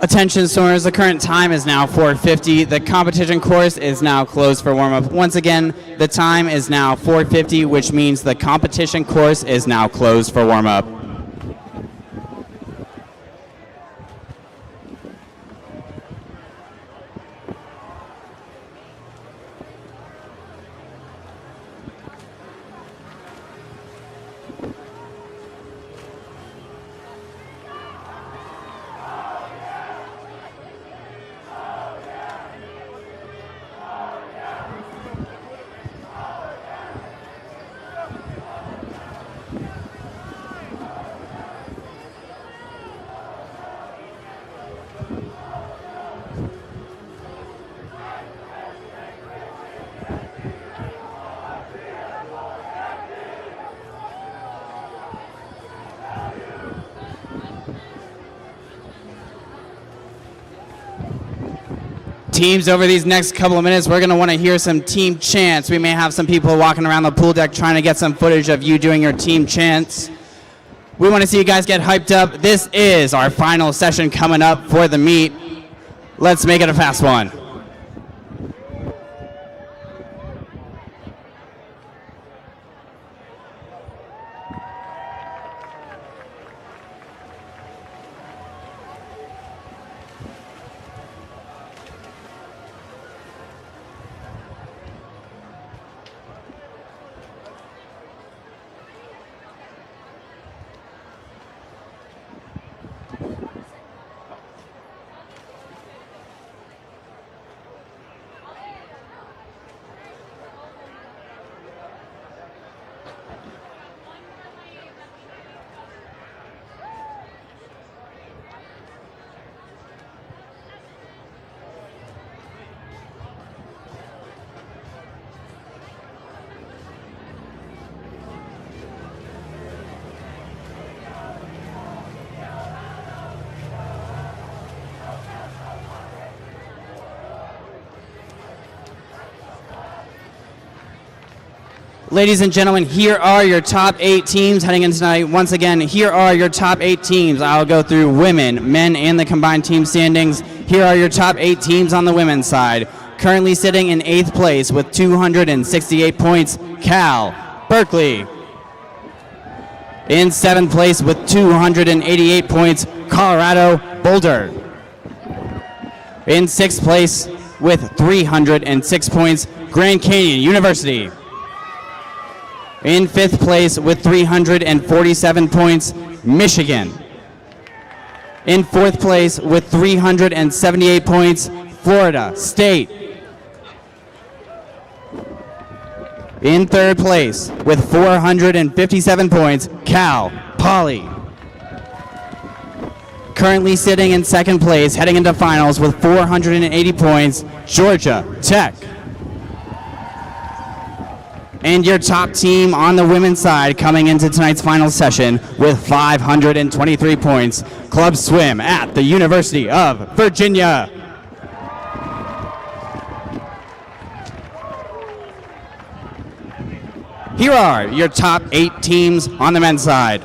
Attention swimmers, the current time is now 4:50. The competition course is now closed for warm-up. Once again, the time is now 4:50, which means the competition course is now closed for warm-up. Teams, over these next couple of minutes, we're going to want to hear some team chants. We may have some people walking around the pool deck trying to get some footage of you doing your team chants. We want to see you guys get hyped up. This is our final session coming up for the meet. Let's make it a fast one. Ladies and gentlemen, here are your top 8 teams heading in tonight. Once again, here are your top 8 teams. I'll go through women, men, and the combined team standings. Here are your top 8 teams on the women's side. Currently sitting in 8th place with 268 points, Cal, Berkeley. In 7th place with 288 points, Colorado, Boulder. In 6th place with 306 points, Grand Canyon University. In 5th place with 347 points, Michigan. In 4th place with 378 points, Florida State. In 3rd place with 457 points, Cal Poly. Currently sitting in 2nd place, heading into finals with 480 points, Georgia Tech. And your top team on the women's side coming into tonight's final session with 523 points, Club Swim at the University of Virginia. Here are your top 8 teams on the men's side.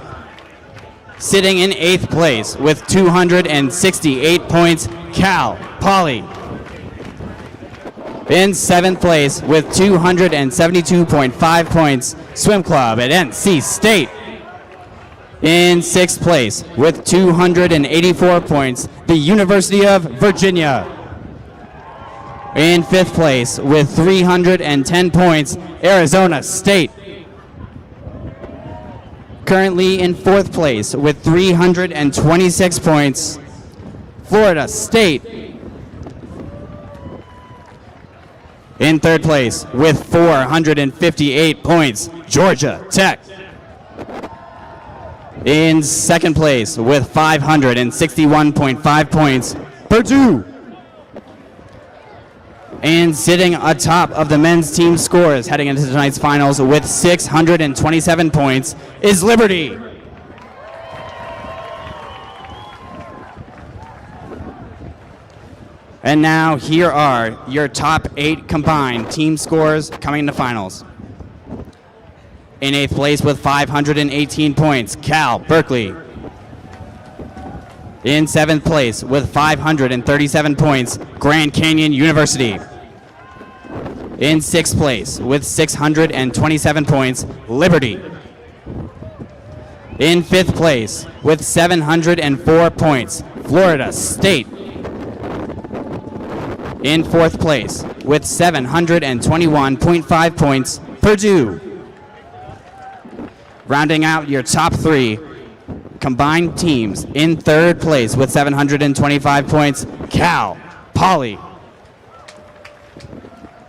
Sitting in 8th place with 268 points, Cal Poly. In 7th place with 272.5 points, Swim Club at NC State. In 6th place with 284 points, the University of Virginia. In 5th place with 310 points, Arizona State. Currently in 4th place with 326 points, Florida State. In 3rd place with 458 points, Georgia Tech. In 2nd place with 561.5 points, Purdue. And sitting atop of the men's team scores heading into tonight's finals with 627 points is Liberty. And now here are your top 8 combined team scores coming into finals. In 8th place with 518 points, Cal Berkeley. In 7th place with 537 points, Grand Canyon University. In 6th place with 627 points, Liberty. In 5th place with 704 points, Florida State. In 4th place with 721.5 points, Purdue. Rounding out your top 3 combined teams, in 3rd place with 725 points, Cal Poly.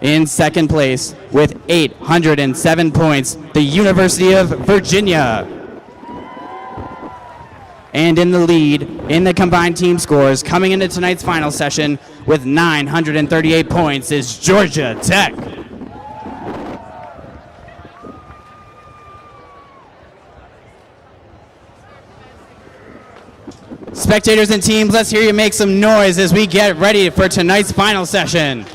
In 2nd place with 807 points, the University of Virginia. And in the lead in the combined team scores coming into tonight's final session with 938 points is Georgia Tech. Spectators and teams, let's hear you make some noise as we get ready for tonight's final session.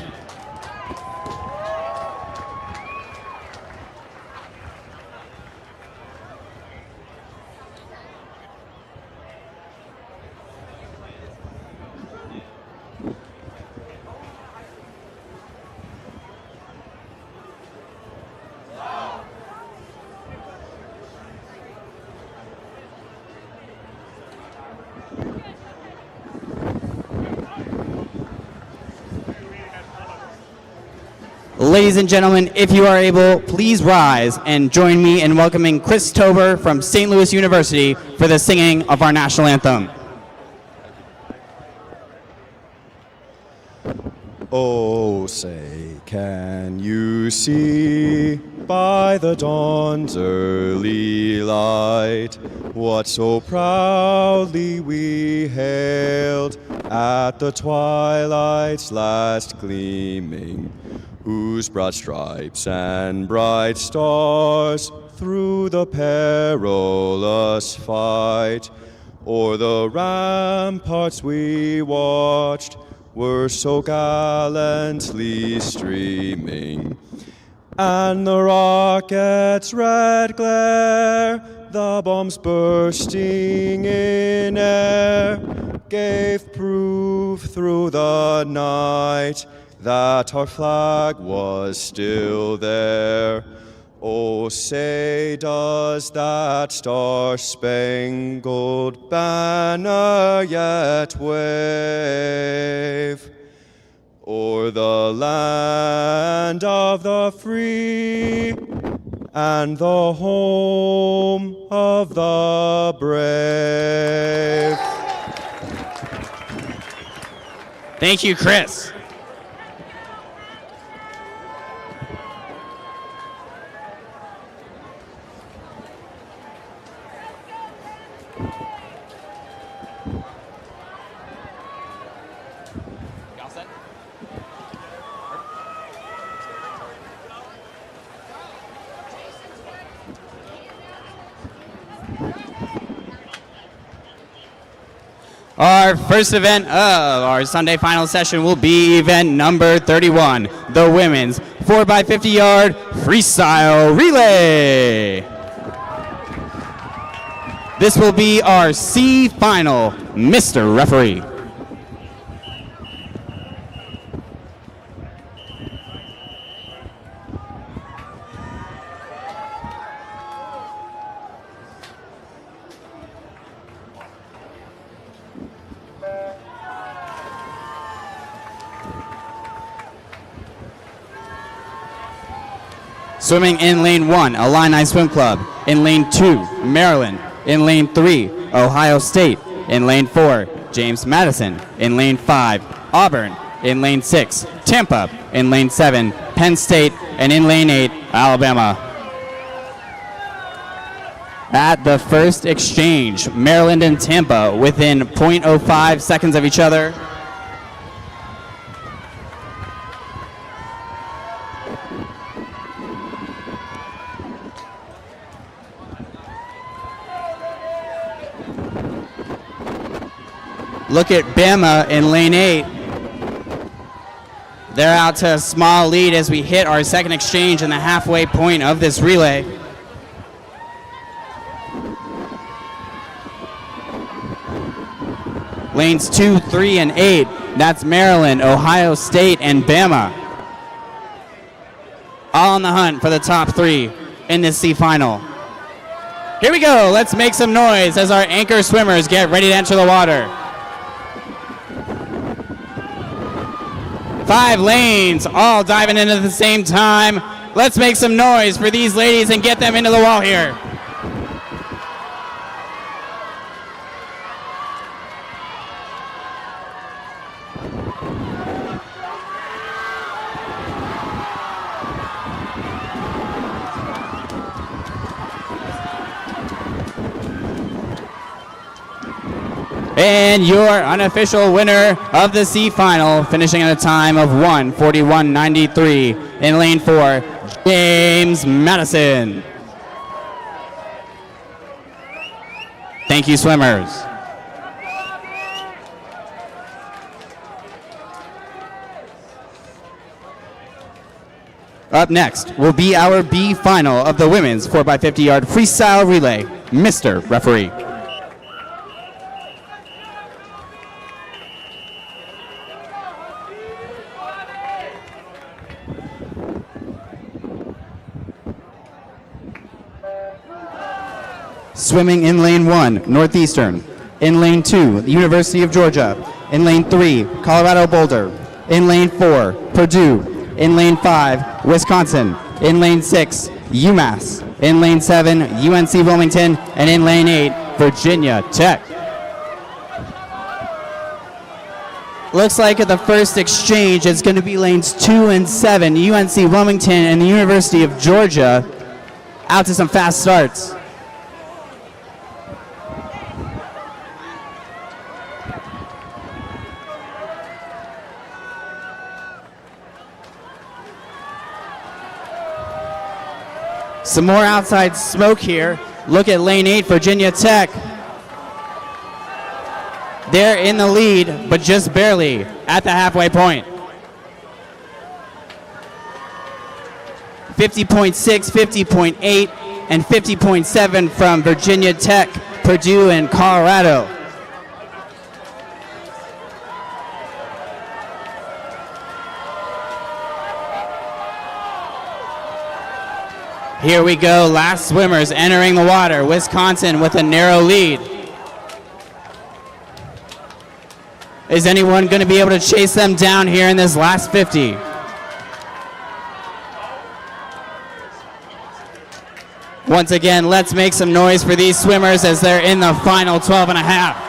Ladies and gentlemen, if you are able, please rise and join me in welcoming Chris Tober from St. Louis University for the singing of our national anthem. Oh, say, can you see by the dawn's early light what so proudly we hailed at the twilight's last gleaming, whose broad stripes and bright stars through the perilous fight o'er the ramparts we watched were so gallantly streaming, and the rocket's red glare, the bombs bursting in air, gave proof through the night that our flag was still there. Oh, say, does that star-spangled banner yet wave o'er the land of the free and the home of the brave? Thank you, Chris. Our first event of our Sunday final session will be event number 31, the women's 4x50-yard freestyle relay. This will be our C final, Mr. Referee. Swimming in lane 1, Illini Swim Club. In lane 2, Maryland. In lane 3, Ohio State. In lane 4, James Madison. In lane 5, Auburn. In lane 6, Tampa. In lane 7, Penn State. And in lane 8, Alabama. At the first exchange, Maryland and Tampa within 0.05 seconds of each other. Look at Bama in lane 8. They're out to a small lead as we hit our second exchange in the halfway point of this relay. Lanes 2, 3, and 8. That's Maryland, Ohio State, and Bama. All on the hunt for the top 3 in this C final. Here we go. Let's make some noise as our anchor swimmers get ready to enter the water. 5 lanes, all diving in at the same time. Let's make some noise for these ladies and get them into the wall here. And your unofficial winner of the C final, finishing at a time of 1:41.93 in lane 4, James Madison. Thank you, swimmers. Up next will be our B final of the women's 4x50-yard freestyle relay. Mr. Referee. Swimming in lane 1, Northeastern. In lane 2, the University of Georgia. In lane 3, Colorado Boulder. In lane 4, Purdue. In lane 5, Wisconsin. In lane 6, UMass. In lane 7, UNC Wilmington. And in lane 8, Virginia Tech. Looks like at the first exchange, it's going to be lanes 2 and 7, UNC Wilmington and the University of Georgia. Out to some fast starts. Some more outside smoke here. Look at lane 8, Virginia Tech. They're in the lead, but just barely at the halfway point. 50.6, 50.8, and 50.7 from Virginia Tech, Purdue, and Colorado. Here we go, last swimmers entering the water. Wisconsin with a narrow lead. Is anyone going to be able to chase them down here in this last 50? Once again, let's make some noise for these swimmers as they're in the final 12 and a half.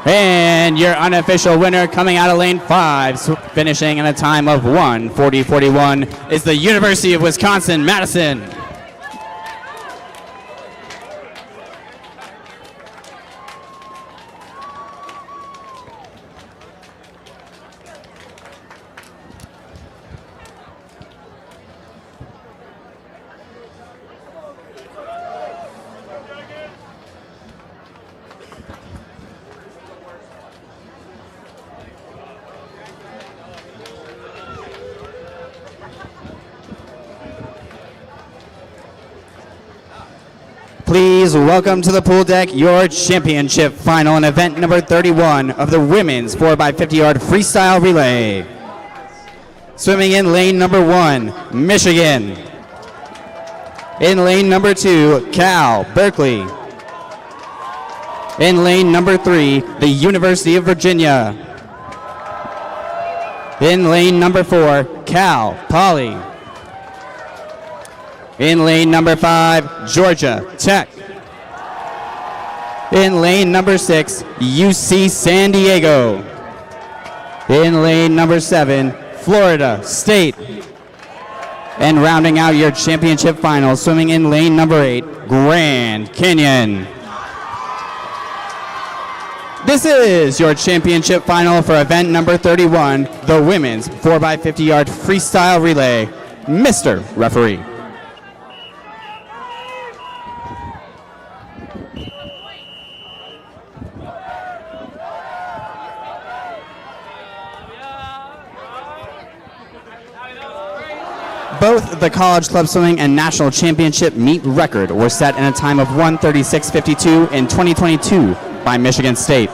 And your unofficial winner coming out of lane 5, finishing in a time of 1:40.41, is the University of Wisconsin-Madison. Please welcome to the pool deck your championship final and event number 31 of the women's 4x50-yard freestyle relay. Swimming in lane number 1, Michigan. In lane number 2, Cal, Berkeley. In lane number 3, the University of Virginia. In lane number 4, Cal, Poly. In lane number 5, Georgia Tech. In lane number 6, UC San Diego. In lane number 7, Florida State. And rounding out your championship final, swimming in lane number 8, Grand Canyon. This is your championship final for event number 31, the women's 4x50-yard freestyle relay. Mr. Referee. Both the College Club Swimming and National Championship meet record were set in a time of 1:36.52 in 2022 by Michigan State.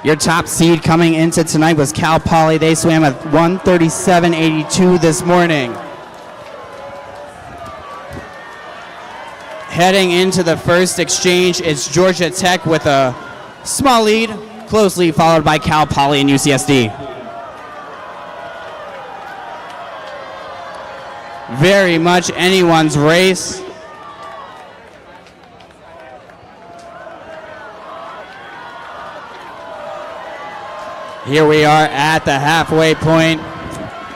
Your top seed coming into tonight was Cal Poly. They swam at 1:37.82 this morning. Heading into the first exchange, it's Georgia Tech with a small lead, closely followed by Cal Poly and UCSD. Very much anyone's race. Here we are at the halfway point.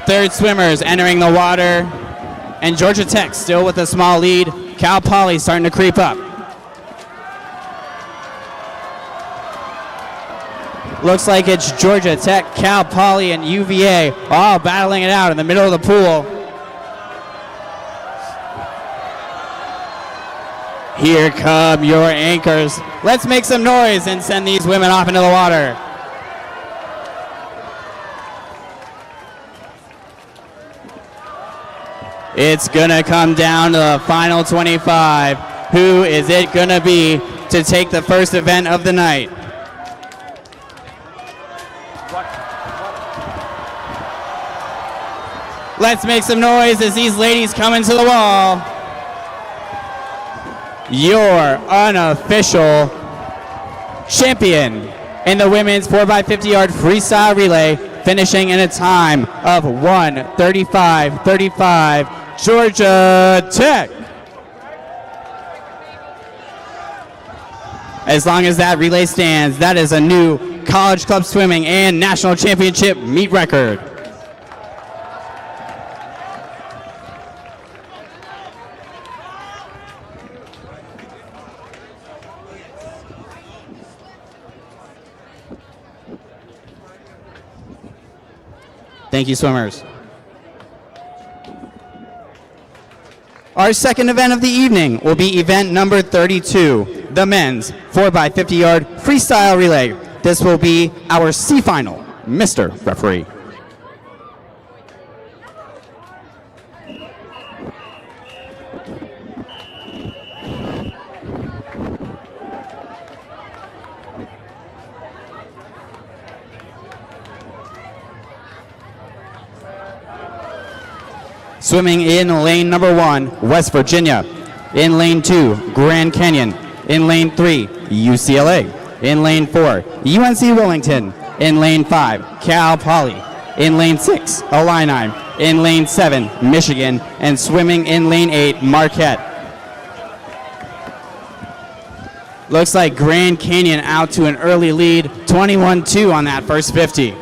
Third swimmers entering the water. And Georgia Tech still with a small lead. Cal Poly starting to creep up. Looks like it's Georgia Tech, Cal Poly, and UVA all battling it out in the middle of the pool. Here come your anchors. Let's make some noise and send these women off into the water. It's gonna come down to the final 25. Who is it gonna be to take the first event of the night? Let's make some noise as these ladies come into the wall. Your unofficial champion in the women's 4x50-yard freestyle relay, finishing in a time of 1:35.35, Georgia Tech. As long as that relay stands, that is a new College Club Swimming and National Championship meet record. Thank you, swimmers. Our second event of the evening will be event number 32, the men's 4x50-yard freestyle relay. This will be our C final, Mr. Referee. Swimming in lane number 1, West Virginia. In lane 2, Grand Canyon. In lane 3, UCLA. In lane 4, UNC Wilmington. In lane 5, Cal Poly. In lane 6, Illini. In lane 7, Michigan. And swimming in lane 8, Marquette. Looks like Grand Canyon out to an early lead, 21-2 on that first 50.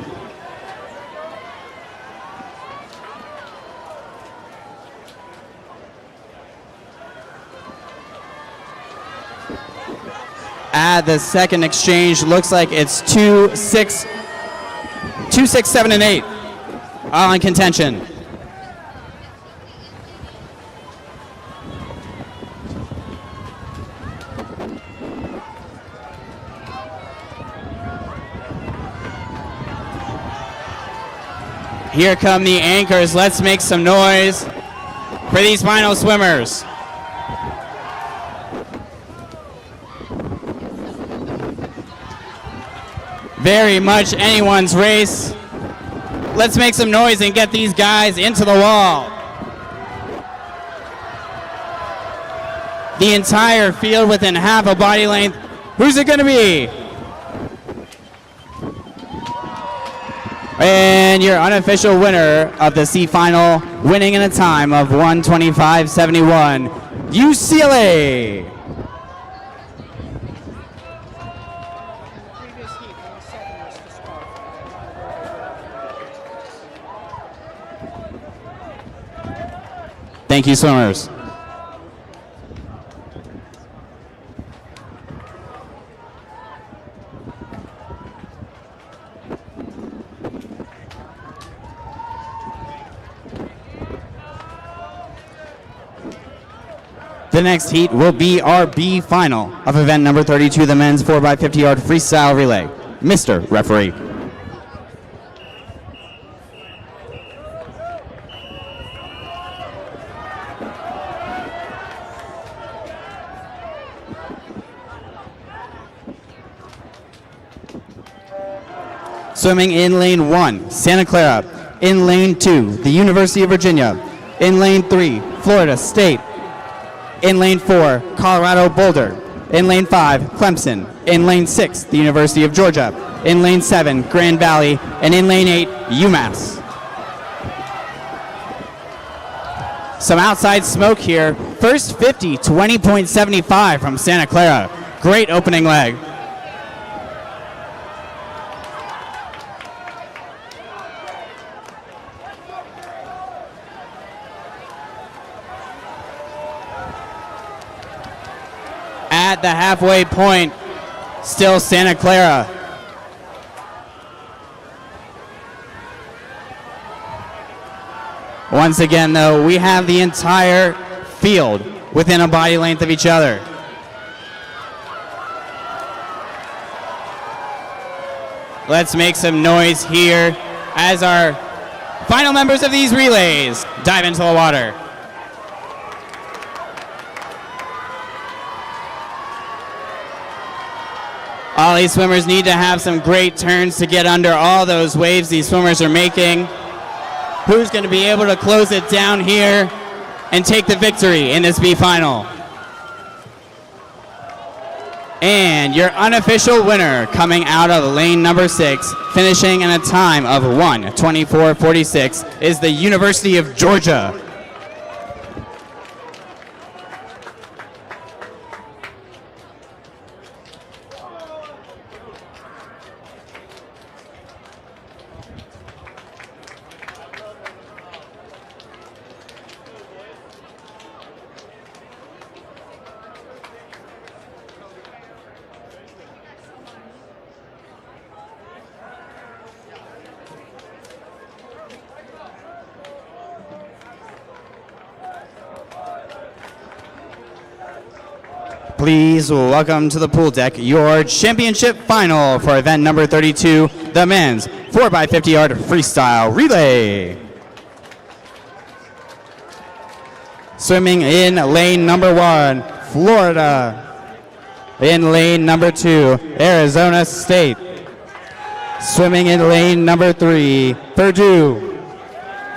At the second exchange, looks like it's 2, 6, 7, and 8 all in contention. Here come the anchors. Let's make some noise for these final swimmers. Very much anyone's race. Let's make some noise and get these guys into the wall. The entire field within half a body length. Who's it gonna be? And your unofficial winner of the C final, winning in a time of 1:25.71, UCLA. Thank you, swimmers. The next heat will be our B final of event number 32, the men's 4x50-yard freestyle relay. Mr. Referee. Swimming in lane 1, Santa Clara. In lane 2, the University of Virginia. In lane 3, Florida State. In lane 4, Colorado Boulder. In lane 5, Clemson. In lane 6, the University of Georgia. In lane 7, Grand Valley. And in lane 8, UMass. Some outside smoke here. First 50, 20.75 from Santa Clara. Great opening leg. At the halfway point, still Santa Clara. Once again, though, we have the entire field within a body length of each other. Let's make some noise here as our final members of these relays dive into the water. All these swimmers need to have some great turns to get under all those waves these swimmers are making. Who's going to be able to close it down here and take the victory in this B final? And your unofficial winner coming out of lane number 6, finishing in a time of 1:24.46, is the University of Georgia. Please welcome to the pool deck your championship final for event number 32, the men's 4x50-yard freestyle relay. Swimming in lane number 1, Florida. In lane number 2, Arizona State. Swimming in lane number 3, Purdue.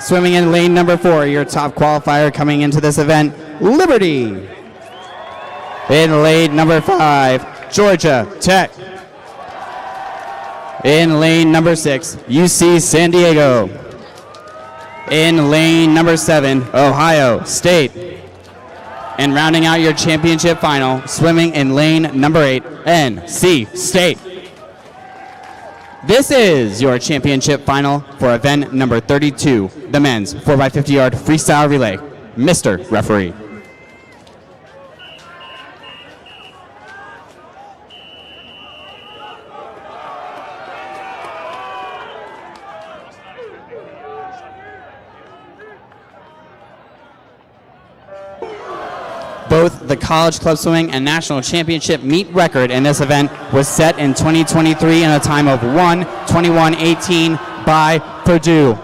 Swimming in lane number 4, your top qualifier coming into this event, Liberty. In lane number 5, Georgia Tech. In lane number 6, UC San Diego. In lane number 7, Ohio State. And rounding out your championship final, swimming in lane number 8, NC State. This is your championship final for event number 32, the men's 4x50-yard freestyle relay. Mr. Referee. Both the college club swimming and national championship meet record in this event was set in 2023 in a time of 1:21.18 by Purdue.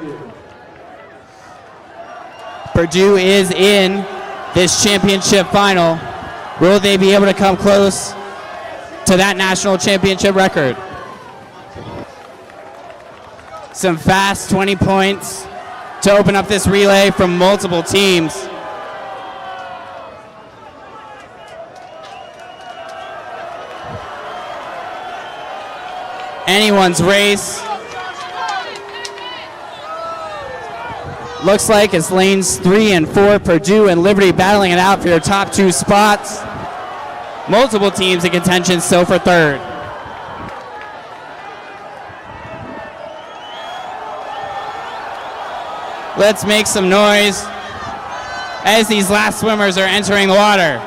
Purdue is in this championship final. Will they be able to come close to that national championship record? Some fast 20 points to open up this relay from multiple teams. Anyone's race. Looks like it's lanes 3 and 4, Purdue and Liberty battling it out for your top 2 spots. Multiple teams in contention still for 3rd. Let's make some noise as these last swimmers are entering the water.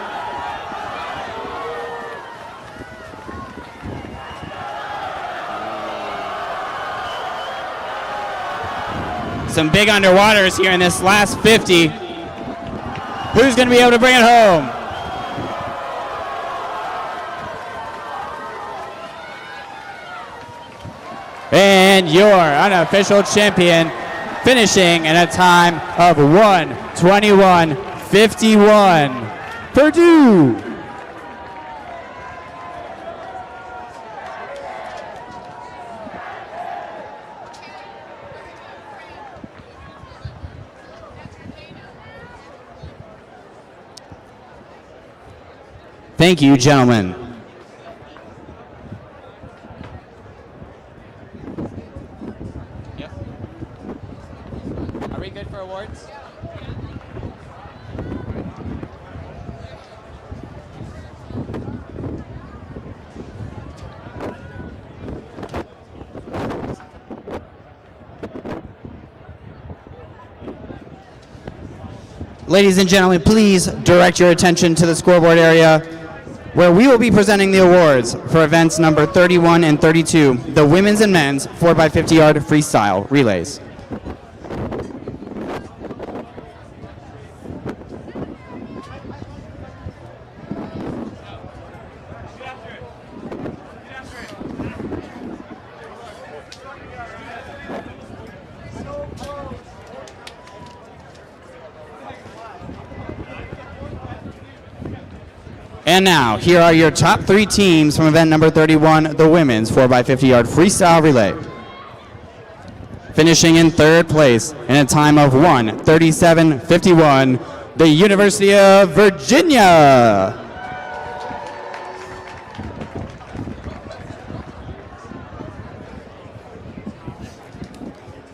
Some big underwaters here in this last 50. Who's going to be able to bring it home? And your unofficial champion finishing in a time of 1:21.51. Purdue. Thank you, gentlemen. Yep. Are we good for awards? Ladies and gentlemen, please direct your attention to the scoreboard area where we will be presenting the awards for events number 31 and 32, the women's and men's 4x50 freestyle relays. And now, here are your top 3 teams from event number 31, the women's 4x50 freestyle relay. Finishing in 3rd place in a time of 1:37.51, the University of Virginia.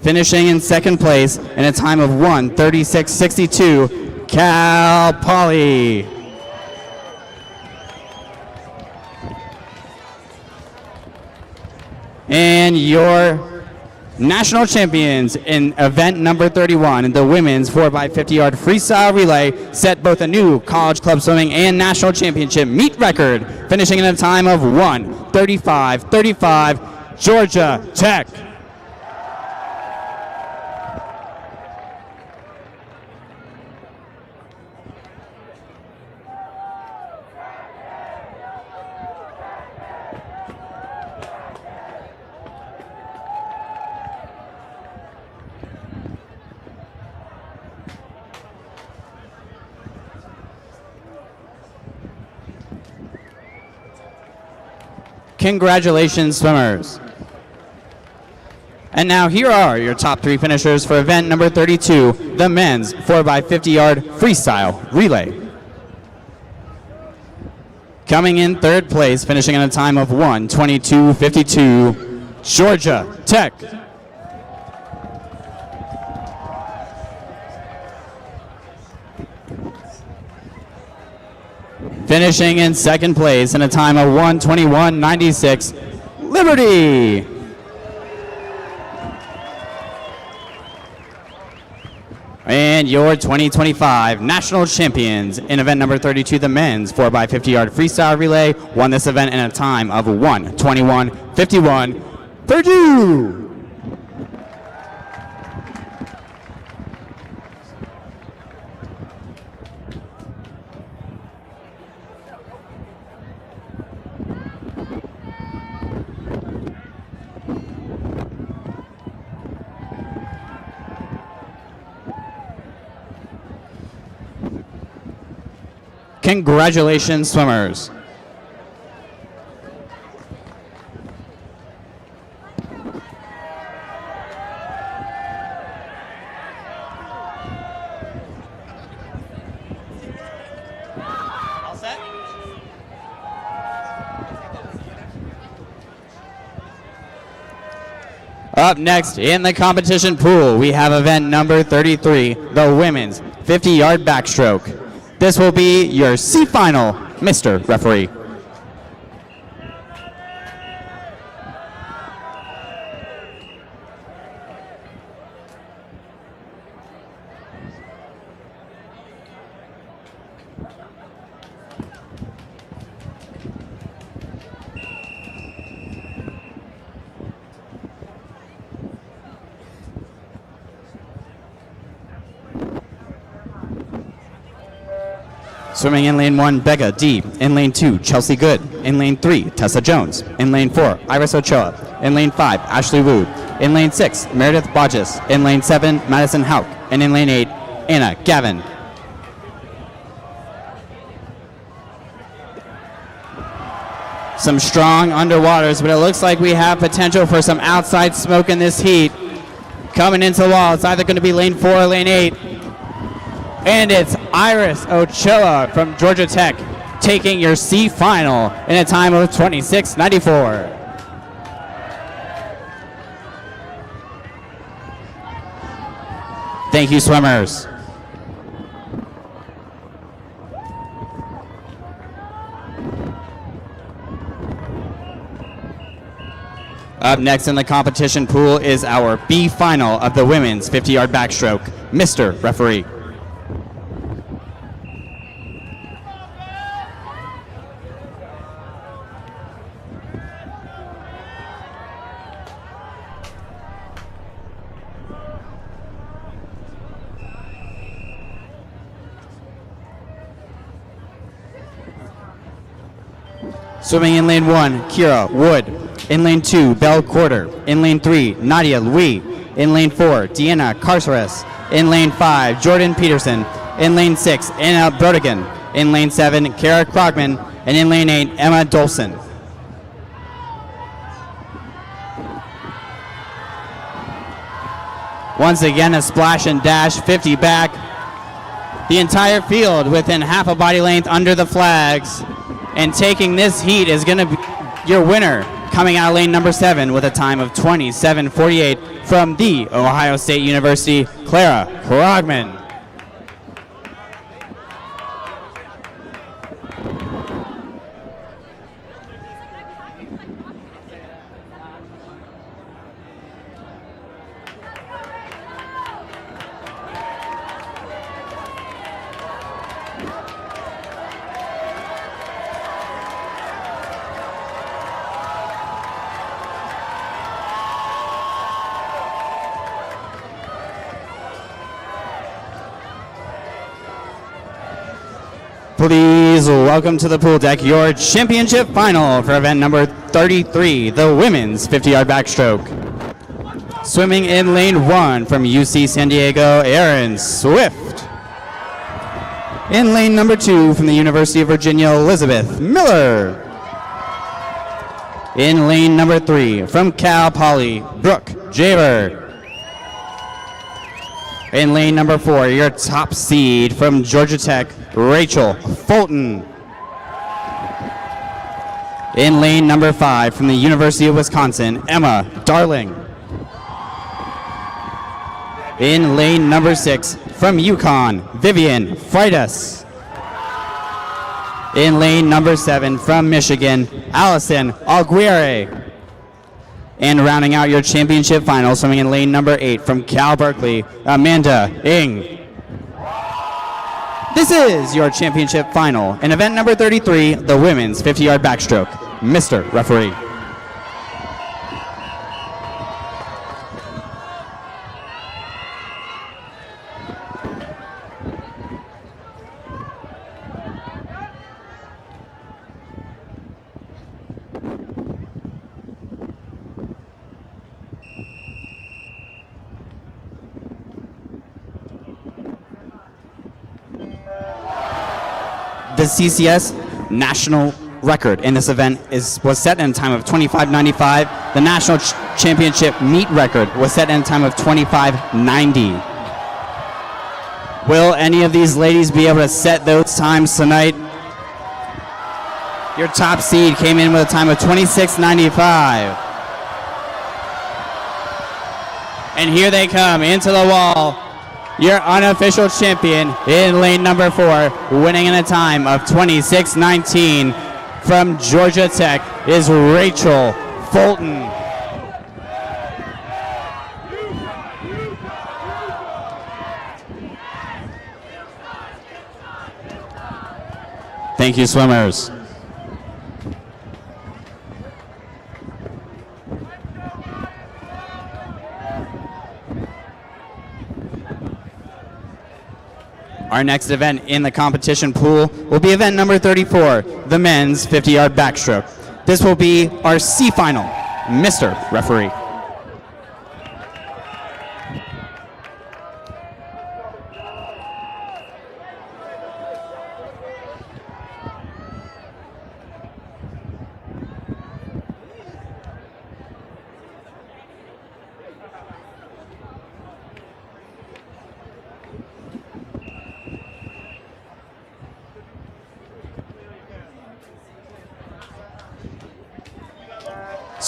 Finishing in 2nd place in a time of 1:36.62, Cal Poly. And your national champions in event number 31 in the women's 4x50 freestyle relay set both a new college club swimming and national championship meet record, finishing in a time of 1:35.35, Georgia Tech. Congratulations, swimmers. And now here are your top 3 finishers for event number 32, the men's 4x50 freestyle relay. Coming in 3rd place, finishing in a time of 1:22.52, Georgia Tech. Finishing in 2nd place in a time of 1:21.96, Liberty. And your 2025 national champions in event number 32, the men's 4x50 freestyle relay, won this event in a time of 1:21.51, Purdue. Congratulations, swimmers. All set? Up next in the competition pool, we have event number 33, the women's 50-yard backstroke. This will be your C final, Mr. Referee. Swimming in lane 1, Becca D. In lane 2, Chelsea Good. In lane 3, Tessa Jones. In lane 4, Iris Ochoa. In lane 5, Ashley Wood. In lane 6, Meredith Bodges. In lane 7, Madison Hauk. And in lane 8, Anna Gavin. Some strong underwaters, but it looks like we have potential for some outside smoke in this heat. Coming into the wall, it's either going to be lane 4 or lane 8. And it's Iris Ochoa from Georgia Tech taking your C final in a time of 26:94. Thank you, swimmers. Up next in the competition pool is our B final of the women's 50-yard backstroke. Mr. Referee. Swimming in lane 1, Kira Wood. In lane 2, Belle Quarter. In lane 3, Nadia Louis. In lane 4, Deanna Carceres. In lane 5, Jordan Peterson. In lane 6, Anna Brodigan. In lane 7, Kara Krogman. And in lane 8, Emma Dolson. Once again, a splash and dash, 50 back. The entire field within half a body length under the flags. And taking this heat is going to be your winner, coming out of lane number 7 with a time of 27:48 from the Ohio State University, Clara Krogman. Please welcome to the pool deck your championship final for event number 33, the women's 50-yard backstroke. Swimming in lane 1 from UC San Diego, Erin Swift. In lane number 2 from the University of Virginia, Elizabeth Miller. In lane number 3 from Cal Poly, Brooke Jaber. In lane number 4, your top seed from Georgia Tech, Rachel Fulton. In lane number 5 from the University of Wisconsin, Emma Darling. In lane number 6 from UConn, Vivian Freitas. In lane number 7 from Michigan, Allison Aguirre. And rounding out your championship final, swimming in lane number 8 from Cal Berkeley, Amanda Ng. This is your championship final in event number 33, the women's 50-yard backstroke. Mr. Referee. The CCS national record in this event was set in a time of 25:95. The national championship meet record was set in a time of 25:90. Will any of these ladies be able to set those times tonight? Your top seed came in with a time of 26:95. And here they come into the wall. Your unofficial champion in lane number 4, winning in a time of 26:19 from Georgia Tech is Rachel Fulton. Thank you, swimmers. Our next event in the competition pool will be event number 34, the men's 50-yard backstroke. This will be our C final. Mr. Referee.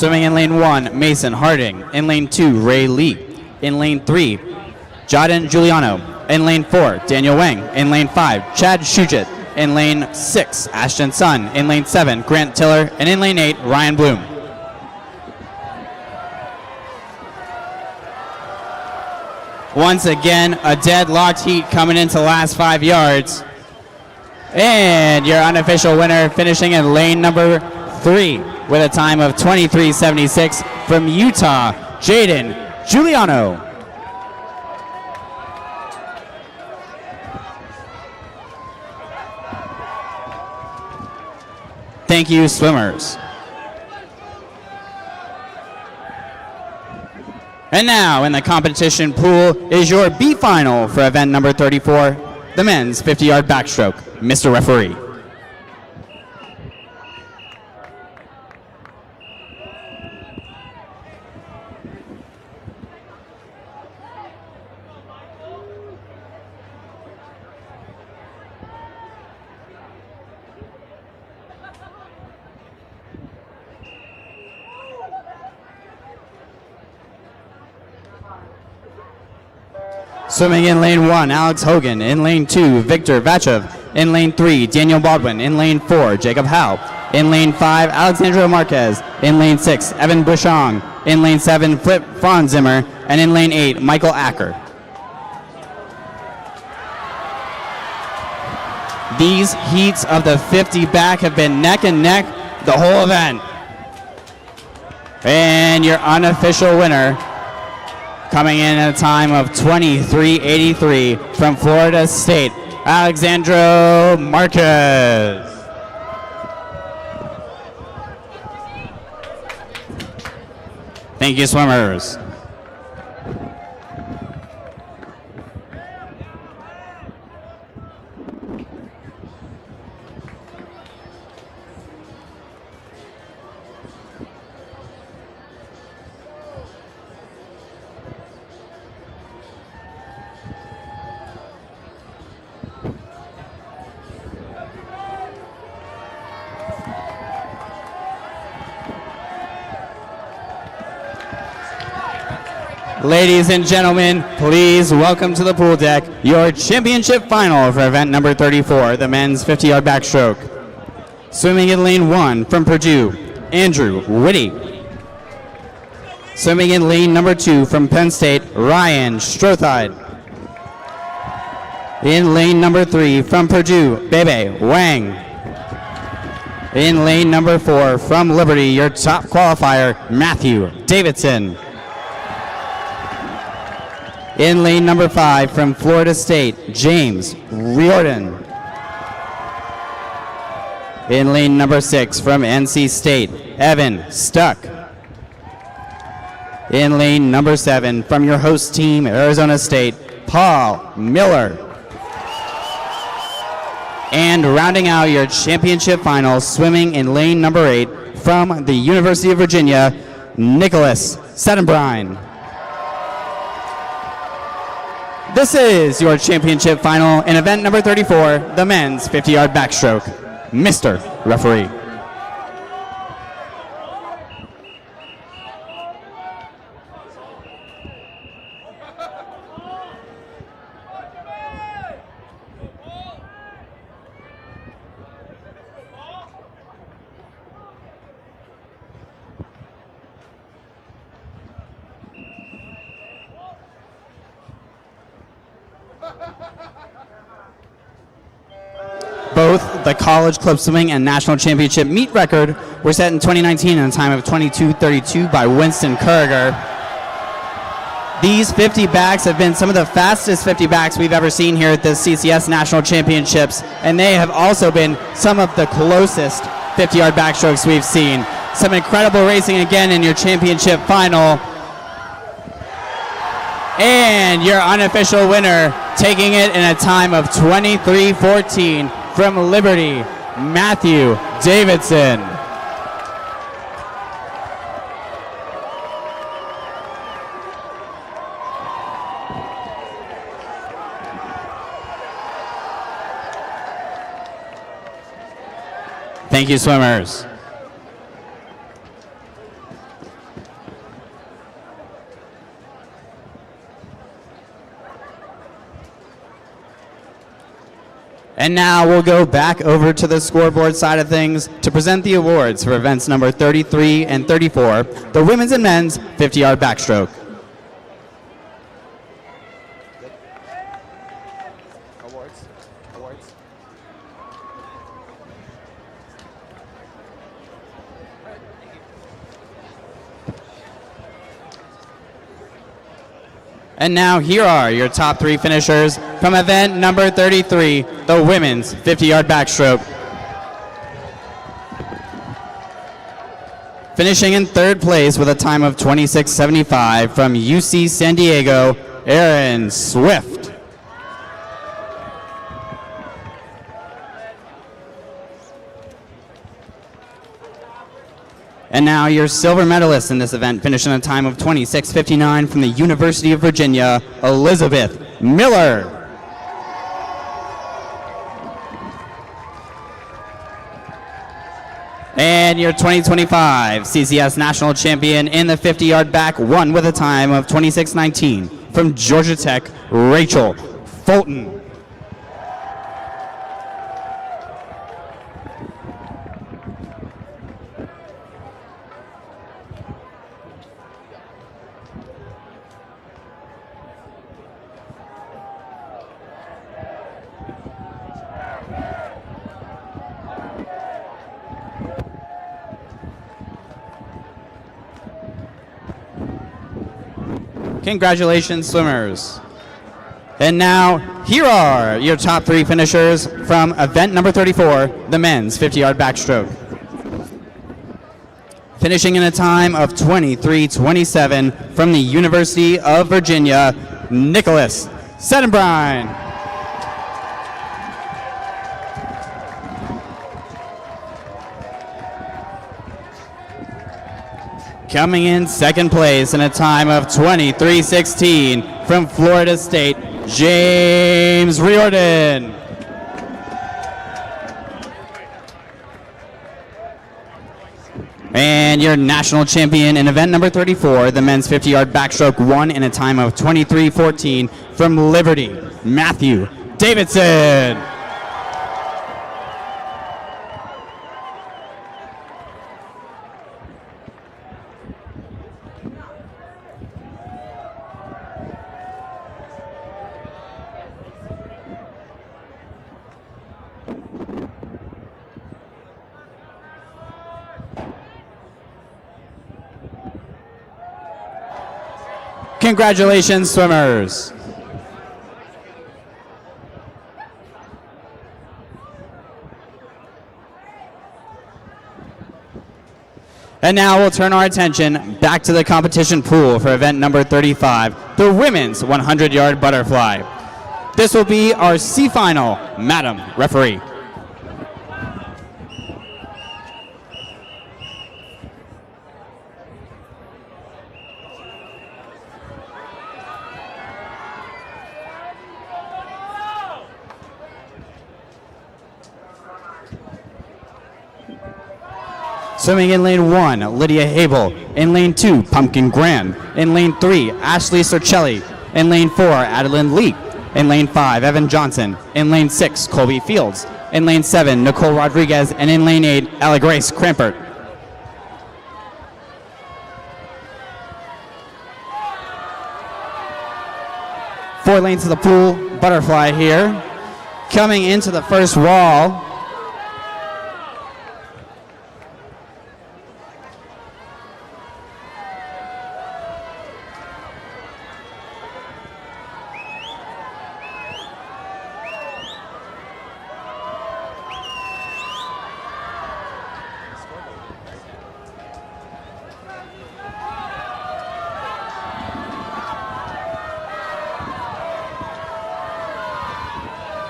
Swimming in lane 1, Mason Harding. In lane 2, Ray Lee. In lane 3, Jaden Giuliano. In lane 4, Daniel Wang. In lane 5, Chad Shujit. In lane 6, Ashton Sun. In lane 7, Grant Tiller. And in lane 8, Ryan Bloom. Once again, a deadlocked heat coming into the last 5 yards. And your unofficial winner finishing in lane number 3 with a time of 23:76 from Utah, Jaden Giuliano. Thank you, swimmers. And now in the competition pool is your B final for event number 34, the men's 50-yard backstroke. Mr. Referee. Swimming in lane 1, Alex Hogan. In lane 2, Victor Vachev. In lane 3, Daniel Baldwin. In lane 4, Jacob Howe. In lane 5, Alexandra Marquez. In lane 6, Evan Bushong. In lane 7, Flip Franzimmer. And in lane 8, Michael Acker. These heats of the 50 back have been neck and neck the whole event. And your unofficial winner, coming in at a time of 23:83 from Florida State, Alexandra Marquez. Thank you, swimmers. Ladies and gentlemen, please welcome to the pool deck your championship final for event number 34, the men's 50-yard backstroke. Swimming in lane 1 from Purdue, Andrew Whitty. Swimming in lane number 2 from Penn State, Ryan Strothide. In lane number 3 from Purdue, Bebe Wang. In lane number 4 from Liberty, your top qualifier, Matthew Davidson. In lane number 5 from Florida State, James Riordan. In lane number 6 from NC State, Evan Stuck. In lane number 7 from your host team, Arizona State, Paul Miller. And rounding out your championship final, swimming in lane number 8 from the University of Virginia, Nicholas Settenbrine. This is your championship final in event number 34, the men's 50-yard backstroke. Mr. Referee. Both the College Club Swimming and National Championship meet record were set in 2019 in a time of 22:32 by Winston Kurger. These 50 backs have been some of the fastest 50 backs we've ever seen here at the CCS National Championships, and they have also been some of the closest 50-yard backstrokes we've seen. Some incredible racing again in your championship final. And your unofficial winner, taking it in a time of 23:14 from Liberty, Matthew Davidson. Thank you, swimmers. And now we'll go back over to the scoreboard side of things to present the awards for events number 33 and 34, the women's and men's 50-yard backstroke. Awards. And now here are your top 3 finishers from event number 33, the women's 50-yard backstroke. Finishing in 3rd place with a time of 26:75 from UC San Diego, Erin Swift. And now your silver medalist in this event, finishing a time of 26:59 from the University of Virginia, Elizabeth Miller. And your 2025 CCS National Champion in the 50-yard back, won with a time of 26:19 from Georgia Tech, Rachel Fulton. Congratulations, swimmers. And now, here are your top 3 finishers from event number 34, the men's 50-yard backstroke. Finishing in a time of 23:27 from the University of Virginia, Nicholas Settenbrine. Coming in 2nd place in a time of 23:16 from Florida State, James Riordan. And your national champion in event number 34, the men's 50-yard backstroke, won in a time of 23:14 from Liberty, Matthew Davidson. Congratulations, swimmers. And now we'll turn our attention back to the competition pool for event number 35, the women's 100-yard butterfly. This will be our C final, Madam Referee. Swimming in lane 1, Lydia Habel. In lane 2, Pumpkin Grand. In lane 3, Ashley Cercelli. In lane 4, Adeline Lee. In lane 5, Evan Johnson. In lane 6, Colby Fields. In lane 7, Nicole Rodriguez. And in lane 8, Ella Grace Crampert. Four lanes to the pool, butterfly here. Coming into the first wall.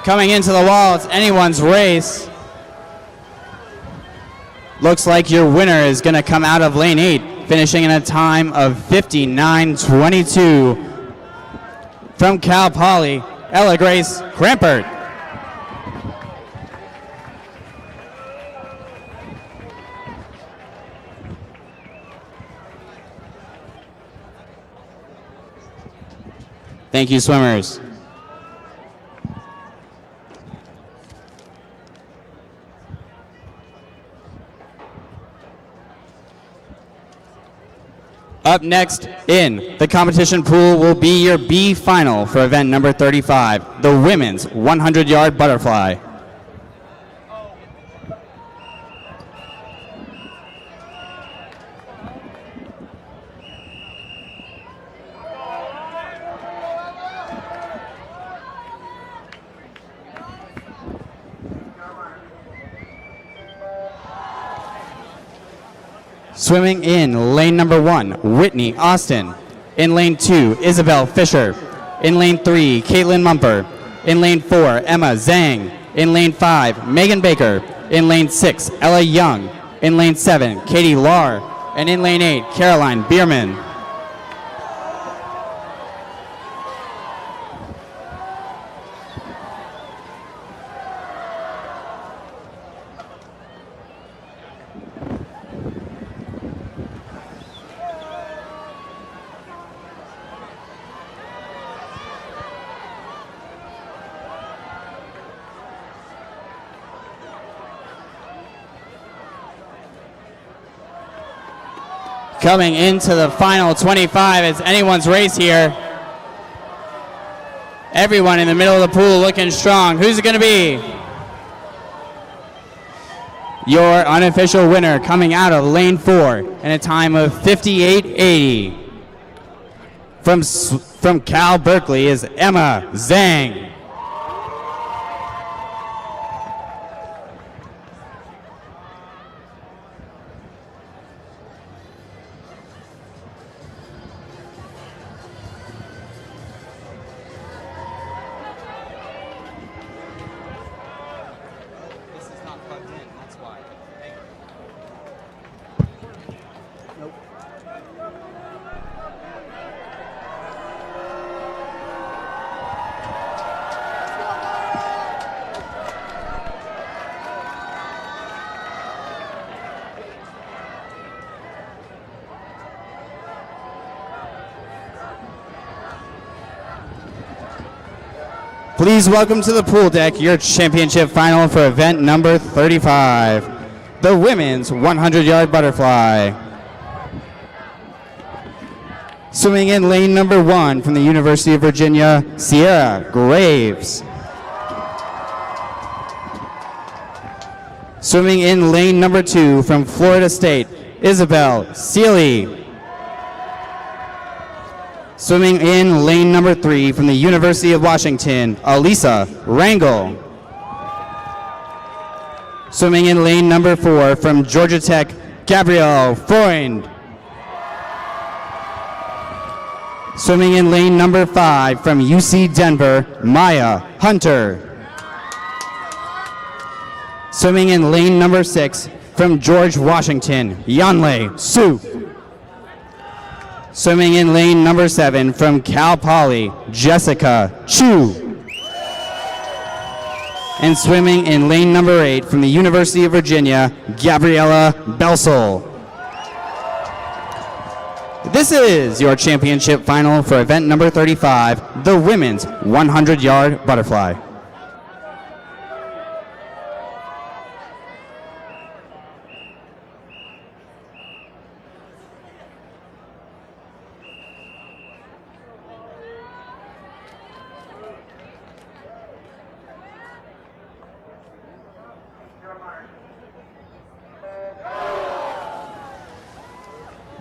Coming into the wall, it's anyone's race. Looks like your winner is going to come out of lane 8, finishing in a time of 59:22 from Cal Poly, Ella Grace Crampert. Thank you, swimmers. Up next in the competition pool will be your B final for event number 35, the women's 100-yard butterfly. Swimming in lane number 1, Whitney Austin. In lane 2, Isabel Fisher. In lane 3, Caitlin Mumper. In lane 4, Emma Zhang. In lane 5, Megan Baker. In lane 6, Ella Young. In lane 7, Katie Lahr. And in lane 8, Caroline Bierman. Coming into the final 25, it's anyone's race here. Everyone in the middle of the pool looking strong. Who's it going to be? Your unofficial winner coming out of lane 4 in a time of 58.80. From Cal Berkeley is Emma Zhang. Please welcome to the pool deck your championship final for event number 35, the women's 100-yard butterfly. Swimming in lane number 1 from the University of Virginia, Sierra Graves. Swimming in lane number 2 from Florida State, Isabel Seeley. Swimming in lane number 3 from the University of Washington, Alisa Rangel. Swimming in lane number 4 from Georgia Tech, Gabrielle Freund. Swimming in lane number 5 from UC Denver, Maya Hunter. Swimming in lane number 6 from George Washington, Yanlei Su. Swimming in lane number 7 from Cal Poly, Jessica Chu. And swimming in lane number 8 from the University of Virginia, Gabriella Belsel. This is your championship final for event number 35, the women's 100-yard butterfly.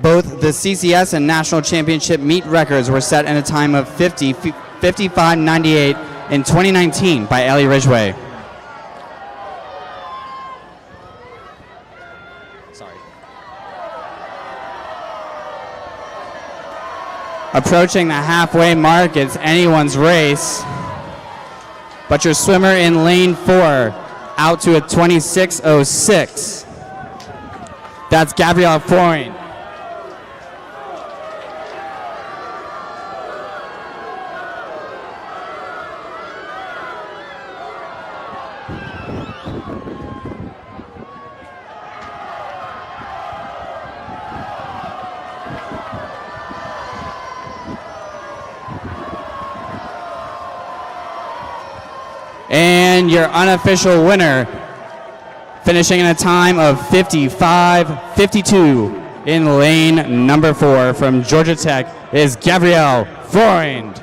Both the CCS and National Championship meet records were set in a time of 55.98 in 2019 by Ellie Ridgway. Sorry. Approaching the halfway mark, it's anyone's race. But your swimmer in lane 4 out to a 26.06. That's Gabrielle Freund. And your unofficial winner, finishing in a time of 55.52, In lane number 4 from Georgia Tech is Gabrielle Freund.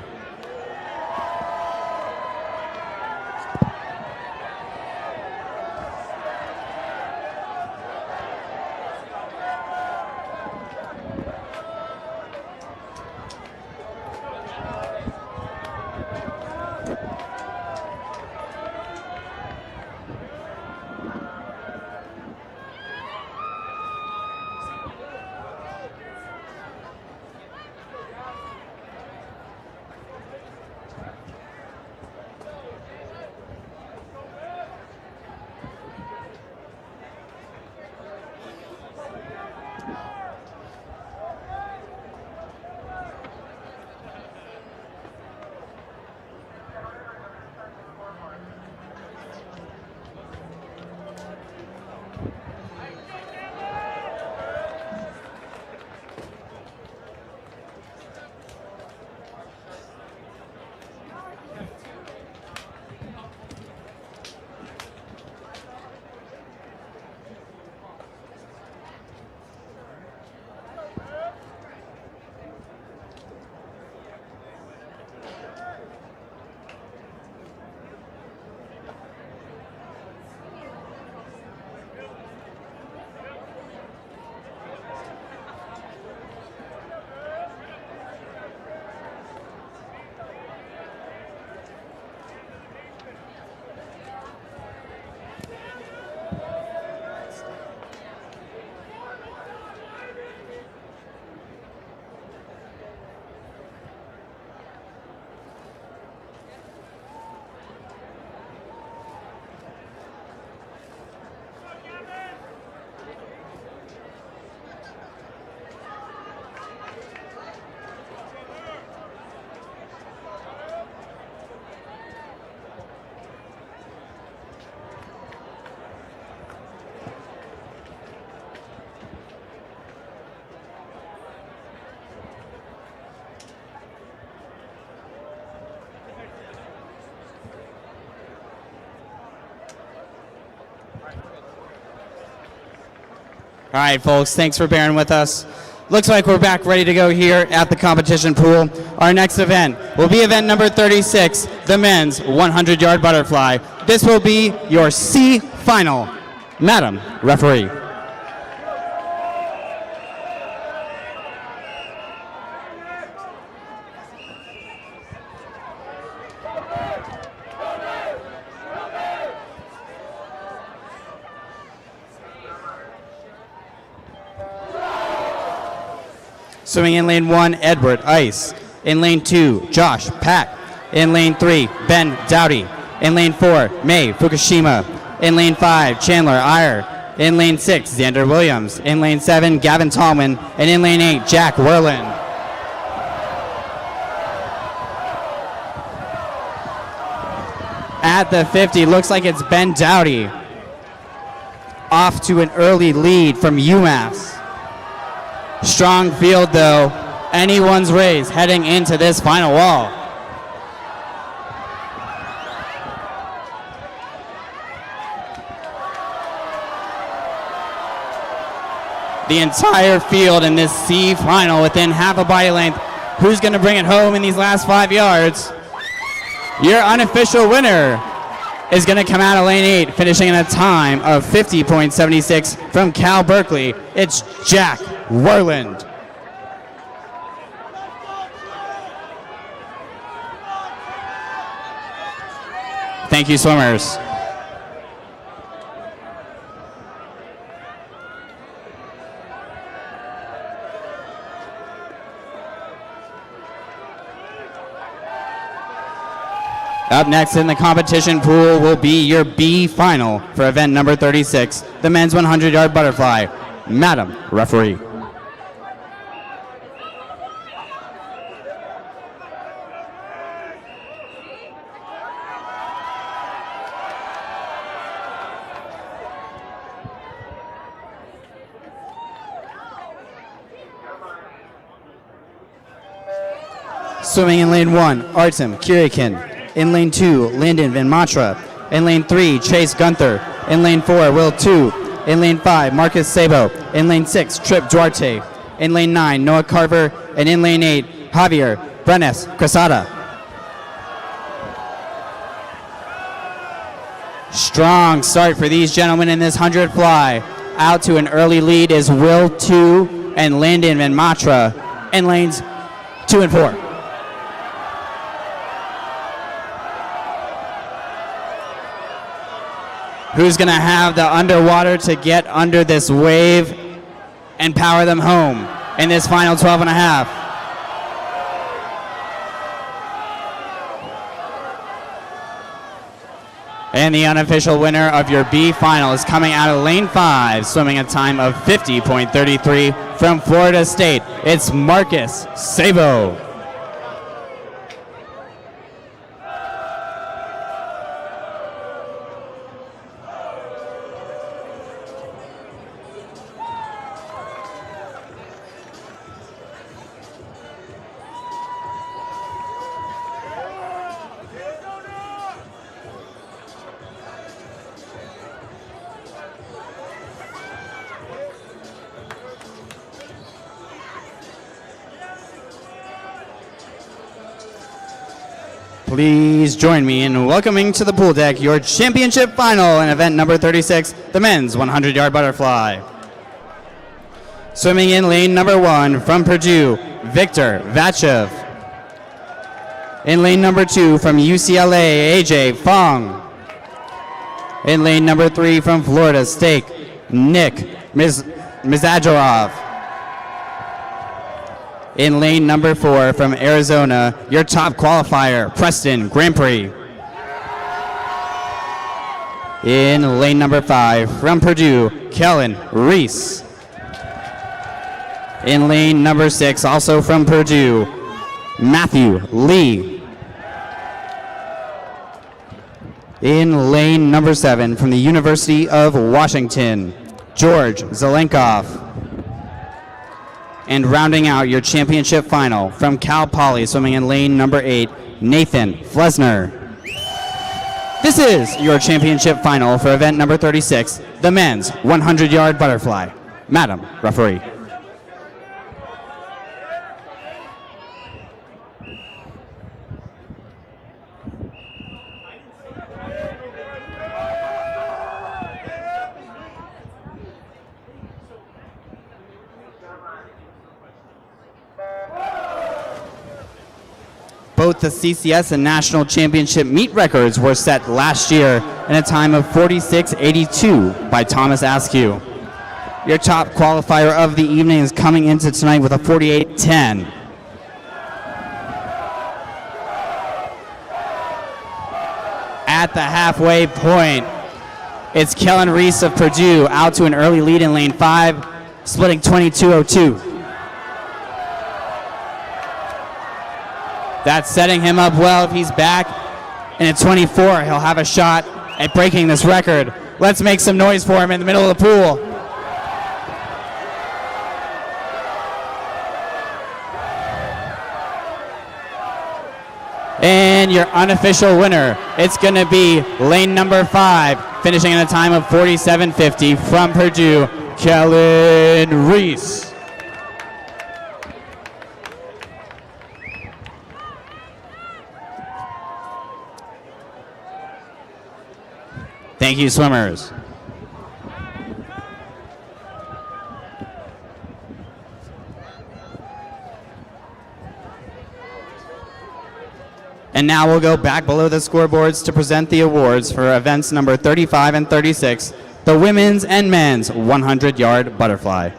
All right, folks, thanks for bearing with us. Looks like we're back ready to go here at the competition pool. Our next event will be event number 36, the men's 100-yard butterfly. This will be your C final. Madam Referee. Swimming in lane 1, Edward Ice. In lane 2, Josh Pack. In lane 3, Ben Dowdy. In lane 4, May Fukushima. In lane 5, Chandler Iyer. In lane 6, Xander Williams. In lane 7, Gavin Tallman. And in lane 8, Jack Werland. At the 50, looks like it's Ben Dowdy. Off to an early lead from UMass. Strong field though, anyone's race heading into this final wall. The entire field in this C final within half a body length. Who's going to bring it home in these last 5 yards? Your unofficial winner is going to come out of lane 8, finishing in a time of 50.76 from Cal Berkeley. It's Jack Werland. Thank you, swimmers. Up next in the competition pool will be your B final for event number 36, the men's 100-yard butterfly. Madam Referee. Swimming in lane 1, Artem Kirikin. In lane 2, Lyndon Van Matra. In lane 3, Chase Gunther. In lane 4, Will 2, In lane 5, Marcus Sabo. In lane 6, Trip Duarte. In lane 9, Noah Carver. And in lane 8, Javier Brenes Cresada. Strong start for these gentlemen in this 100 fly. Out to an early lead is Will 2 and Landon Van Matra in lanes 2 and 4. Who's going to have the underwater to get under this wave and power them home in this final 12 and a half? And the unofficial winner of your B final is coming out of lane 5, swimming a time of 50.33 from Florida State. It's Marcus Sabo. Please join me in welcoming to the pool deck your championship final in event number 36, the men's 100-yard butterfly. Swimming in lane number 1 from Purdue, Victor Vachev. In lane number 2 from UCLA, AJ Fong. In lane number 3 from Florida State, Nick Mizadjarov. In lane number 4 from Arizona, your top qualifier, Preston Grand Prix. In lane number 5 from Purdue, Kellen Reese. In lane number 6, also from Purdue, Matthew Lee. In lane number 7 from the University of Washington, George Zelenkov. And rounding out your championship final from Cal Poly, swimming in lane number 8, Nathan Flesner. This is your championship final for event number 36, the men's 100-yard butterfly. Madam Referee. Both the CCS and National Championship meet records were set last year in a time of 46.82 by Thomas Askew. Your top qualifier of the evening is coming into tonight with a 48.10. At the halfway point, it's Kellen Reese of Purdue out to an early lead in lane 5, splitting 22.02. That's setting him up well. If he's back and at 24, he'll have a shot at breaking this record. Let's make some noise for him in the middle of the pool. And your unofficial winner, it's going to be lane number 5, finishing in a time of 47.50 from Purdue, Kellen Reese. Thank you, swimmers. And now we'll go back below the scoreboards to present the awards for events number 35 and 36, the women's and men's 100-yard butterfly.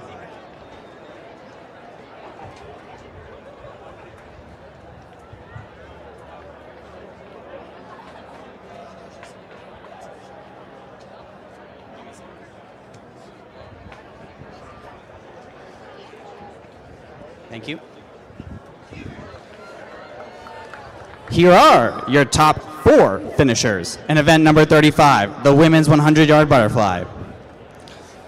Thank you. Here are your top 4 finishers in event number 35, the women's 100-yard butterfly.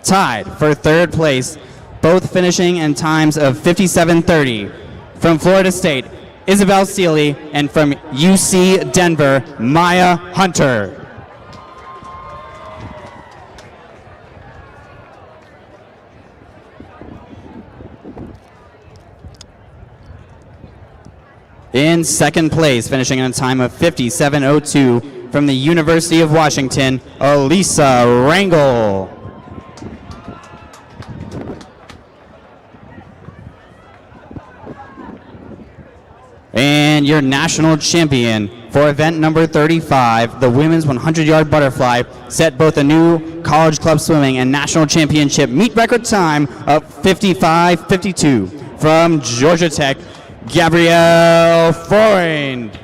Tied for 3rd place, both finishing in times of 57.30. From Florida State, Isabel Seeley, and from UC Denver, Maya Hunter. In second place, finishing in a time of 57:02 from the University of Washington, Elisa Rangel. And your national champion for event number 35, the women's 100-yard butterfly, set both a new college club swimming and national championship meet record time of 55:52 from Georgia Tech, Gabrielle Freund.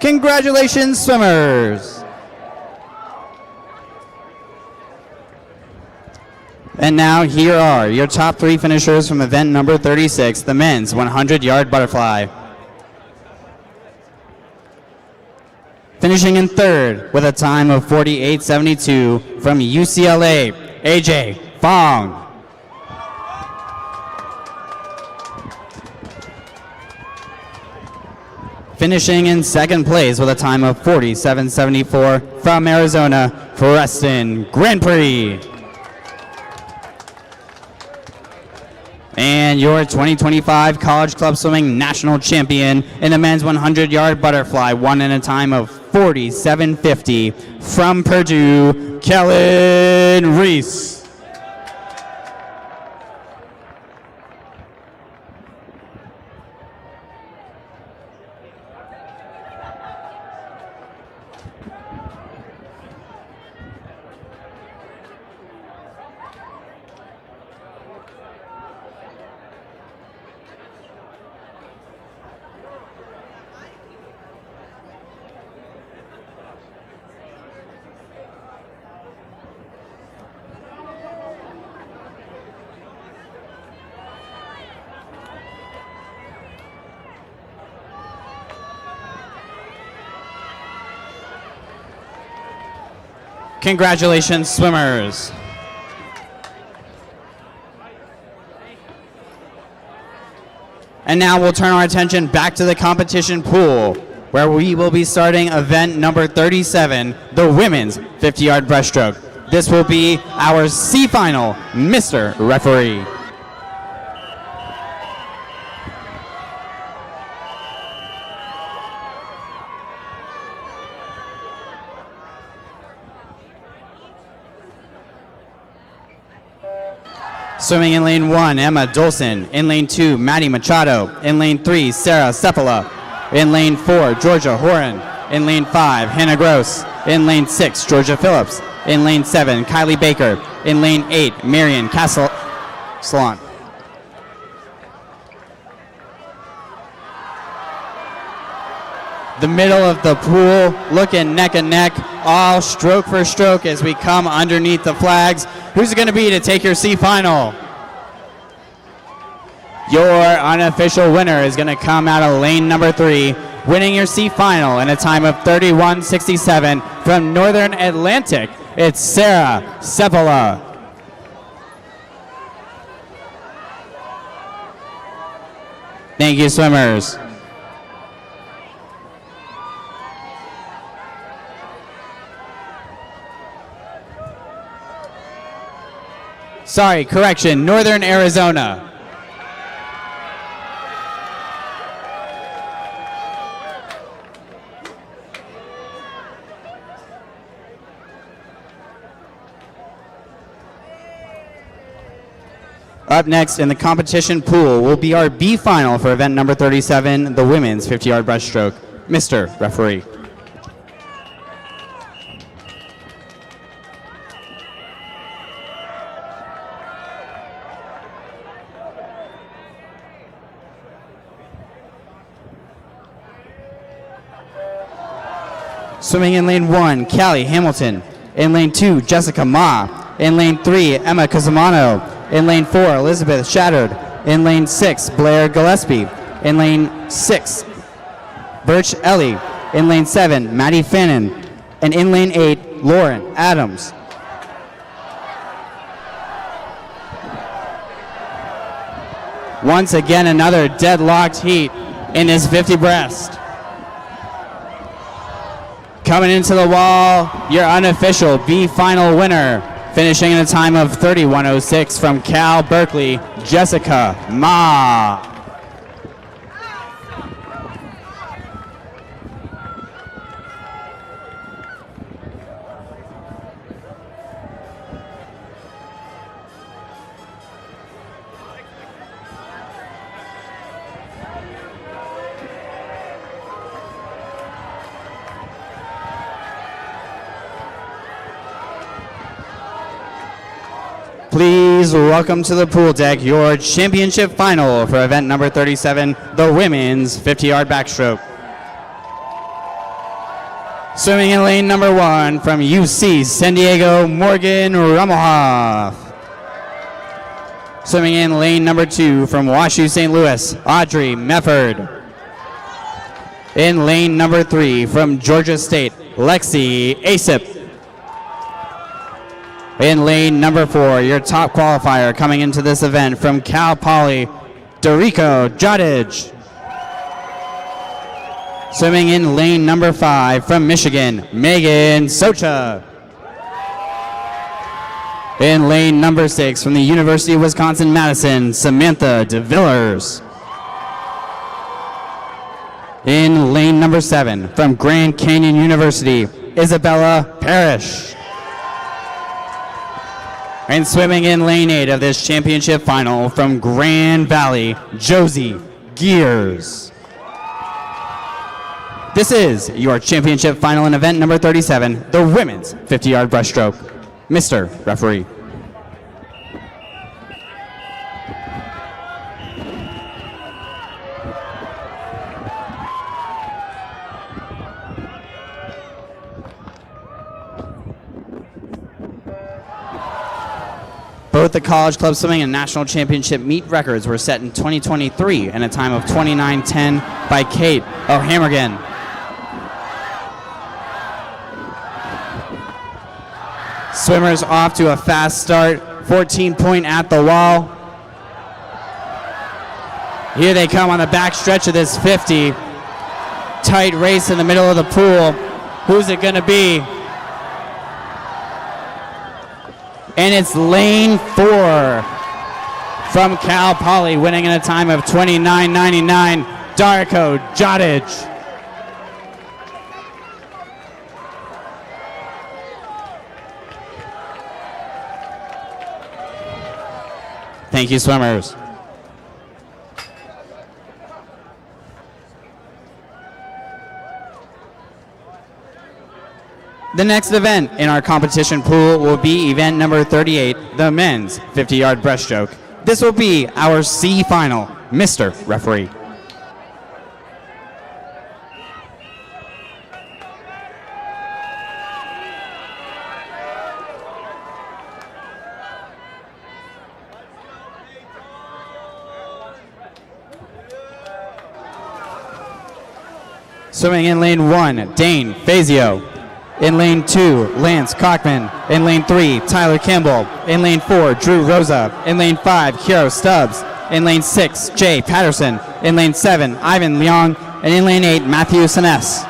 Congratulations, swimmers! And now here are your top 3 finishers from event number 36, the men's 100-yard butterfly. Finishing in third with a time of 48:72 from UCLA, AJ Fong. Finishing in second place with a time of 47:74 from Arizona, Preston Grand Prix. And your 2025 College Club Swimming National Champion in the men's 100-yard butterfly, won in a time of 47:50 from Purdue, Kellen Reese. Congratulations, swimmers. And now we'll turn our attention back to the competition pool, where we will be starting event number 37, the women's 50-yard breaststroke. This will be our C final, Mr. Referee. Swimming in lane 1, Emma Dolson. In lane 2, Maddie Machado. In lane 3, Sarah Cephala. In lane 4, Georgia Horan. In lane 5, Hannah Gross. In lane 6, Georgia Phillips. In lane 7, Kylie Baker. In lane 8, Marion Salon. The middle of the pool, looking neck and neck, all stroke for stroke as we come underneath the flags. Who's it going to be to take your C final? Your unofficial winner is going to come out of lane number 3, winning your C final in a time of 31:67 from Northern Atlantic. It's Sarah Cephala. Thank you, swimmers. Sorry, correction, Northern Arizona. Up next in the competition pool will be our B final for event number 37, the women's 50-yard breaststroke. Mr. Referee. Swimming in lane 1, Callie Hamilton. In lane 2, Jessica Ma. In lane 3, Emma Casamano. In lane 4, Elizabeth Shattered. In lane 6, Blair Gillespie. In lane 6, Birch Ellie. In lane 7, Maddie Fannin. And in lane 8, Lauren Adams. Once again, another deadlocked heat in this 50 breast. Coming into the wall, your unofficial B final winner, finishing in a time of 31:06 from Cal Berkeley, Jessica Ma. Please welcome to the pool deck your championship final for event number 37, the women's 50-yard backstroke. Swimming in lane number 1 from UC San Diego, Morgan Rumelhoff. Swimming in lane number 2 from WashU St. Louis, Audrey Mefford. In lane number 3 from Georgia State, Lexi Asip. In lane number 4, your top qualifier coming into this event from Cal Poly, Dorico Jottage. Swimming in lane number 5 from Michigan, Megan Socha. In lane number 6 from the University of Wisconsin-Madison, Samantha DeVillers. In lane number 7 from Grand Canyon University, Isabella Parrish. And swimming in lane 8 of this championship final from Grand Valley, Josie Gears. This is your championship final in event number 37, the women's 50-yard breaststroke. Mr. Referee. Both the College Club Swimming and National Championship meet records were set in 2023 in a time of 29:10 by Kate O'Hammergan. Swimmers off to a fast start, 14-point at the wall. Here they come on the back stretch of this 50. Tight race in the middle of the pool. Who's it going to be? And it's lane 4 from Cal Poly, winning in a time of 29:99, Dorico Jottage. Thank you, swimmers. The next event in our competition pool will be event number 38, the men's 50-yard breaststroke. This will be our C final. Mr. Referee. Swimming in lane 1, Dane Fazio. In lane 2, Lance Cockman. In lane 3, Tyler Campbell. In lane 4, Drew Rosa. In lane 5, Hiro Stubbs. In lane 6, Jay Patterson. In lane 7, Ivan Leong. And in lane 8, Matthew Siness.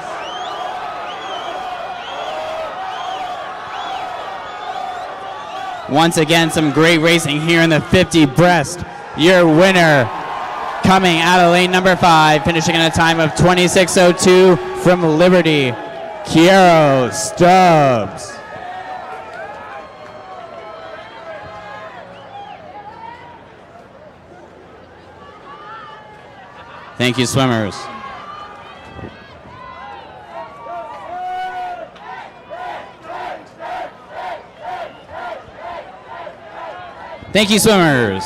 Once again, some great racing here in the 50 breast. Your winner coming out of lane number 5, finishing in a time of 26:02 from Liberty, Hiro Stubbs. Thank you, swimmers. Thank you, swimmers.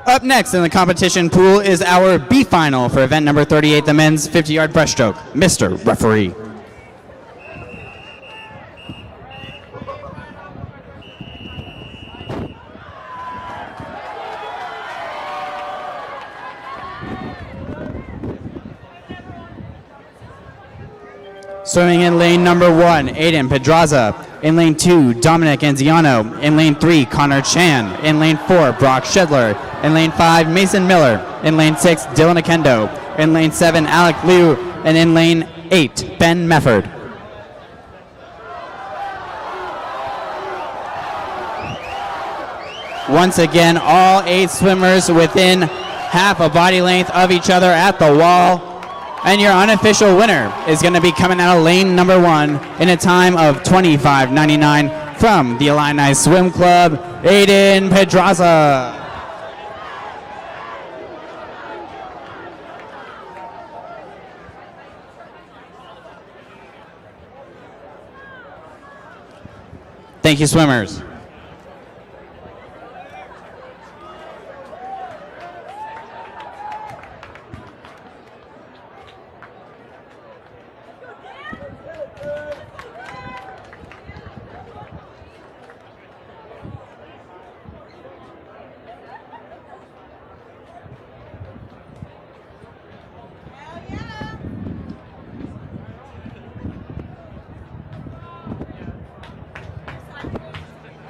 Up next in the competition pool is our B final for event number 38, the men's 50-yard breaststroke. Mr. Referee. Swimming in lane number 1, Aiden Pedraza. In lane 2, Dominic Anziano. In lane 3, Connor Chan. In lane 4, Brock Shedler. In lane 5, Mason Miller. In lane 6, Dylan Akendo. In lane 7, Alec Liu. And in lane 8, Ben Mefford. Once again, all 8 swimmers within half a body length of each other at the wall. And your unofficial winner is going to be coming out of lane number 1 in a time of 25:99 from the Illini Swim Club, Aiden Pedraza. Thank you, swimmers.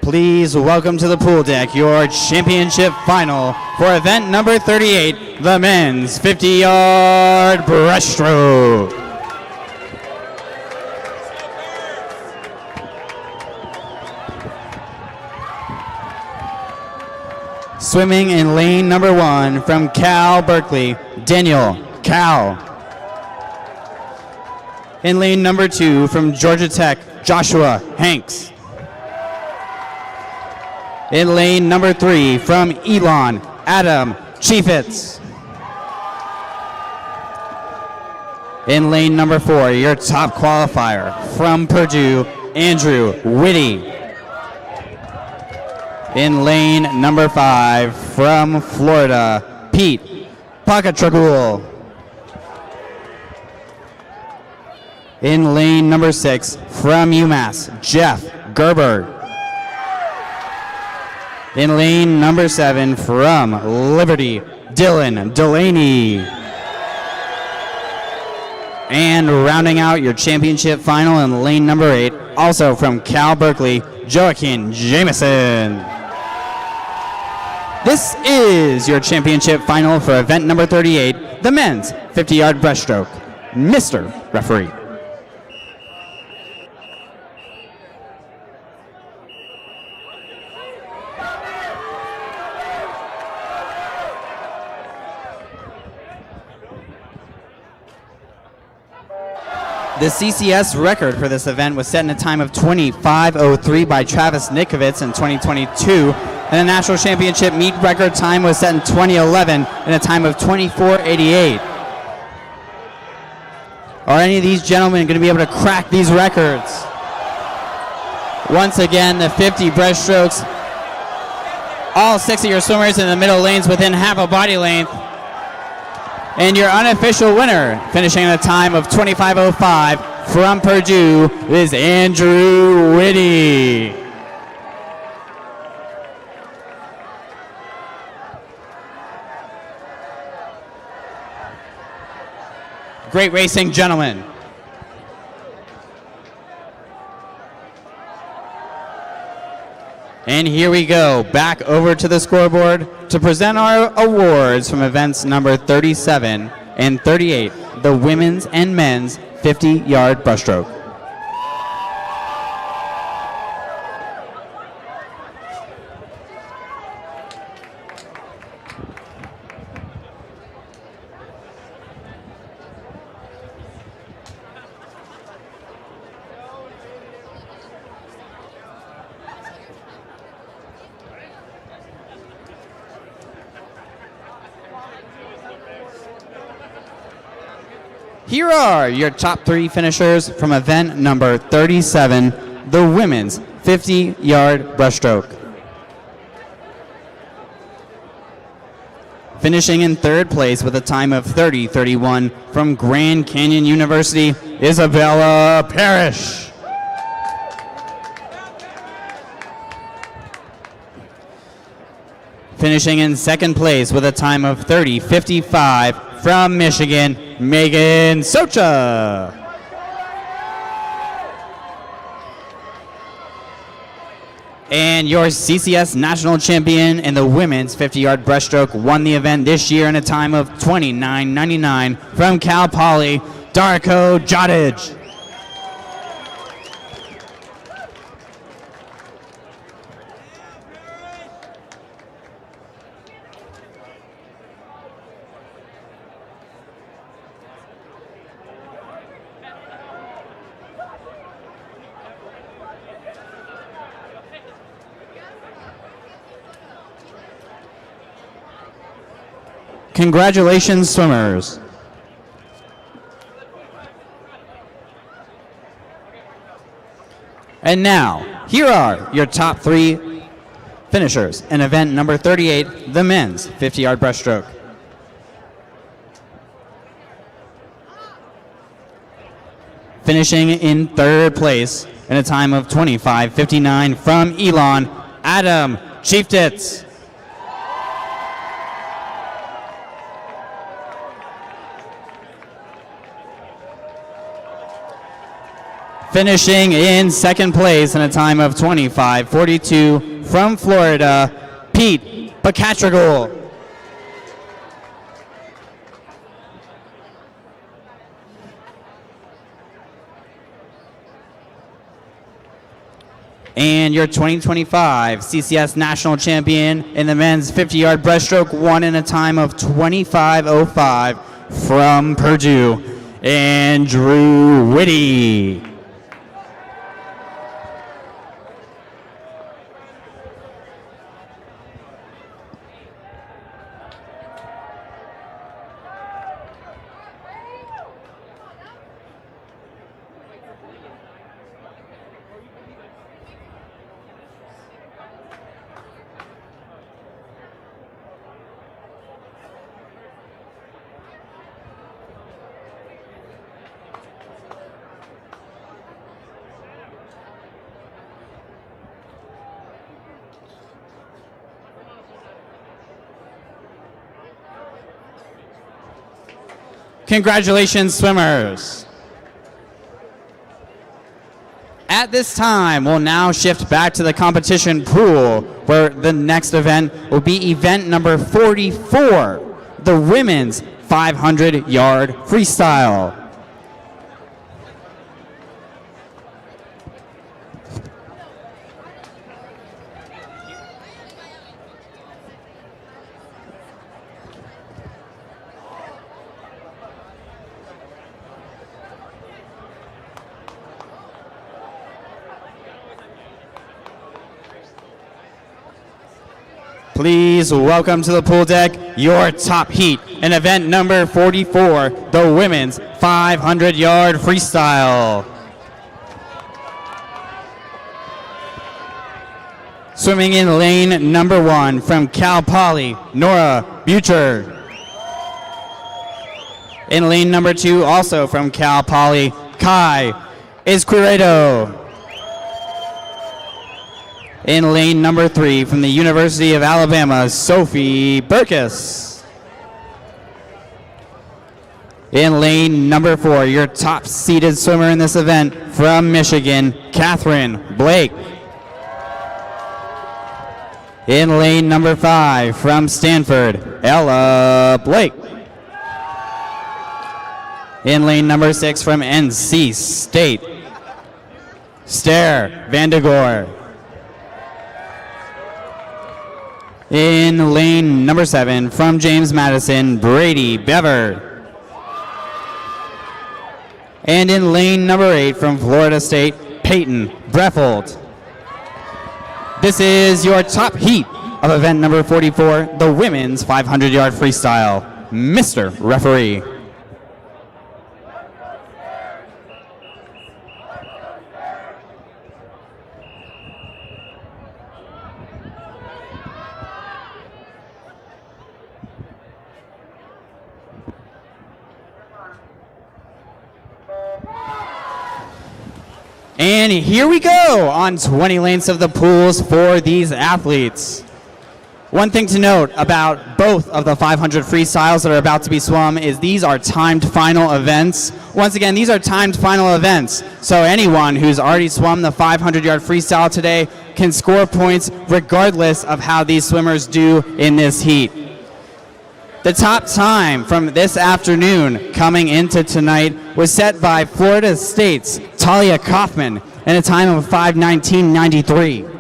Please welcome to the pool deck your championship final for event number 38, the men's 50-yard breaststroke. Swimming in lane number 1 from Cal Berkeley, Daniel Cal. In lane number 2 from Georgia Tech, Joshua Hanks. In lane number 3 from Elon, Adam Chiefitz. In lane number 4, your top qualifier from Purdue, Andrew Whitty. In lane number 5 from Florida, Pete Pakatragul. In lane number 6 from UMass, Jeff Gerber. In lane number 7 from Liberty, Dylan Delaney. And rounding out your championship final in lane number 8, also from Cal Berkeley, Joaquin Jameson. This is your championship final for event number 38, the men's 50-yard breaststroke. Mr. Referee. The CCS record for this event was set in a time of 25:03 by Travis Nikovitz in 2022, and the national championship meet record time was set in 2011 in a time of 24:88. Are any of these gentlemen going to be able to crack these records? Once again, the 50 breaststrokes, all 6 of your swimmers in the middle lanes within half a body length. And your unofficial winner, finishing at a time of 25:05 from Purdue, is Andrew Whitty. Great racing, gentlemen. And here we go, back over to the scoreboard to present our awards from events number 37 and 38, the women's and men's 50-yard breaststroke. Here are your top 3 finishers from event number 37, the women's 50-yard breaststroke. Finishing in 3rd place with a time of 30:31 from Grand Canyon University, Isabella Parrish. Finishing in 2nd place with a time of 30:55 from Michigan, Megan Socha. And your CCS national champion in the women's 50-yard breaststroke won the event this year in a time of 29.99 from Cal Poly, Darko Jodic. Congratulations, swimmers. And now, here are your top 3 finishers in event number 38, the men's 50-yard breaststroke. Finishing in 3rd place in a time of 25.59 from Elon, Adam Chieftitz. Finishing in 2nd place in a time of 25.42 from Florida, Pete Bacatrigal. And your 2025 CCS national champion in the men's 50-yard breaststroke won in a time of 25.05 from Purdue, Andrew Whitty. Congratulations, swimmers. At this time, we'll now shift back to the competition pool, where the next event will be event number 44, the women's 500-yard freestyle. Please welcome to the pool deck your top heat in event number 44, the women's 500-yard freestyle. Swimming in lane number 1 from Cal Poly, Nora Butcher. In lane number 2, also from Cal Poly, Kai Izquierdo. In lane number 3 from the University of Alabama, Sophie Burkus. In lane number 4, your top seeded swimmer in this event from Michigan, Catherine Blake. In lane number 5 from Stanford, Ella Blake. In lane number 6 from NC State, Ster Vandergoor. In lane number 7 from James Madison, Brady Bever. And in lane number 8 from Florida State, Peyton Breffold. This is your top heat of event number 44, the women's 500-yard freestyle. Mr. Referee. And here we go on 20 lanes of the pools for these athletes. One thing to note about both of the 500 freestyles that are about to be swum is these are timed final events. Once again, these are timed final events. So anyone who's already swum the 500-yard freestyle today can score points regardless of how these swimmers do in this heat. The top time from this afternoon coming into tonight was set by Florida State's Talia Kaufman in a time of 5:19.93.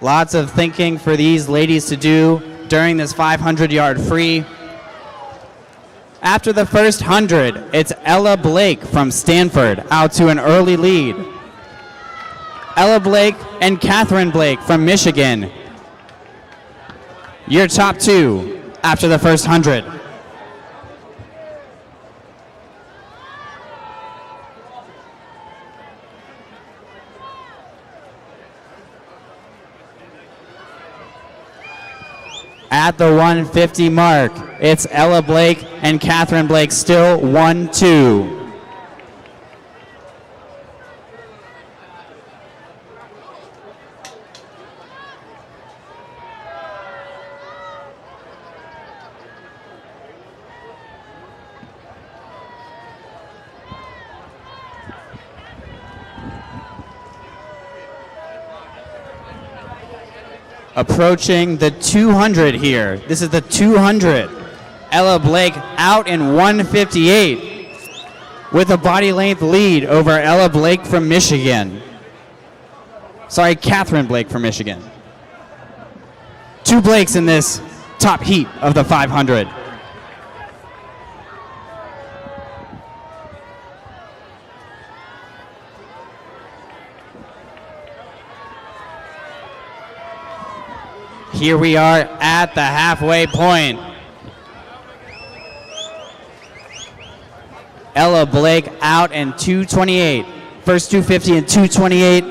Lots of thinking for these ladies to do during this 500-yard free. After the first 100, it's Ella Blake from Stanford out to an early lead. Ella Blake and Catherine Blake from Michigan. Your top two after the first 100. At the 150 mark, it's Ella Blake and Catherine Blake still 1-2. Approaching the 200 here. This is the 200. Ella Blake out in 158 with a body length lead over Ella Blake from Michigan. Sorry, Catherine Blake from Michigan. Two Blakes in this top heat of the 500. Here we are at the halfway point. Ella Blake out in 2:28. First 250 and 2:28.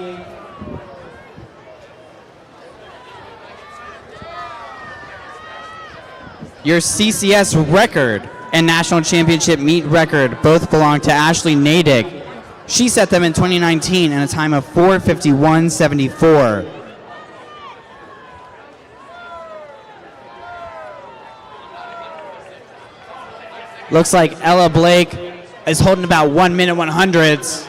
Your CCS record and national championship meet record both belong to Ashley Nadick. She set them in 2019 in a time of 4:51.74. Looks like Ella Blake is holding about 1 minute 100s.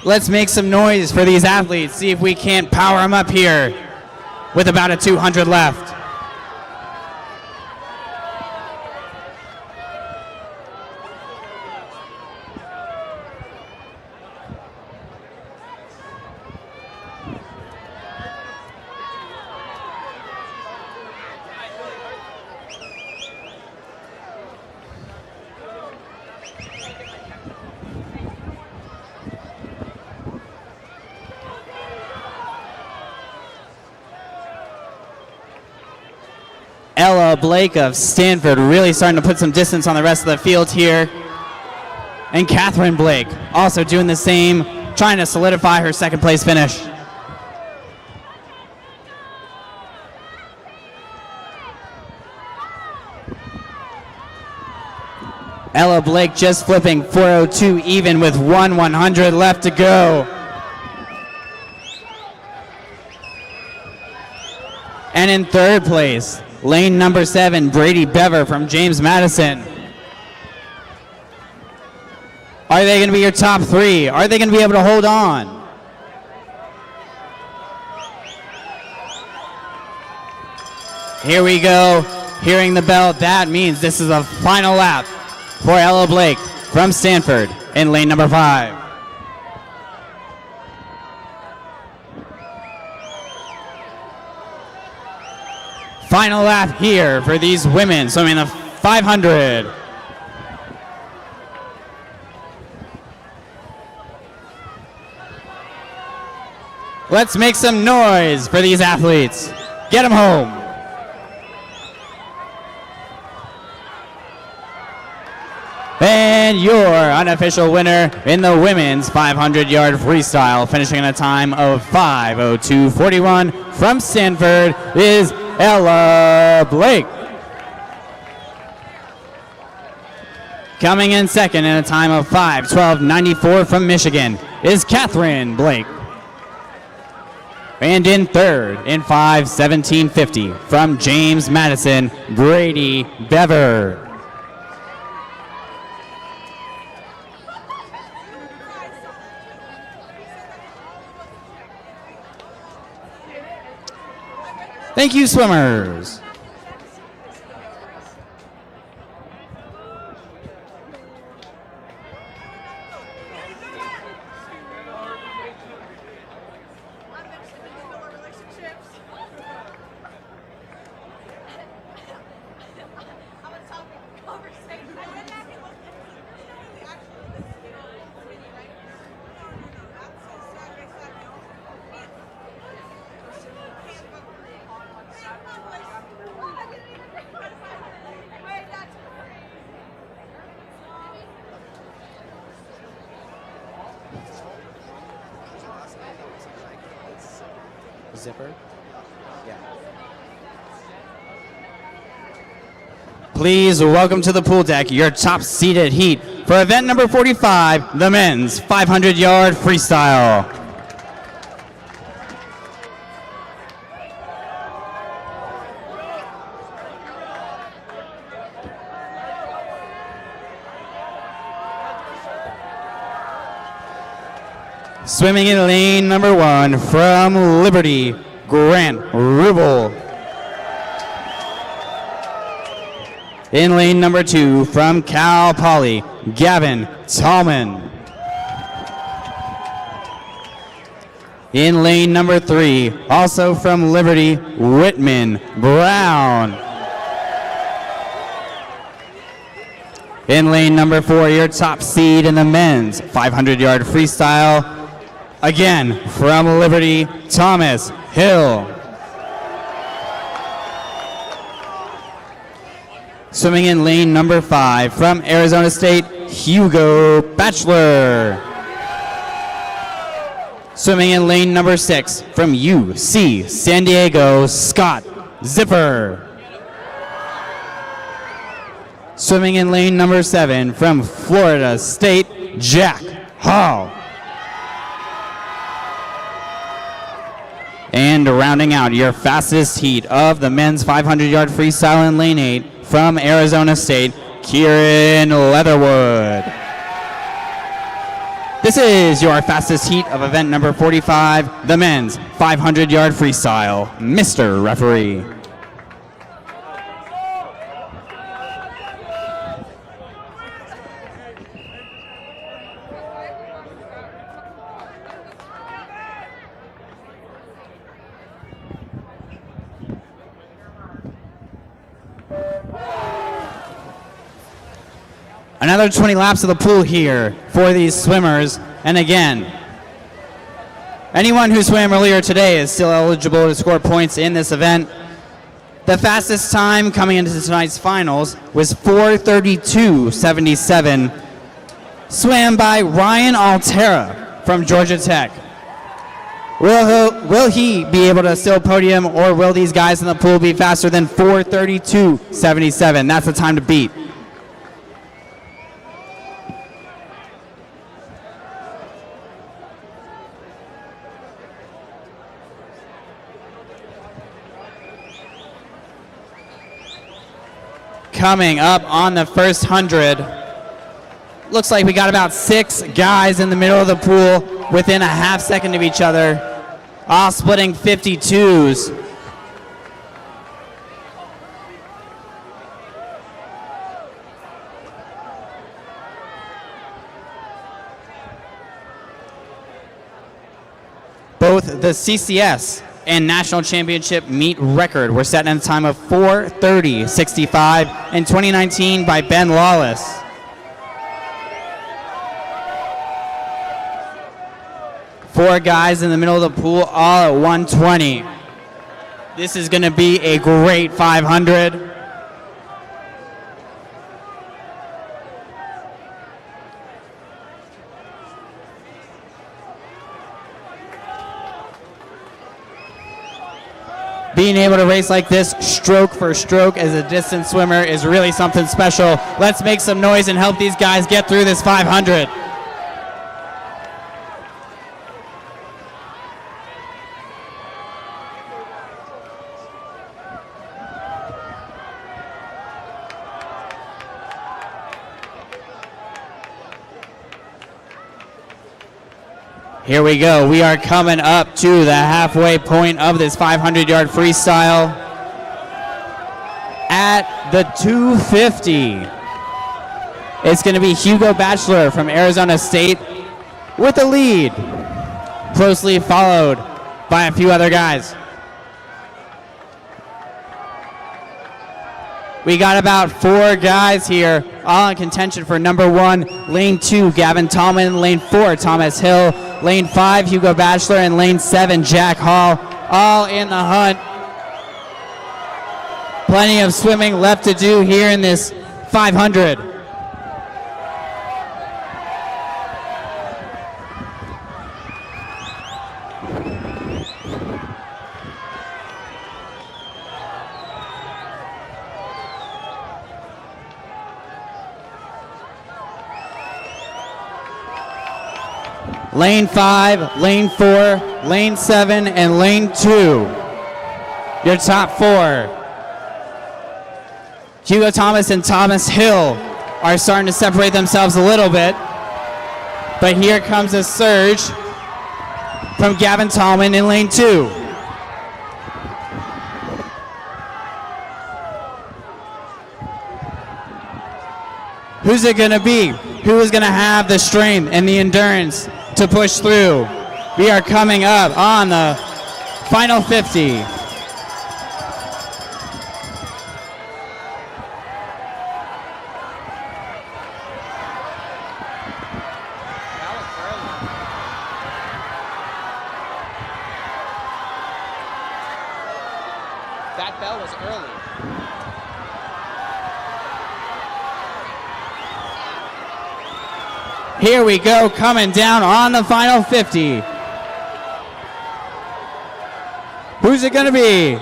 Let's make some noise for these athletes. See if we can't power them up here with about a 200 left. Ella Blake of Stanford really starting to put some distance on the rest of the field here. And Catherine Blake also doing the same, trying to solidify her second place finish. Ella Blake just flipping 4:02 even with 100 left to go. And in third place, lane number 7, Brady Bever from James Madison. Are they going to be your top 3? Are they going to be able to hold on? Here we go. Hearing the bell, that means this is a final lap for Ella Blake from Stanford in lane number 5. Final lap here for these women swimming the 500. Let's make some noise for these athletes. Get them home. And your unofficial winner in the women's 500-yard freestyle, finishing in a time of 5:02.41 from Stanford, is Ella Blake. Coming in second in a time of 5:12.94 from Michigan is Catherine Blake. And in third in 5:17.50 from James Madison, Brady Bever. Thank you, swimmers. Zipper? Yeah. Please welcome to the pool deck your top seeded heat for event number 45, the men's 500-yard freestyle. Swimming in lane number 1 from Liberty, Grant Rubel. In lane number 2 from Cal Poly, Gavin Tallman. In lane number 3, also from Liberty, Whitman Brown. In lane number 4, your top seed in the men's 500-yard freestyle, again, from Liberty, Thomas Hill. Swimming in lane number 5 from Arizona State, Hugo Batchelor. Swimming in lane number 6 from UC San Diego, Scott Zipper. Swimming in lane number 7 from Florida State, Jack Hall. And rounding out your fastest heat of the men's 500-yard freestyle in lane 8 from Arizona State, Kieran Leatherwood. This is your fastest heat of event number 45, the men's 500-yard freestyle. Mr. Referee. Another 20 laps of the pool here for these swimmers. And again, anyone who swam earlier today is still eligible to score points in this event. The fastest time coming into tonight's finals was 4:32.77, swam by Ryan Altera from Georgia Tech. Will he be able to still podium, or will these guys in the pool be faster than 4:32.77? That's the time to beat. Coming up on the first 100, looks like we got about 6 guys in the middle of the pool within a half second of each other, all splitting 52s. Both the CCS and national championship meet record were set in a time of 4:30.65 in 2019 by Ben Lawless. Four guys in the middle of the pool, all at 120. This is going to be a great 500. Being able to race like this, stroke for stroke, as a distance swimmer is really something special. Let's make some noise and help these guys get through this 500. Here we go. We are coming up to the halfway point of this 500-yard freestyle at the 250. It's going to be Hugo Batchelor from Arizona State with the lead, closely followed by a few other guys. We got about 4 guys here, all in contention for number 1. Lane 2, Gavin Tallman. Lane 4, Thomas Hill. Lane 5, Hugo Batchelor. And lane 7, Jack Hall, all in the hunt. Plenty of swimming left to do here in this 500. Lane 5, lane 4, lane 7, and lane 2. Your top 4. Hugo Thomas and Thomas Hill are starting to separate themselves a little bit. But here comes a surge from Gavin Tallman in lane 2. Who's it going to be? Who is going to have the strength and the endurance to push through? We are coming up on the final 50. That bell was early. Here we go, coming down on the final 50. Who's it going to be?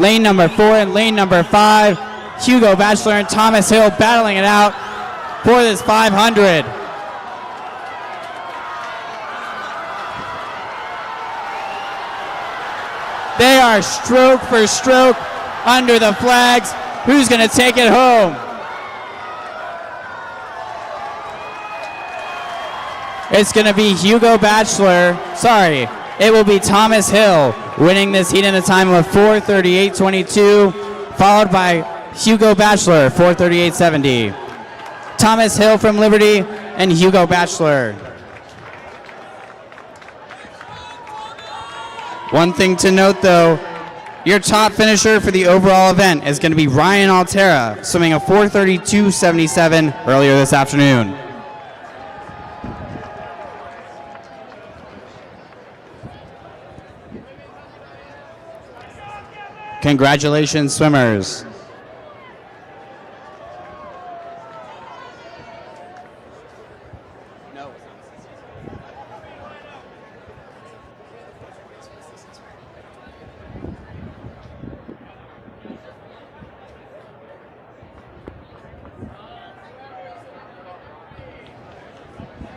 Lane number 4 and lane number 5, Hugo Batchelor and Thomas Hill battling it out for this 500. They are stroke for stroke under the flags. Who's going to take it home? It's going to be Hugo Batchelor. Sorry, it will be Thomas Hill winning this heat in a time of 4:38.22, followed by Hugo Batchelor, 4:38.70. Thomas Hill from Liberty and Hugo Batchelor. One thing to note, though, your top finisher for the overall event is going to be Ryan Altera, swimming a 4:32.77 earlier this afternoon. Congratulations, swimmers.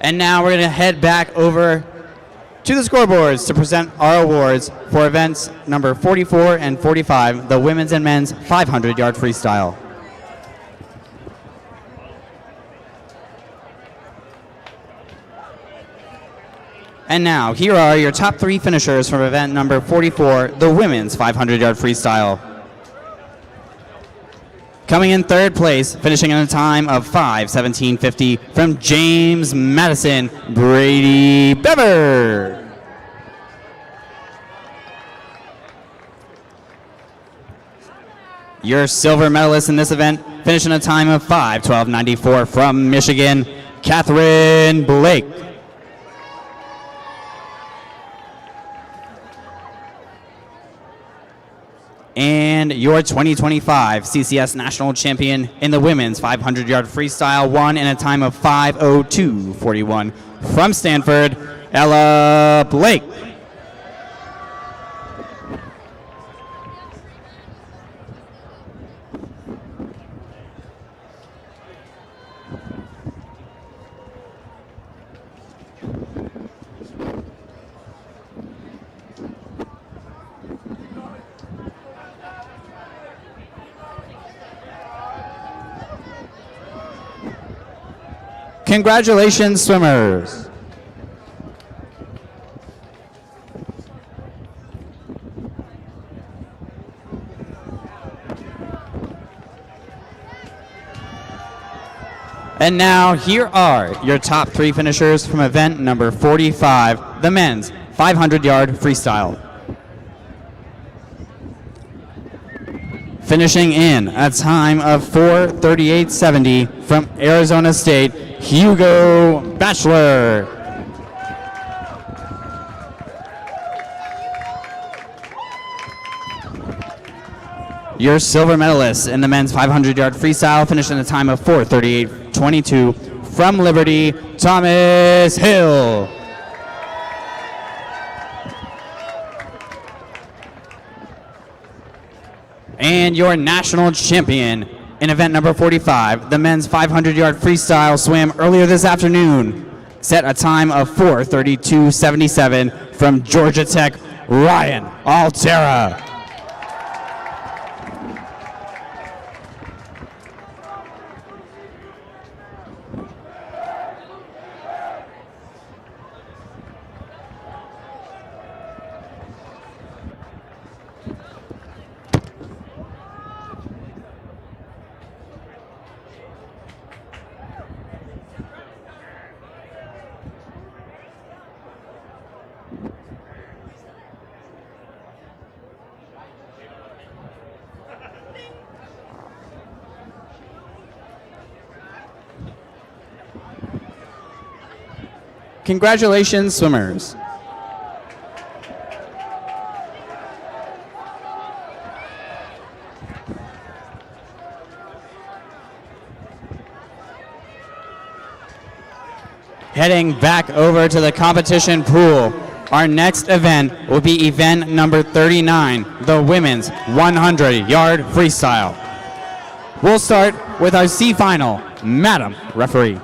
And now we're going to head back over to the scoreboards to present our awards for events number 44 and 45, the women's and men's 500-yard freestyle. And now, here are your top 3 finishers from event number 44, the women's 500-yard freestyle. Coming in 3rd place, finishing in a time of 5:17.50 from James Madison, Brady Bever. Your silver medalist in this event, finishing a time of 5:12.94 from Michigan, Catherine Blake. And your 2025 CCS National Champion in the women's 500-yard freestyle won in a time of 5:02.41 from Stanford, Ella Blake. Congratulations, swimmers. And now here are your top 3 finishers from event number 45, the men's 500-yard freestyle. Finishing in a time of 4:38.70 from Arizona State, Hugo Batchelor. Your silver medalist in the men's 500-yard freestyle finished in a time of 4:38.22 from Liberty, Thomas Hill. And your national champion in event number 45, the men's 500-yard freestyle swim earlier this afternoon, set a time of 4:32.77 from Georgia Tech, Ryan Altera. Congratulations, swimmers. Heading back over to the competition pool, our next event will be event number 39, the women's 100-yard freestyle. We'll start with our C final, Madam Referee.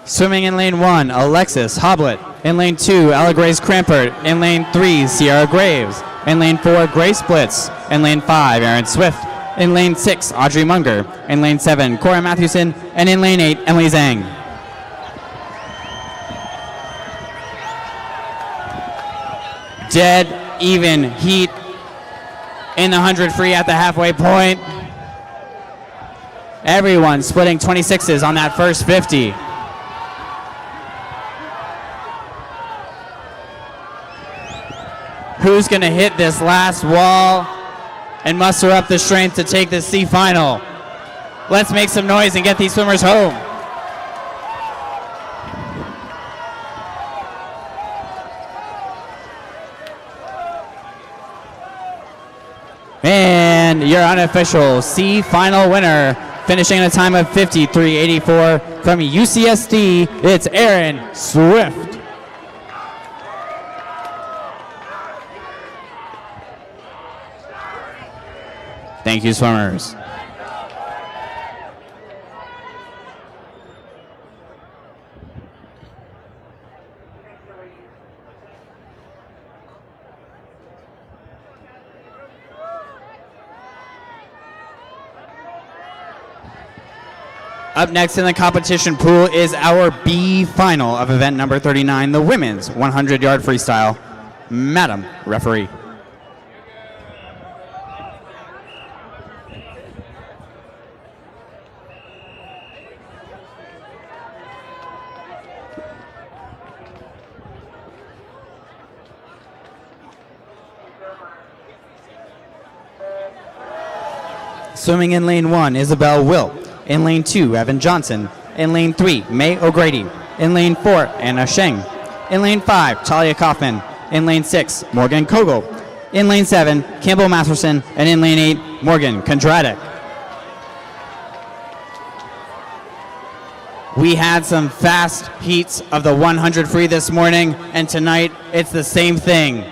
Swimming in lane 1, Alexis Hoblet. In lane 2, Ella Grace Crampert. In lane 3, Sierra Graves. In lane 4, Grace Blitz. In lane 5, Aaron Swift. In lane 6, Audrey Munger. In lane 7, Cora Matthewson. And in lane 8, Emily Zhang. Dead even heat in the 100 free at the halfway point. Everyone splitting 26s on that first 50. Who's going to hit this last wall and muster up the strength to take this C final? Let's make some noise and get these swimmers home. And your unofficial C final winner, finishing in a time of 53.84 from UCSD, it's Aaron Swift. Thank you, swimmers. Up next in the competition pool is our B final of event number 39, the women's 100-yard freestyle. Madam Referee. Swimming in lane 1, Isabel Wilt. In lane 2, Evan Johnson. In lane 3, May O'Grady. In lane 4, Anna Sheng. In lane 5, Talia Kaufman. In lane 6, Morgan Kogel. In lane 7, Campbell Masterson. And in lane 8, Morgan Kondratek. We had some fast heats of the 100 free this morning, and tonight it's the same thing.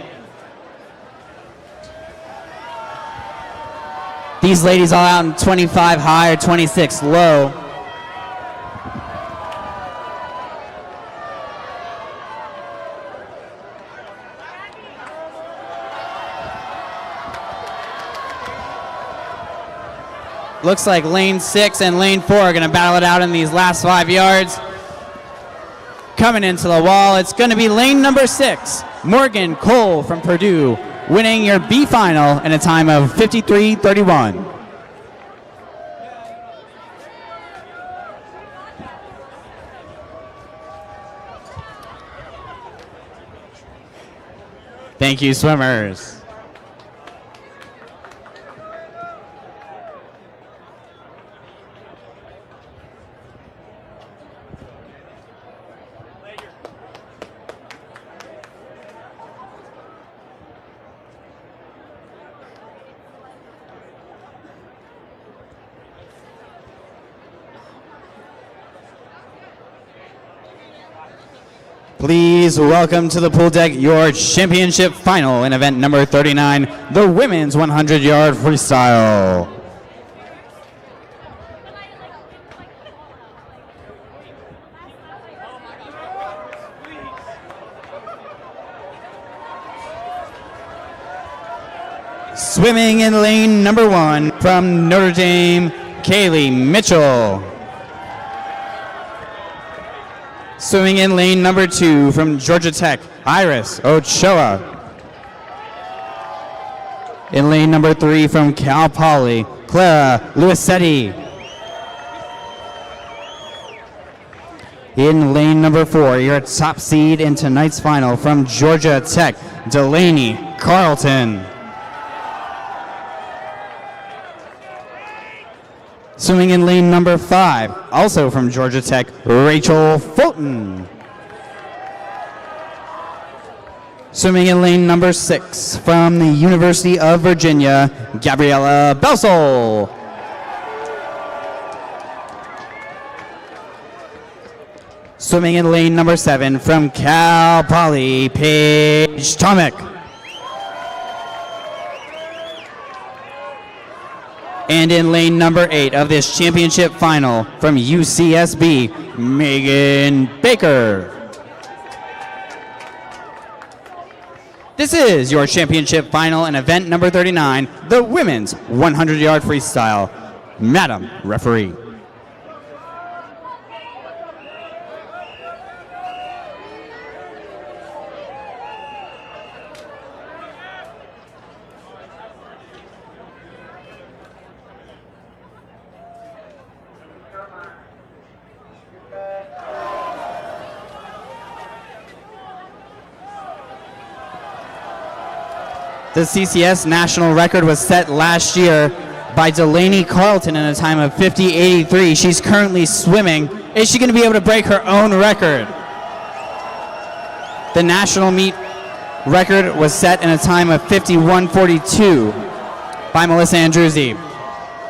These ladies all out in 25 high or 26 low. Looks like lane 6 and lane 4 are going to battle it out in these last 5 yards. Coming into the wall, it's going to be lane number 6, Morgan Cole from Purdue, winning your B final in a time of 53:31. Thank you, swimmers. Please welcome to the pool deck your championship final in event number 39, the women's 100-yard freestyle. Swimming in lane number 1 from Notre Dame, Kaylee Mitchell. Swimming in lane number 2 from Georgia Tech, Iris Ochoa. In lane number 3 from Cal Poly, Clara Luisetti. In lane number 4, your top seed in tonight's final from Georgia Tech, Delaney Carlton. Swimming in lane number 5, also from Georgia Tech, Rachel Fulton. Swimming in lane number 6, from the University of Virginia, Gabriella Belsel. Swimming in lane number 7, from Cal Poly, Paige Tomic. And in lane number 8 of this championship final from UCSB, Megan Baker. This is your championship final in event number 39, the women's 100-yard freestyle. Madam Referee. The CCS national record was set last year by Delaney Carlton in a time of 50:83. She's currently swimming. Is she going to be able to break her own record? The national meet record was set in a time of 51:42 by Melissa Andruzzi.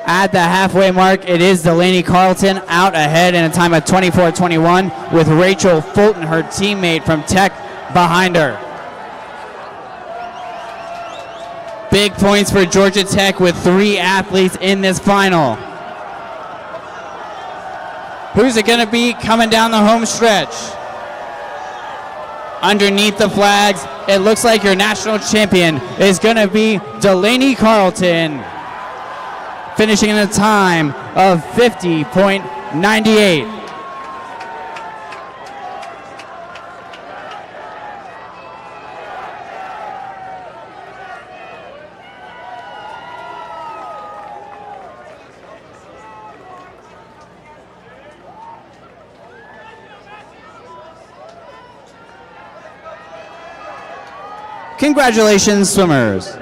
At the halfway mark, it is Delaney Carlton out ahead in a time of 24:21 with Rachel Fulton, her teammate from Tech, behind her. Big points for Georgia Tech with 3 athletes in this final. Who's it going to be coming down the home stretch? Underneath the flags, it looks like your national champion is going to be Delaney Carlton, finishing in a time of 50.98. Congratulations, swimmers.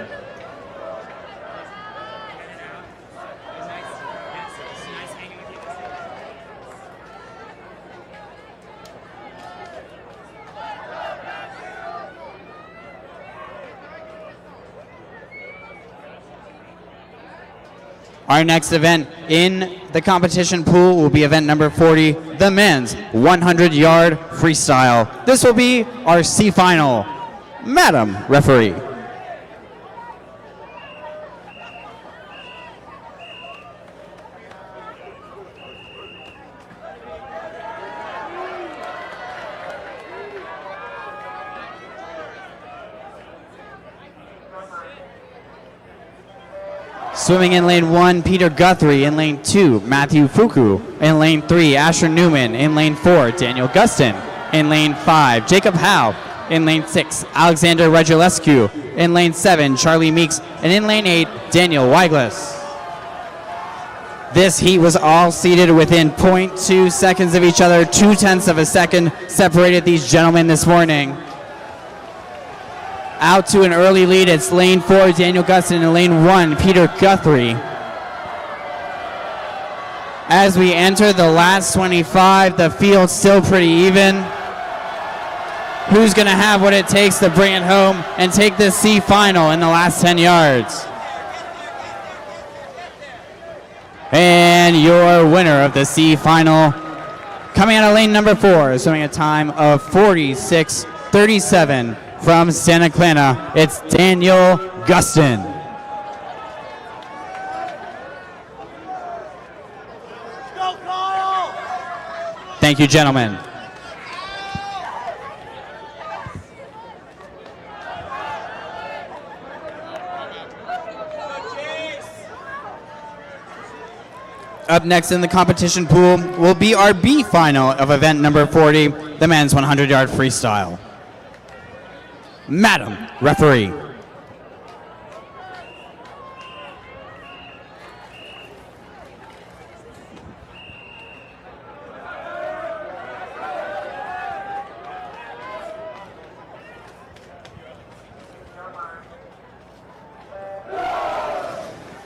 Our next event in the competition pool will be event number 40, the men's 100-yard freestyle. This will be our C final. Madam Referee. Swimming in lane 1, Peter Guthrie. In lane 2, Matthew Fuku. In lane 3, Asher Newman. In lane 4, Daniel Gustin. In lane 5, Jacob Howe. In lane 6, Alexander Regulescu. In lane 7, Charlie Meeks. And in lane 8, Daniel Weiglis. This heat was all seated within 0.2 seconds of each other. 0.2 of a second separated these gentlemen this morning. Out to an early lead, it's lane 4, Daniel Gustin, and lane 1, Peter Guthrie. As we enter the last 25, the field's still pretty even. Who's going to have what it takes to bring it home and take this C final in the last 10 yards? And your winner of the C final, coming out of lane number 4, showing a time of 46:37. From Santa Clara, it's Daniel Gustin. Thank you, gentlemen. Up next in the competition pool will be our B final of event number 40, the men's 100-yard freestyle. Madam Referee.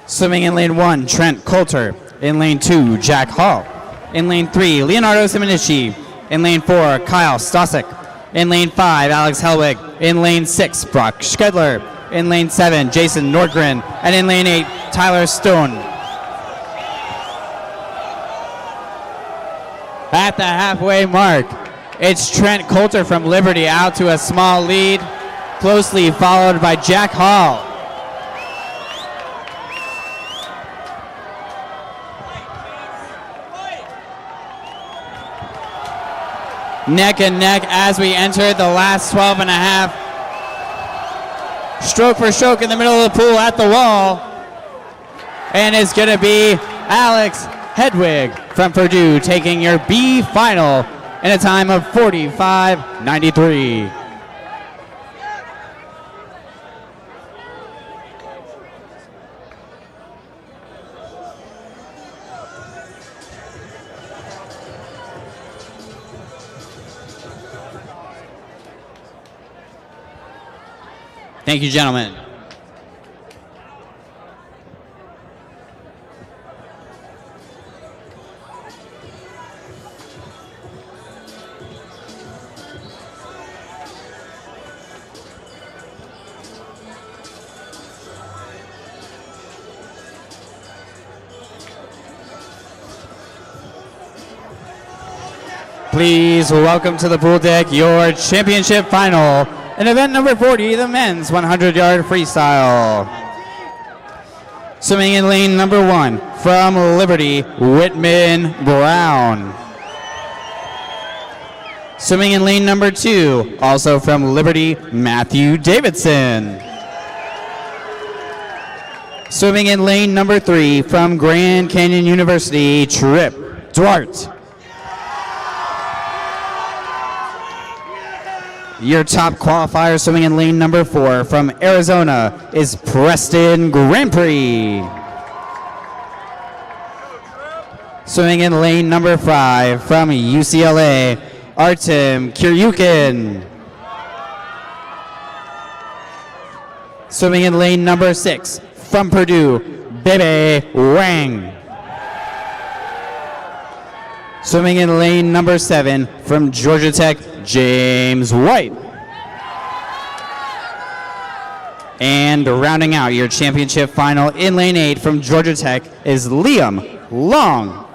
Swimming in lane 1, Trent Coulter. In lane 2, Jack Hall. In lane 3, Leonardo Simonici. In lane 4, Kyle Stasek. In lane 5, Alex Helwig. In lane 6, Brock Schkedler. In lane 7, Jason Nordgren. And in lane 8, Tyler Stone. At the halfway mark, it's Trent Coulter from Liberty out to a small lead, closely followed by Jack Hall. Neck and neck as we enter the last 12 and a half. Stroke for stroke in the middle of the pool at the wall. And it's going to be Alex Hedwig from Purdue taking your B final in a time of 45:93. Thank you, gentlemen. Please welcome to the pool deck your championship final. In event number 40, the men's 100-yard freestyle. Swimming in lane number 1 from Liberty, Whitman Brown. Swimming in lane number 2, also from Liberty, Matthew Davidson. Swimming in lane number 3 from Grand Canyon University, Trip Duarte. Your top qualifier swimming in lane number 4 from Arizona is Preston Grand Prix. Swimming in lane number 5 from UCLA, Artem Kiryukin. Swimming in lane number 6 from Purdue, Bebe Wang. Swimming in lane number 7 from Georgia Tech, James White. And rounding out your championship final in lane 8 from Georgia Tech is Liam Long.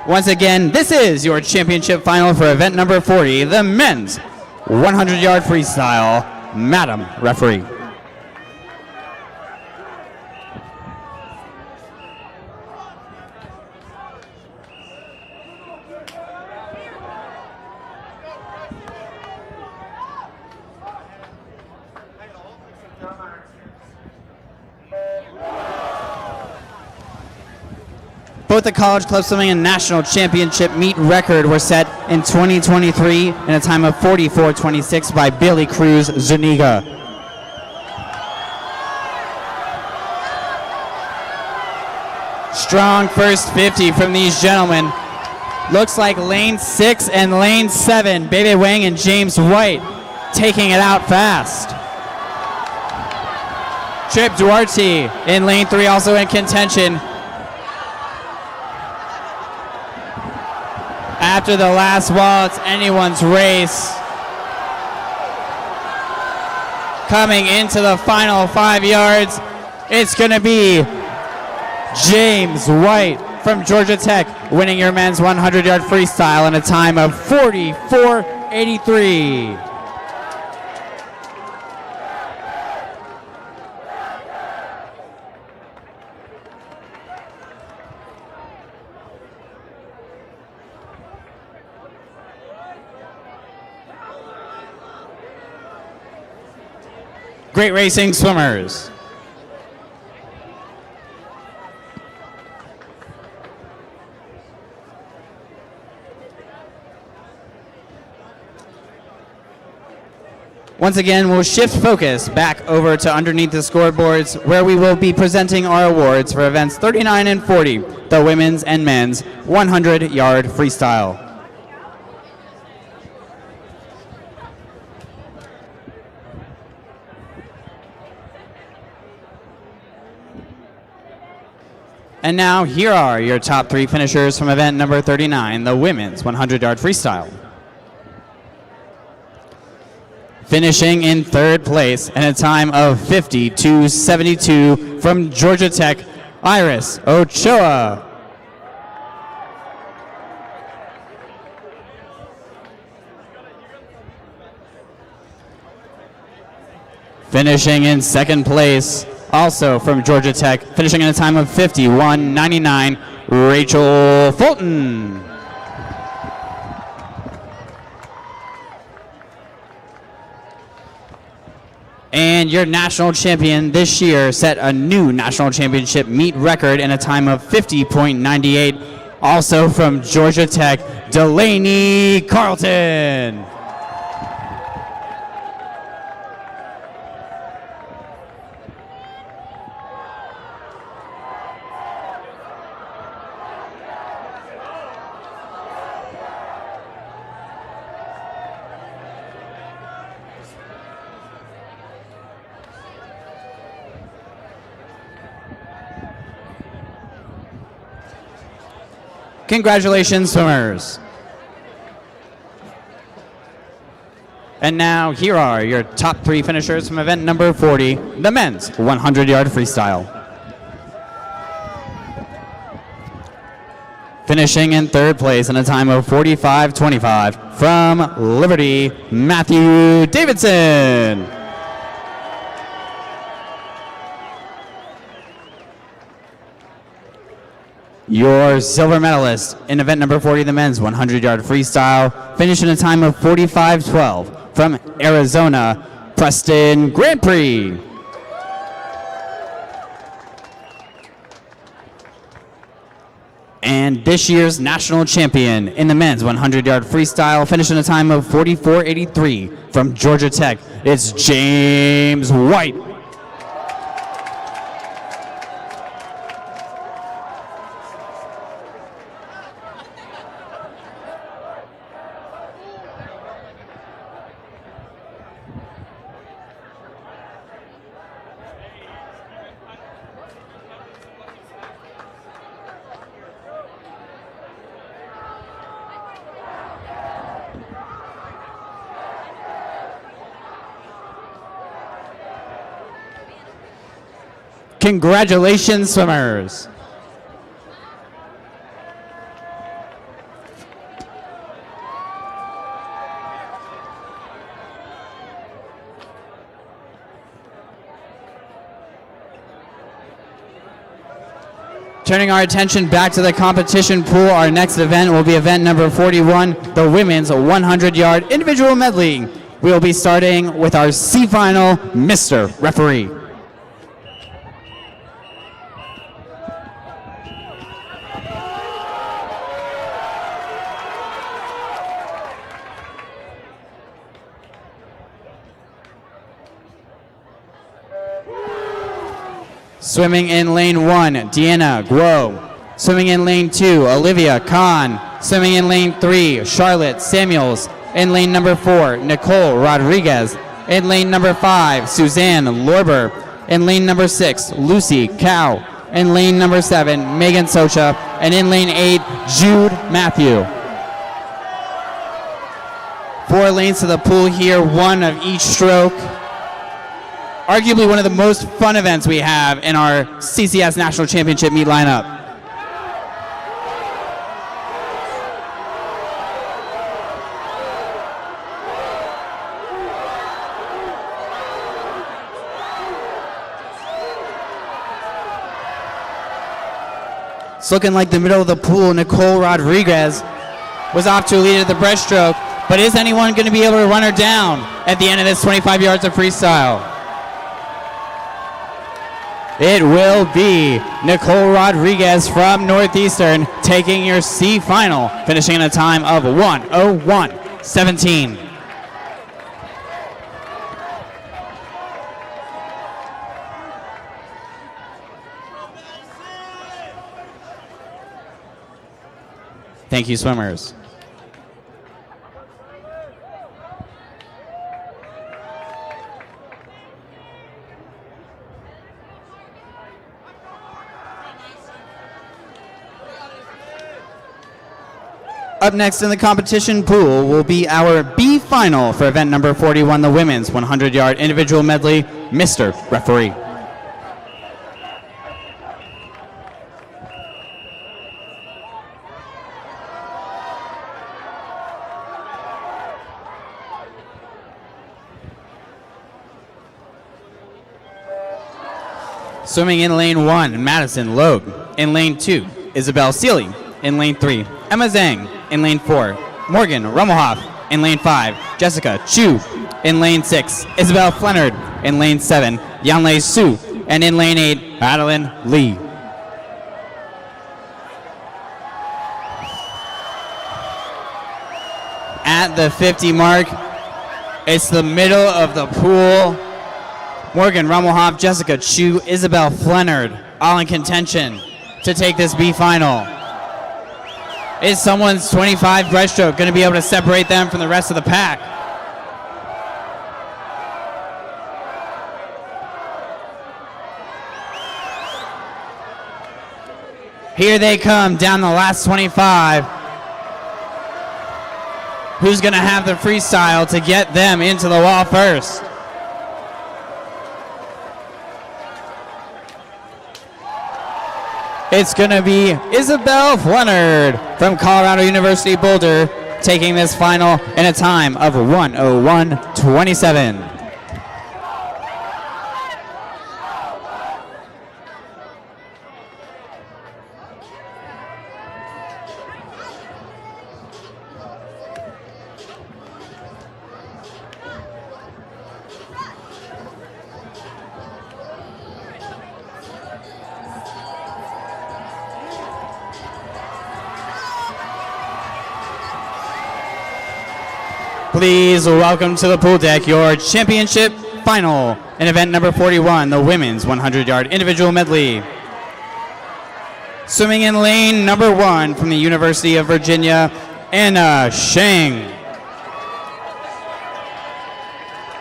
Once again, this is your championship final for event number 40, the men's 100-yard freestyle. Madam Referee. Both the College Club Swimming and National Championship meet record were set in 2023 in a time of 44:26 by Billy Cruz Zuniga. Strong first 50 from these gentlemen. Looks like lane 6 and lane 7, Bebe Wang and James White taking it out fast. Trip Duarte in lane 3 also in contention. After the last wall, it's anyone's race. Coming into the final 5 yards, it's going to be James White from Georgia Tech winning your men's 100-yard freestyle in a time of 44:83. Great racing, swimmers. Once again, we'll shift focus back over to underneath the scoreboards where we will be presenting our awards for events 39 and 40, the women's and men's 100-yard freestyle. And now, here are your top 3 finishers from event number 39, the women's 100-yard freestyle. Finishing in 3rd place in a time of 50:72 from Georgia Tech, Iris Ochoa. Finishing in 2nd place, also from Georgia Tech, finishing in a time of 51:99, Rachel Fulton. And your national champion this year set a new national championship meet record in a time of 50:98, also from Georgia Tech, Delaney Carlton. Congratulations, swimmers. And now, here are your top 3 finishers from event number 40, the men's 100-yard freestyle. Finishing in 3rd place in a time of 45:25 from Liberty, Matthew Davidson. Your silver medalist in event number 40, the men's 100-yard freestyle, finished in a time of 45:12 from Arizona, Preston Grand Prix. And this year's national champion in the men's 100-yard freestyle, finished in a time of 44:83 from Georgia Tech, it's James White. Congratulations, swimmers. Turning our attention back to the competition pool, our next event will be event number 41, the women's 100-yard individual medley. We will be starting with our C final, Mr. Referee. Swimming in lane 1, Deanna Guo. Swimming in lane 2, Olivia Kahn. Swimming in lane 3, Charlotte Samuels. In lane number 4, Nicole Rodriguez. In lane number 5, Suzanne Lorber. In lane number 6, Lucy Cow. In lane number 7, Megan Socha. And in lane 8, Jude Matthew. 4 lanes to the pool here, 1 of each stroke. Arguably one of the most fun events we have in our CCS National Championship meet lineup. It's looking like the middle of the pool, Nicole Rodriguez was off to a lead at the breaststroke, but is anyone going to be able to run her down at the end of this 25 yards of freestyle? It will be Nicole Rodriguez from Northeastern taking your C final, finishing in a time of 1:01:17. Thank you, swimmers. Up next in the competition pool will be our B final for event number 41, the women's 100-yard individual medley, Mr. Referee. Swimming in lane 1, Madison Logue. In lane 2, Isabel Seeley. In lane 3, Emma Zhang. In lane 4, Morgan Rummelhoff. In lane 5, Jessica Chu. In lane 6, Isabel Flennard. In lane 7, Yanlei Su. And in lane 8, Madeline Lee. At the 50 mark, it's the middle of the pool. Morgan Rummelhoff, Jessica Chu, Isabel Flennard, all in contention to take this B final. Is someone's 25 breaststroke going to be able to separate them from the rest of the pack? Here they come down the last 25. Who's going to have the freestyle to get them into the wall first? It's going to be Isabel Flennard from Colorado University Boulder taking this final in a time of 1:01:27. Please welcome to the pool deck your championship final in event number 41, the women's 100-yard individual medley. Swimming in lane number 1 from the University of Virginia, Anna Sheng.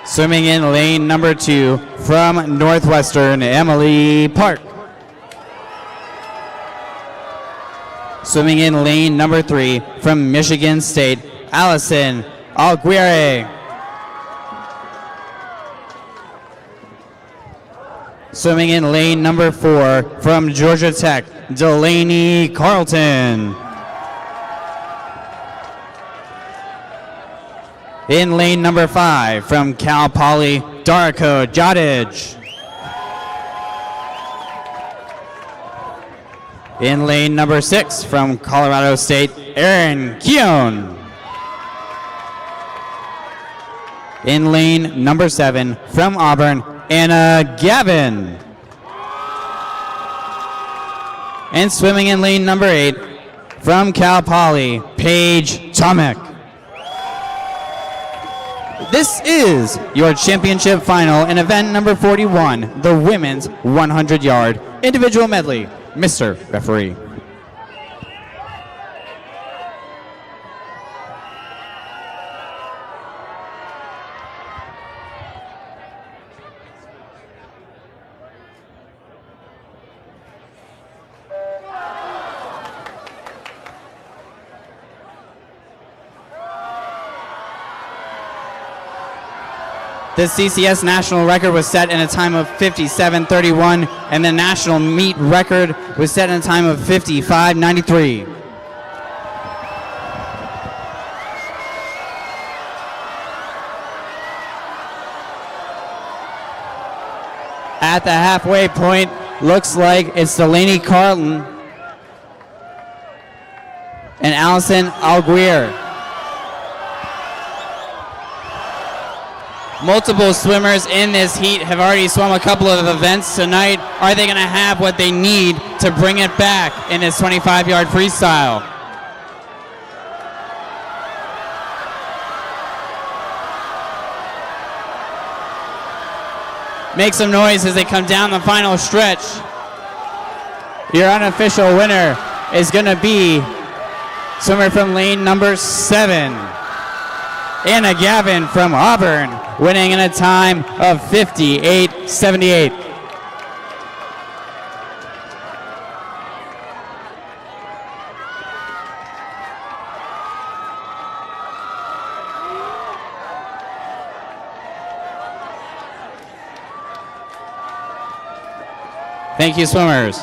Swimming in lane number 2 from Northwestern, Emily Park. Swimming in lane number 3 from Michigan State, Allison Alguire. Swimming in lane number 4 from Georgia Tech, Delaney Carlton. In lane number 5 from Cal Poly, Darko Jadic. In lane number 6 from Colorado State, Aaron Keown. In lane number 7 from Auburn, Anna Gavin. And swimming in lane number 8 from Cal Poly, Paige Tomek. This is your championship final in event number 41, the women's 100-yard individual medley. Mr. Referee. The CCS national record was set in a time of 57:31, and the national meet record was set in a time of 55:93. At the halfway point, looks like it's Delaney Carlton and Allison Alguer. Multiple swimmers in this heat have already swum a couple of events tonight. Are they going to have what they need to bring it back in this 25-yard freestyle? Make some noise as they come down the final stretch. Your unofficial winner is going to be swimmer from lane number 7, Anna Gavin from Auburn, winning in a time of 58:78. Thank you, swimmers.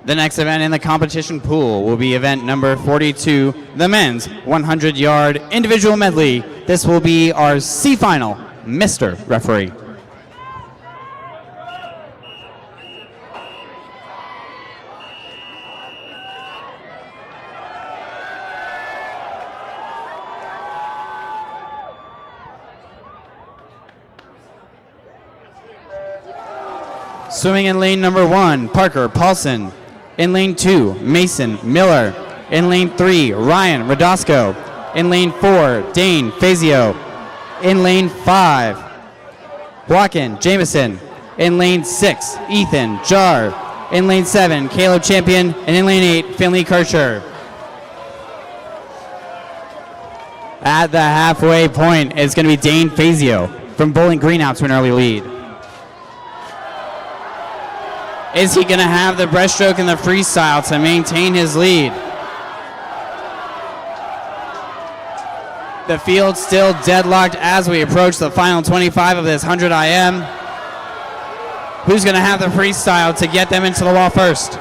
The next event in the competition pool will be event number 42, the men's 100-yard individual medley. This will be our C final. Mr. Referee. Swimming in lane number 1, Parker Paulson. In lane 2, Mason Miller. In lane 3, Ryan Radosco. In lane 4, Dane Fazio. In lane 5, Joaquin Jameson. In lane 6, Ethan Jar. In lane 7, Caleb Champion. And in lane 8, Finley Kircher. At the halfway point is going to be Dane Fazio from Bowling Green out to an early lead. Is he going to have the breaststroke and the freestyle to maintain his lead? The field still deadlocked as we approach the final 25 of this 100 IM. Who's going to have the freestyle to get them into the wall first?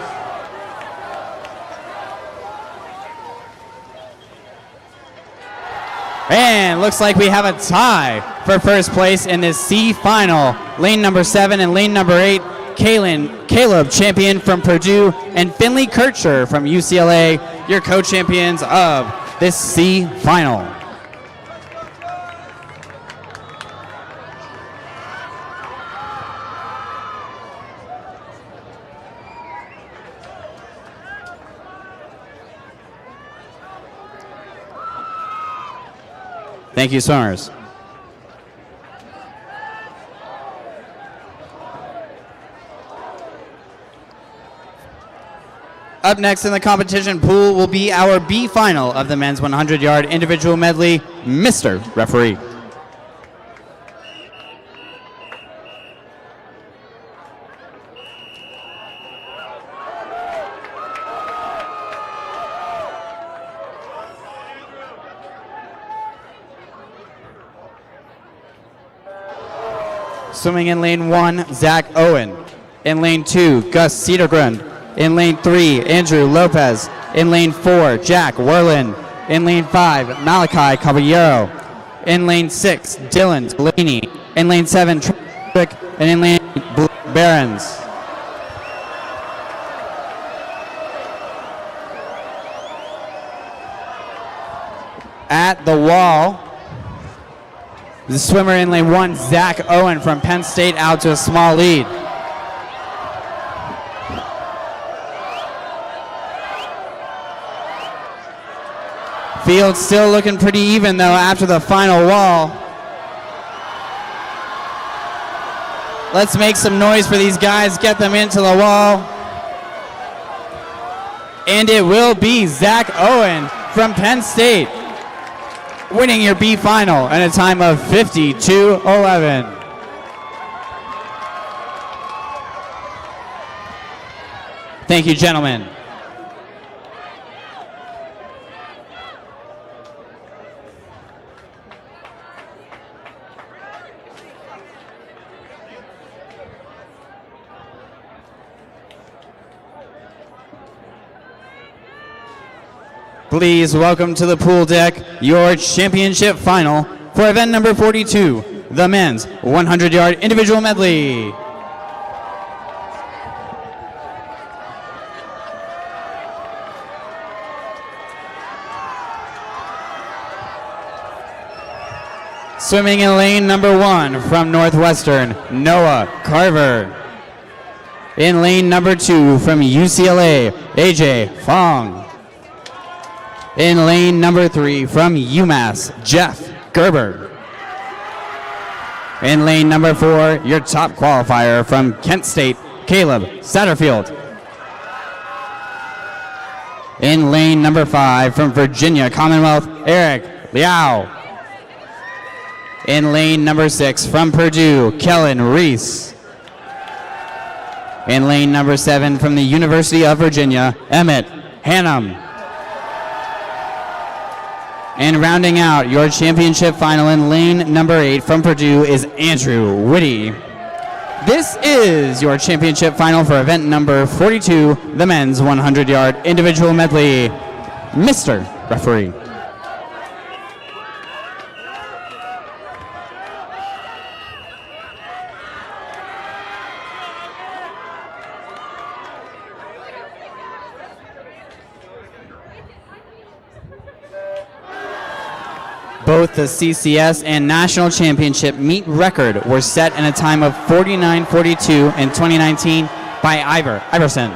And looks like we have a tie for first place in this C final. Lane number 7 and lane number 8. Caleb Champion from Purdue and Finley Kircher from UCLA, your co-champions of this C final. Thank you, swimmers. Up next in the competition pool will be our B final of the men's 100-yard individual medley. Mr. Referee. Swimming in lane 1, Zach Owen. In lane 2, Gus Cedergrund. In lane 3, Andrew Lopez. In lane 4, Jack Werlin. In lane 5, Malachi Caballero. In lane 6, Dylan Delaney. In lane 7, Trick. And in lane 8, Barons. At the wall, the swimmer in lane 1, Zach Owen from Penn State, out to a small lead. Field still looking pretty even though after the final wall. Let's make some noise for these guys, get them into the wall. And it will be Zach Owen from Penn State, winning your B final in a time of 52:11. Thank you, gentlemen. Please welcome to the pool deck your championship final for event number 42, the men's 100-yard individual medley. Swimming in lane number 1 from Northwestern, Noah Carver. In lane number 2 from UCLA, AJ Fong. In lane number 3 from UMass, Jeff Gerber. In lane number 4, your top qualifier from Kent State, Caleb Satterfield. In lane number 5 from Virginia Commonwealth, Eric Liao. In lane number 6 from Purdue, Kellen Reese. In lane number 7 from the University of Virginia, Emmett Hannum. And rounding out your championship final in lane number 8 from Purdue is Andrew Whitty. This is your championship final for event number 42, the men's 100-yard individual medley. Mr. Referee. Both the CCS and national championship meet record were set in a time of 49:42 in 2019 by Iverson.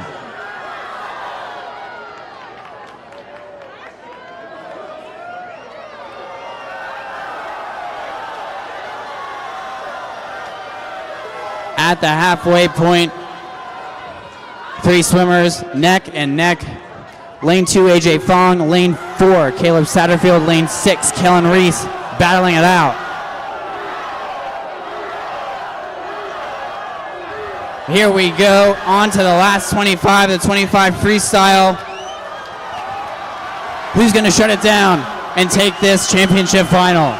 At the halfway point, 3 swimmers neck and neck. Lane 2, AJ Fong. Lane 4, Caleb Satterfield. Lane 6, Kellen Reese, battling it out. Here we go, on to the last 25, the 25 freestyle. Who's going to shut it down and take this championship final?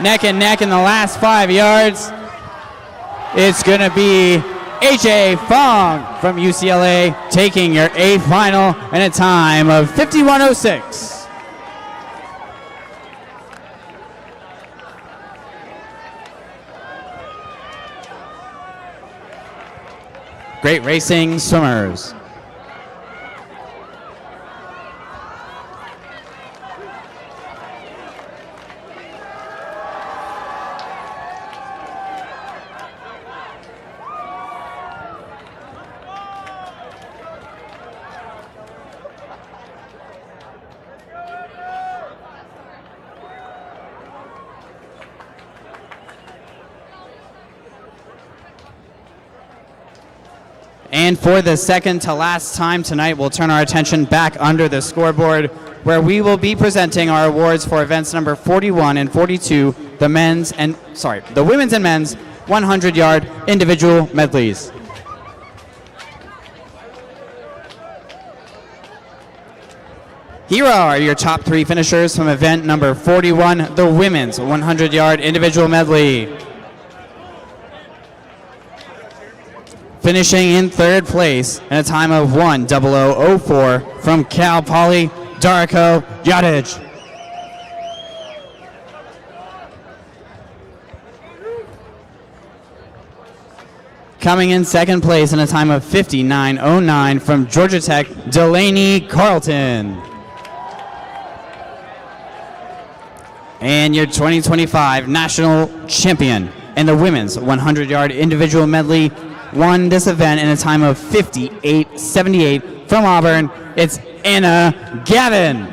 Neck and neck in the last 5 yards. It's going to be AJ Fong from UCLA taking your A final in a time of 51:06. Great racing, swimmers. And for the second to last time tonight, we'll turn our attention back under the scoreboard, where we will be presenting our awards for events number 41 and 42, the women's and men's 100-yard individual medleys. Here are your top 3 finishers from event number 41, the women's 100-yard individual medley. Finishing in third place in a time of 1:00:04 from Cal Poly, Darko Jadic. Coming in second place in a time of 59:09 from Georgia Tech, Delaney Carlton. And your 2025 national champion in the women's 100-yard individual medley won this event in a time of 58:78 from Auburn. It's Anna Gavin.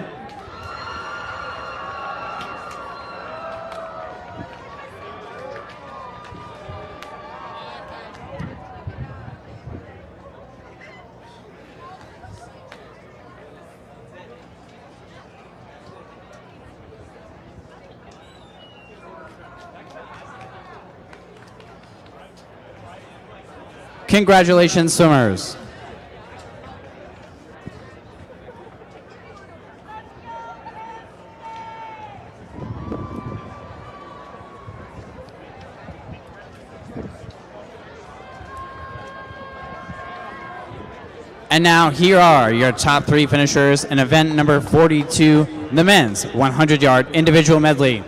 Congratulations, swimmers. And now here are your top three finishers in event number 42, the men's 100-yard individual medley.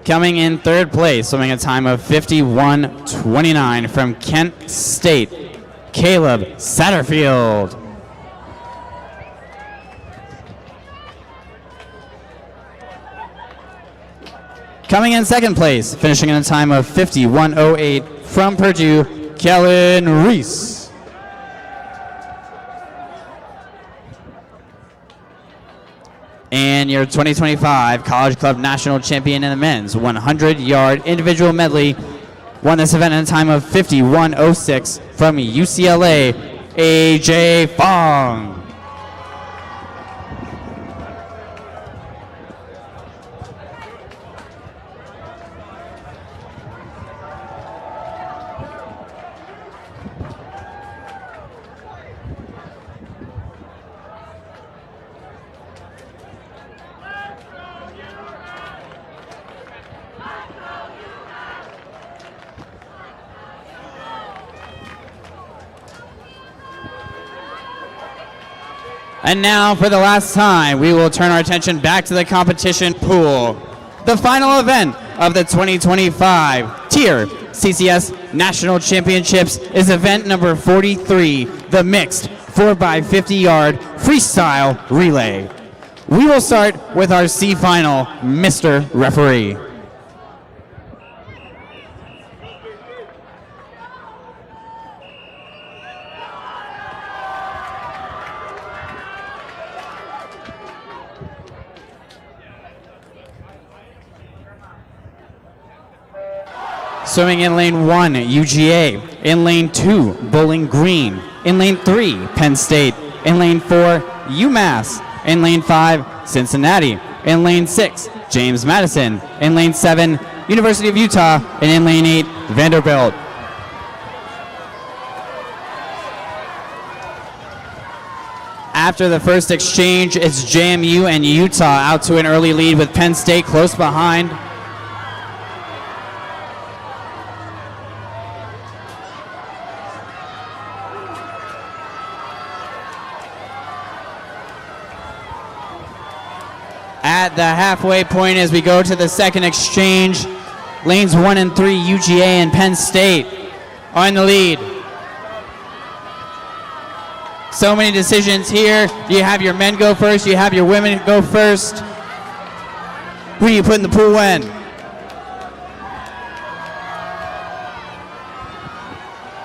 Coming in third place, swimming a time of 51:29 from Kent State, Caleb Satterfield. Coming in second place, finishing in a time of 51:08 from Purdue, Kellen Reese. And your 2025 College Club National Champion in the men's 100-yard individual medley won this event in a time of 51:06 from UCLA, AJ Fong. And now, for the last time, we will turn our attention back to the competition pool. The final event of the 2025 TYR CCS National Championships is event number 43, the mixed 4x50-yard freestyle relay. We will start with our C final, Mr. Referee. Swimming in lane 1, UGA. In lane 2, Bowling Green. In lane 3, Penn State. In lane 4, UMass. In lane 5, Cincinnati. In lane 6, James Madison. In lane 7, University of Utah. And in lane 8, Vanderbilt. After the first exchange, it's JMU and Utah out to an early lead with Penn State close behind. At the halfway point as we go to the second exchange, lanes 1 and 3, UGA and Penn State are in the lead. So many decisions here. Do you have your men go first? Do you have your women go first? Who do you put in the pool when?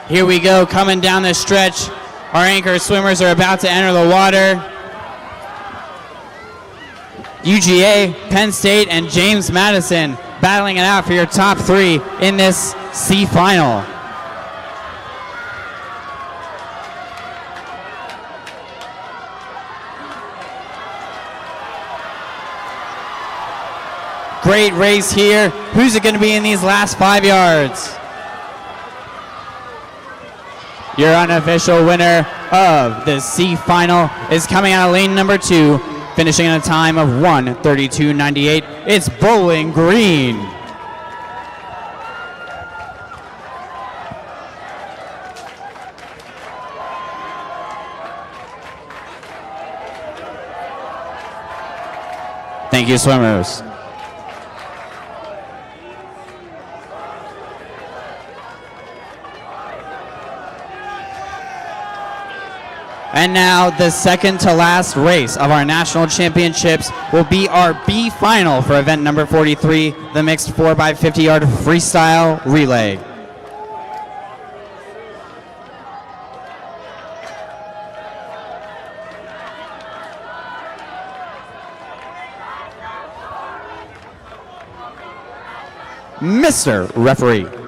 Here we go, coming down the stretch. Our anchor swimmers are about to enter the water. UGA, Penn State, and James Madison battling it out for your top three in this C final. Great race here. Who's it going to be in these last 5 yards? Your unofficial winner of the C final is coming out of lane number 2. Finishing in a time of 1:32.98, it's Bowling Green. Thank you, swimmers. And now the second to last race of our national championships will be our B final for event number 43, the mixed 4x50 yard freestyle relay. Mr. Referee.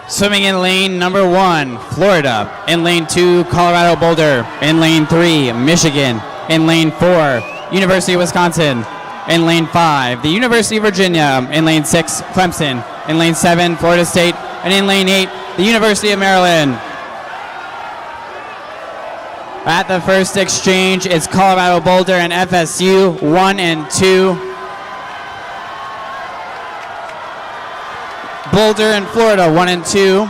Swimming in lane number 1, Florida. In lane 2, Colorado Boulder. In lane 3, Michigan. In lane 4, University of Wisconsin. In lane 5, the University of Virginia. In lane 6, Clemson. In lane 7, Florida State. And in lane 8, the University of Maryland. At the first exchange, it's Colorado Boulder and FSU, 1 and 2. Boulder and Florida, 1 and 2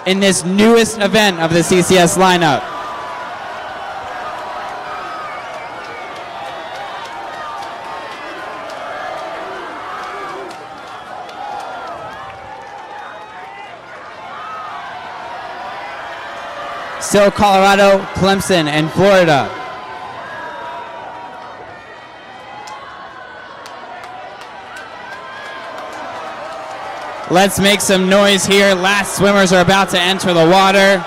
in this newest event of the CCS lineup. Still Colorado, Clemson, and Florida. Let's make some noise here. Last swimmers are about to enter the water.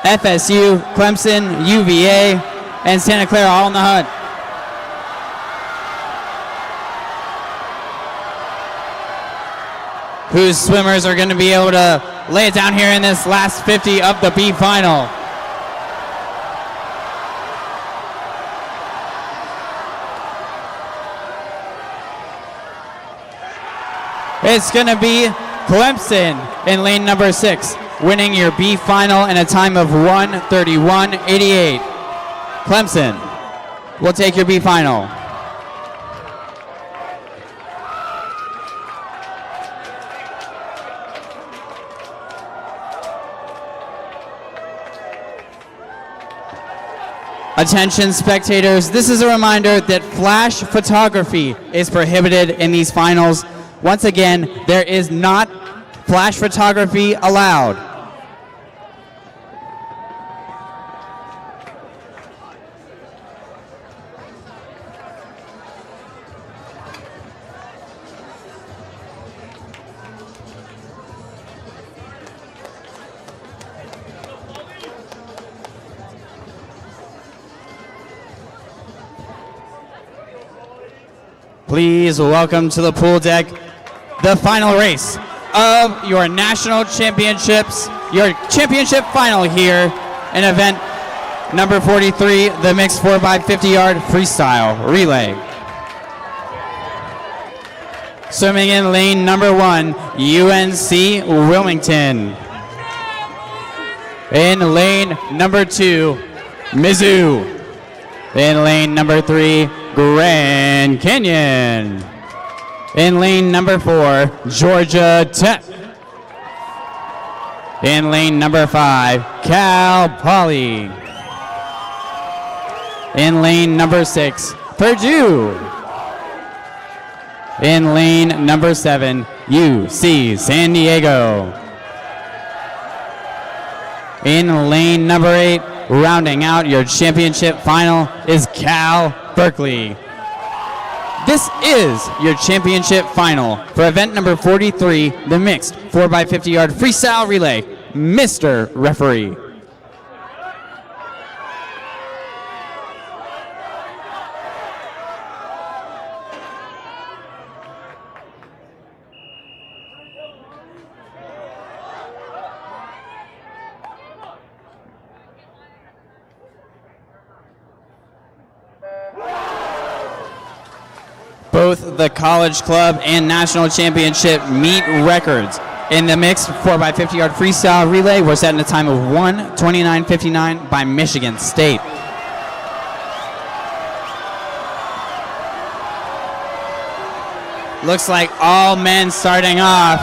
FSU, Clemson, UVA, and Santa Clara all in the hunt. Whose swimmers are going to be able to lay it down here in this last 50 of the B final. It's going to be Clemson in lane number 6, winning your B final in a time of 1:31.88. Clemson will take your B final. Attention spectators, this is a reminder that flash photography is prohibited in these finals. Once again, there is not flash photography allowed. Please welcome to the pool deck the final race of your national championships, your championship final here in event number 43, the mixed 4x50-yard freestyle relay. Swimming in lane number 1, UNC Wilmington. In lane number 2, Mizzou. In lane number 3, Grand Canyon. In lane number 4, Georgia Tech. In lane number 5, Cal Poly. In lane number 6, Purdue. In lane number 7, UC San Diego. In lane number 8, rounding out your championship final, is Cal Berkeley. This is your championship final for event number 43, the mixed 4x50-yard freestyle relay. Mr. Referee. Both the College Club and National Championship meet records. In the mixed 4x50-yard freestyle relay, we're setting a time of 1:29.59 by Michigan State. Looks like all men starting off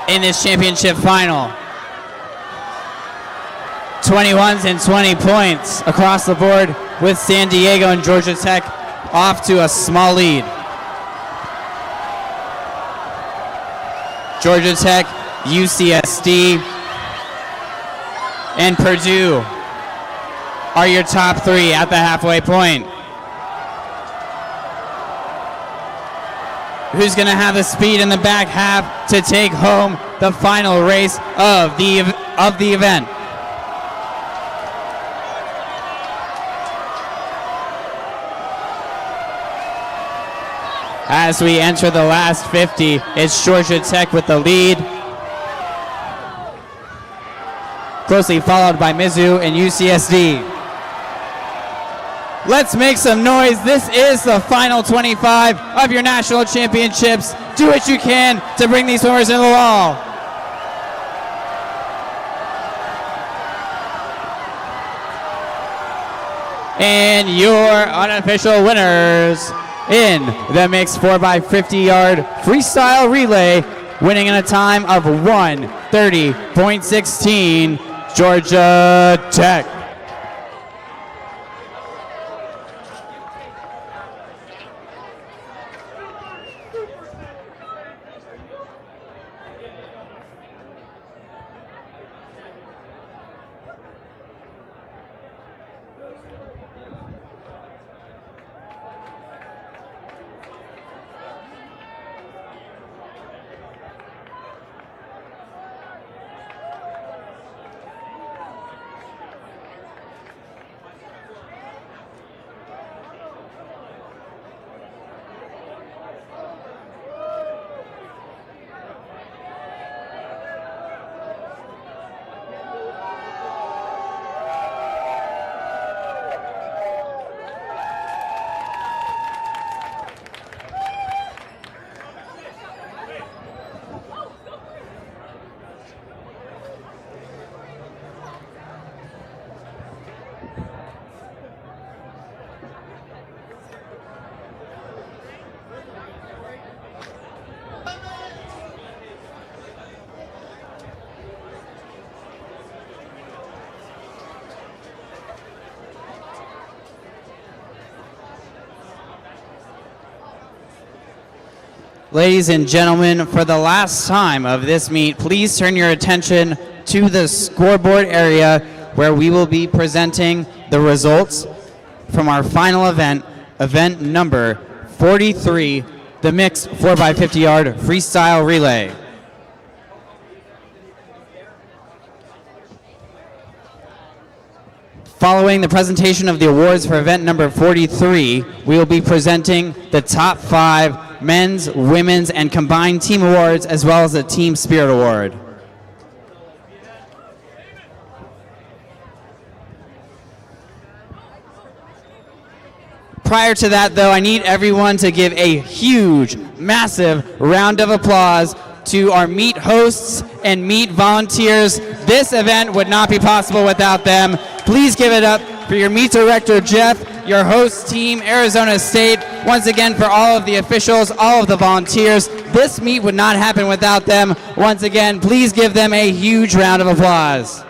in this championship final. 21s and 20 points across the board, with San Diego and Georgia Tech off to a small lead. Georgia Tech, UCSD, and Purdue are your top 3 at the halfway point. Who's going to have the speed in the back half to take home the final race of the event? As we enter the last 50, it's Georgia Tech with the lead, closely followed by Mizzou and UCSD. Let's make some noise. This is the final 25 of your national championships. Do what you can to bring these swimmers in the wall. And your unofficial winners in the mixed 4x50-yard freestyle relay, winning in a time of 1:30.16, Georgia Tech. Ladies and gentlemen, for the last time of this meet, please turn your attention to the scoreboard area where we will be presenting the results from our final event, event number 43, the mixed 4x50 yard freestyle relay. Following the presentation of the awards for event number 43, we will be presenting the top 5 men's, women's, and combined team awards, as well as the Team Spirit Award. Prior to that, though, I need everyone to give a huge, massive round of applause to our meet hosts and meet volunteers. This event would not be possible without them. Please give it up for your meet director, Jeff, your host team, Arizona State. Once again, for all of the officials, all of the volunteers. This meet would not happen without them. Once again, please give them a huge round of applause.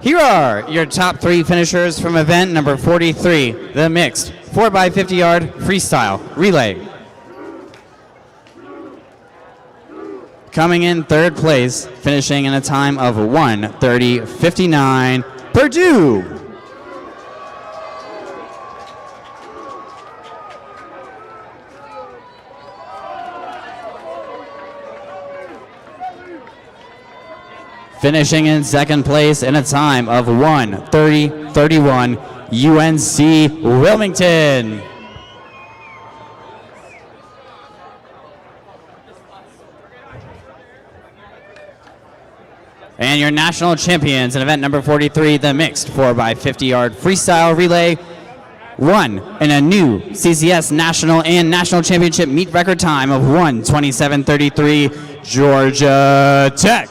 Here are your top 3 finishers from event number 43, the mixed 4x50 yard freestyle relay. Coming in 3rd place, finishing in a time of 1:30:59, Purdue. Finishing in 2nd place in a time of 1:30:31, UNC Wilmington. And your national champions in event number 43, the mixed 4x50 yard freestyle relay, won in a new CCS national and national championship meet record time of 1:27:33, Georgia Tech.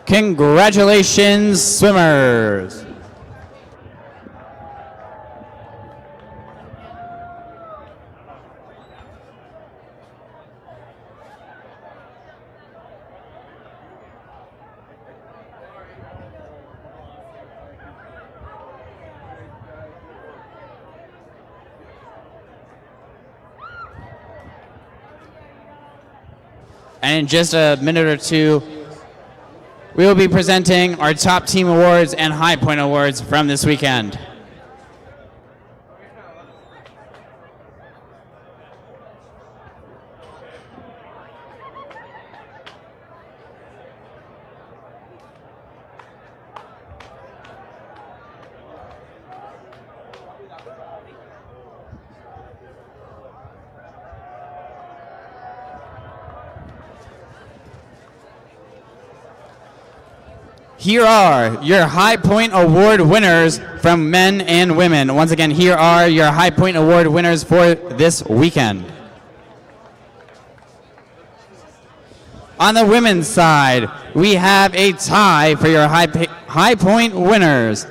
Congratulations, swimmers. And in just a minute or two, we will be presenting our top team awards and high point awards from this weekend. here are your High Point Award winners from men and women. Once again, here are your High Point Award winners for this weekend. On the women's side, we have a tie for your High Point winners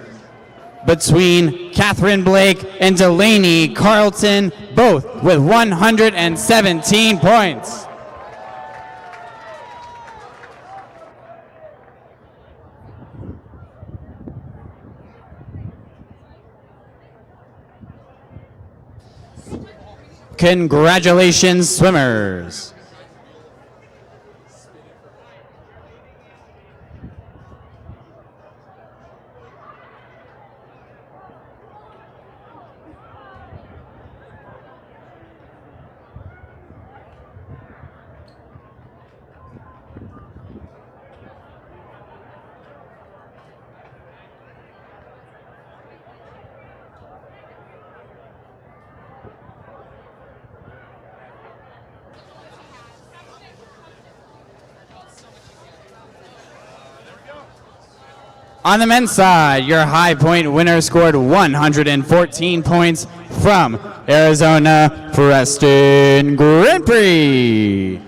between Catherine Blake and Delaney Carlton, both with 117 points. Congratulations, swimmers. On the men's side, your High Point winner scored 114 points from Arizona, Preston Grand Prix.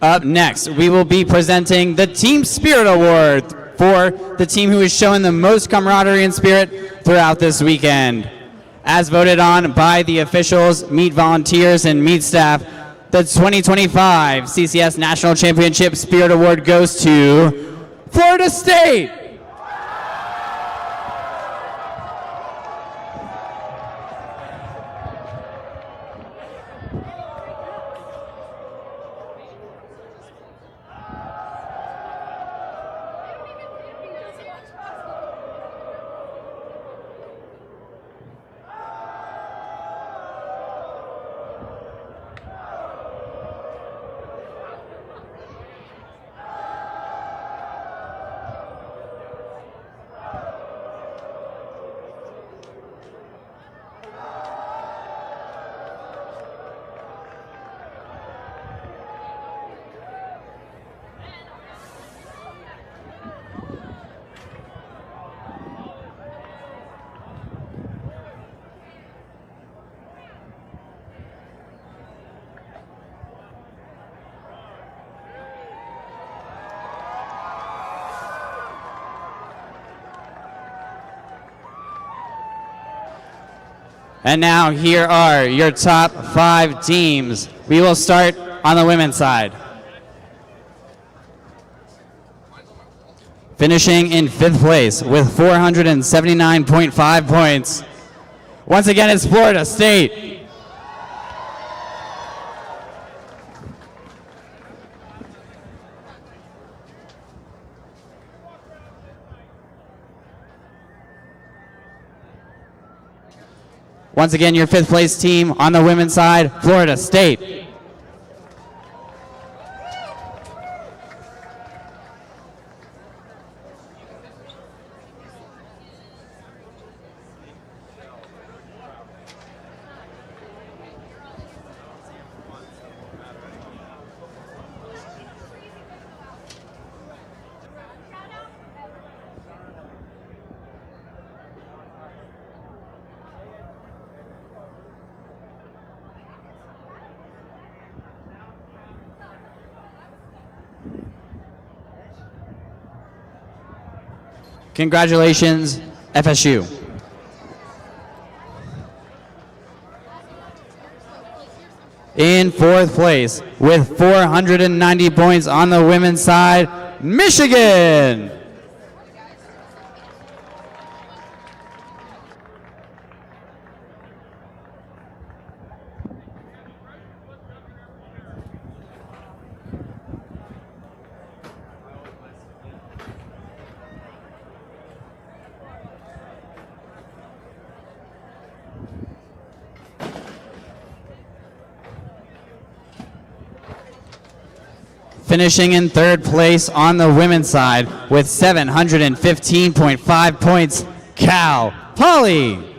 Up next, we will be presenting the Team Spirit Award for the team who has shown the most camaraderie and spirit throughout this weekend. As voted on by the officials, meet volunteers, and meet staff, the 2025 CCS National Championship Spirit Award goes to Florida State. And now here are your top 5 teams. We will start on the women's side. Finishing in 5th place with 479.5 points. Once again, it's Florida State. Once again, your 5th place team on the women's side, Florida State. Congratulations, FSU. In 4th place with 490 points on the women's side, Michigan. Finishing in third place on the women's side with 715.5 points, Cal Poly.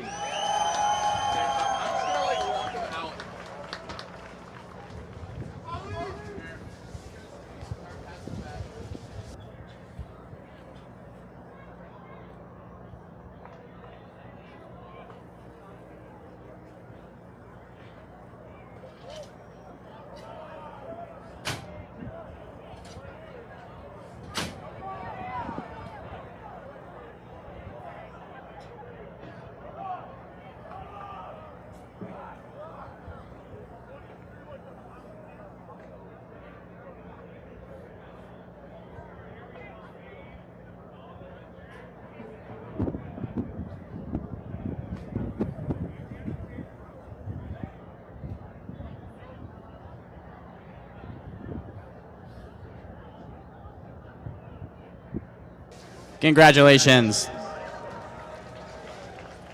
Congratulations.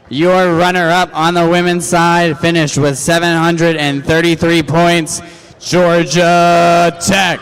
Your runner-up on the women's side finished with 733 points, Georgia Tech.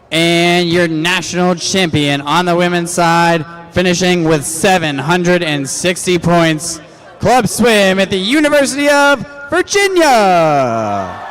And your national champion on the women's side, finishing with 760 points, Club Swim at the University of Virginia.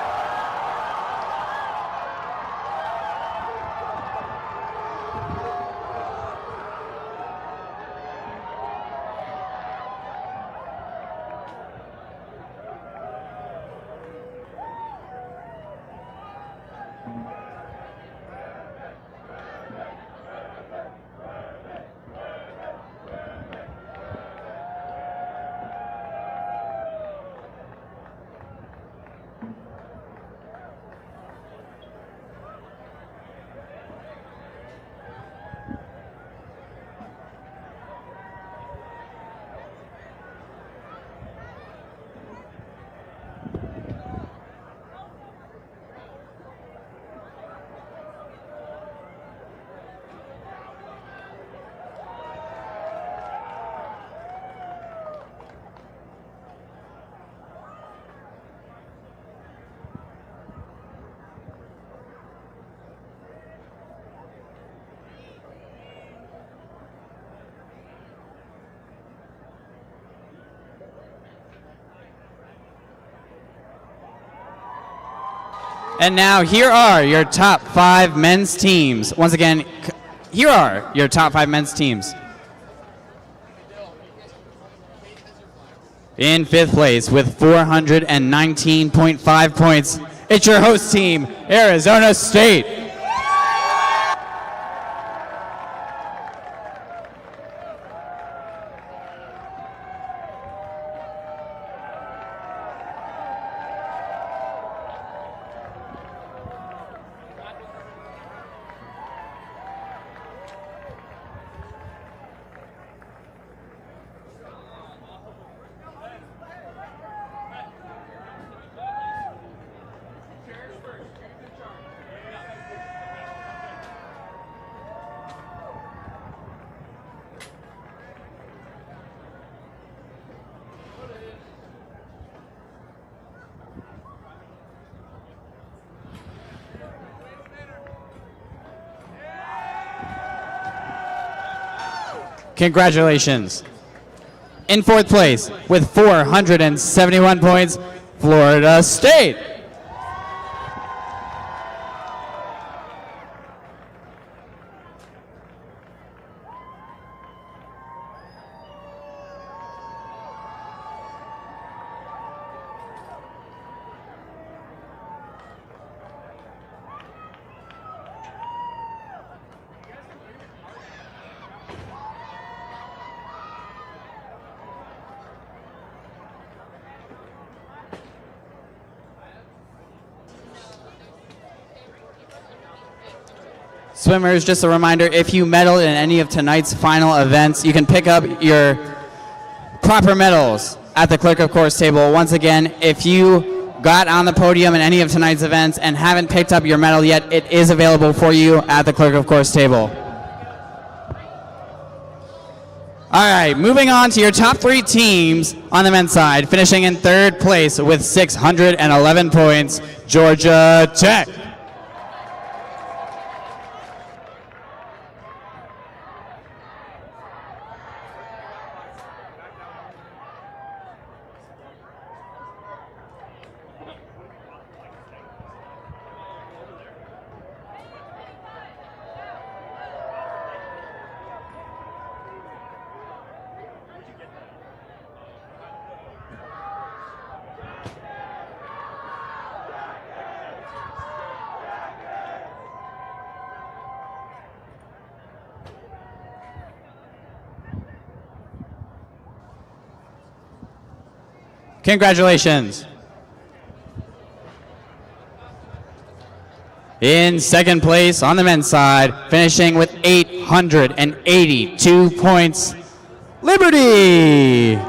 And now here are your top 5 men's teams. Once again, here are your top 5 men's teams. In 5th place with 419.5 points, it's your host team, Arizona State. Congratulations. In 4th place with 471 points, Florida State. Swimmers, just a reminder, if you medal in any of tonight's final events, you can pick up your proper medals at the clerk of course table. Once again, if you got on the podium in any of tonight's events and haven't picked up your medal yet, it is available for you at the clerk of course table. All right, moving on to your top 3 teams on the men's side, finishing in 3rd place with 611 points, Georgia Tech. Congratulations. In 2nd place on the men's side, finishing with 882 points, Liberty.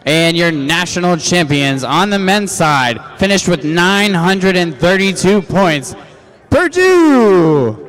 And your national champions on the men's side finished with 932 points, Purdue.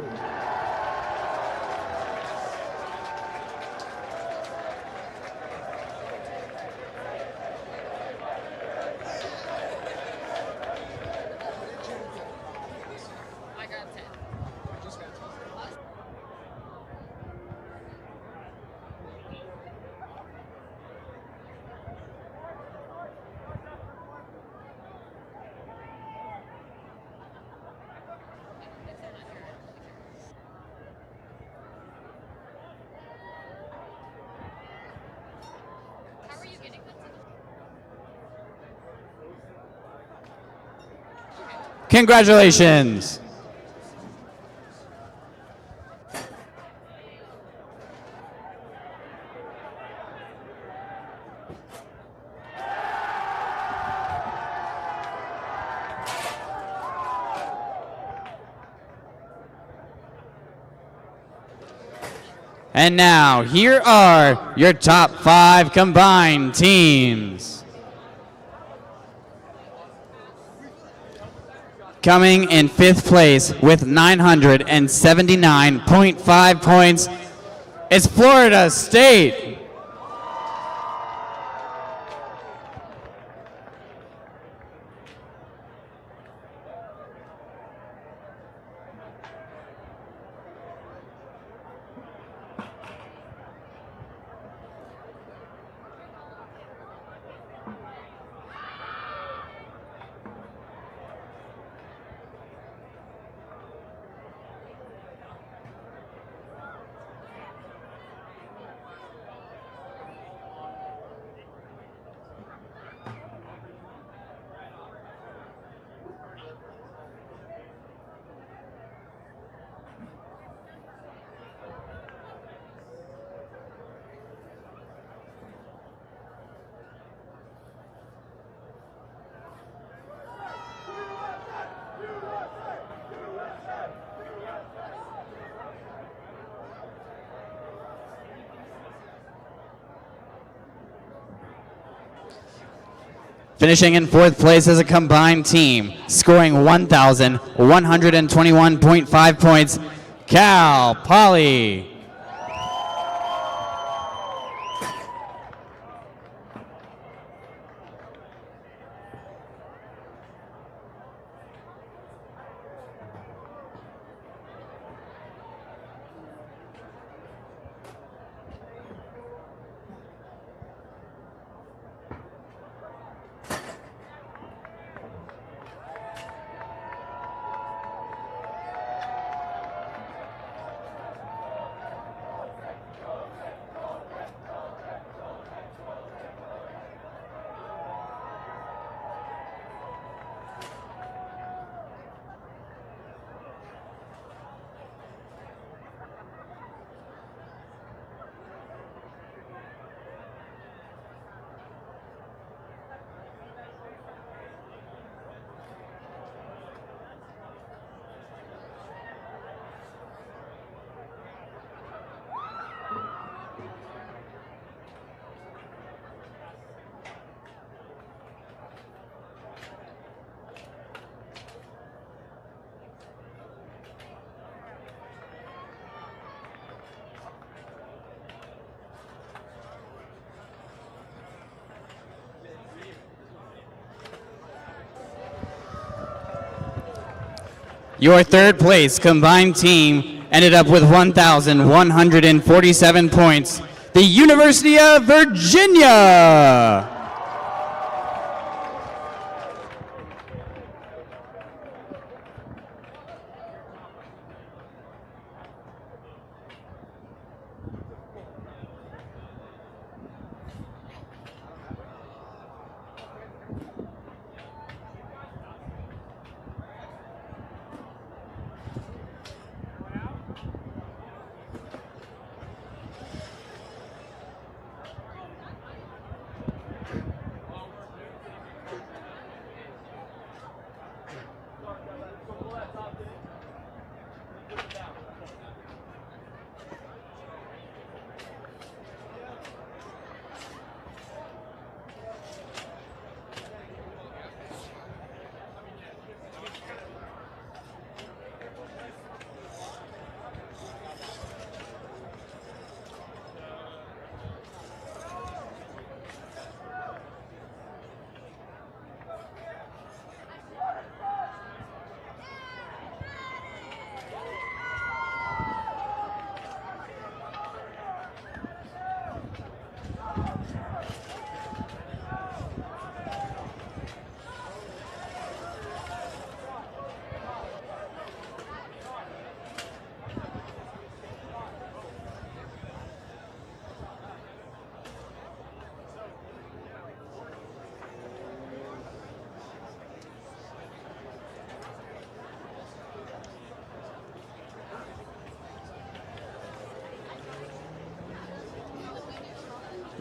Congratulations. And now, here are your top 5 combined teams. Coming in 5th place with 979.5 points, it's Florida State. Finishing in 4th place as a combined team, scoring 1,121.5 points, Cal Poly. Your third place combined team ended up with 1,147 points. The University of Virginia.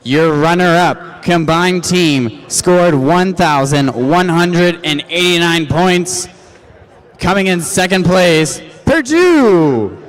Your runner-up combined team scored 1,189 points. Coming in second place, Purdue.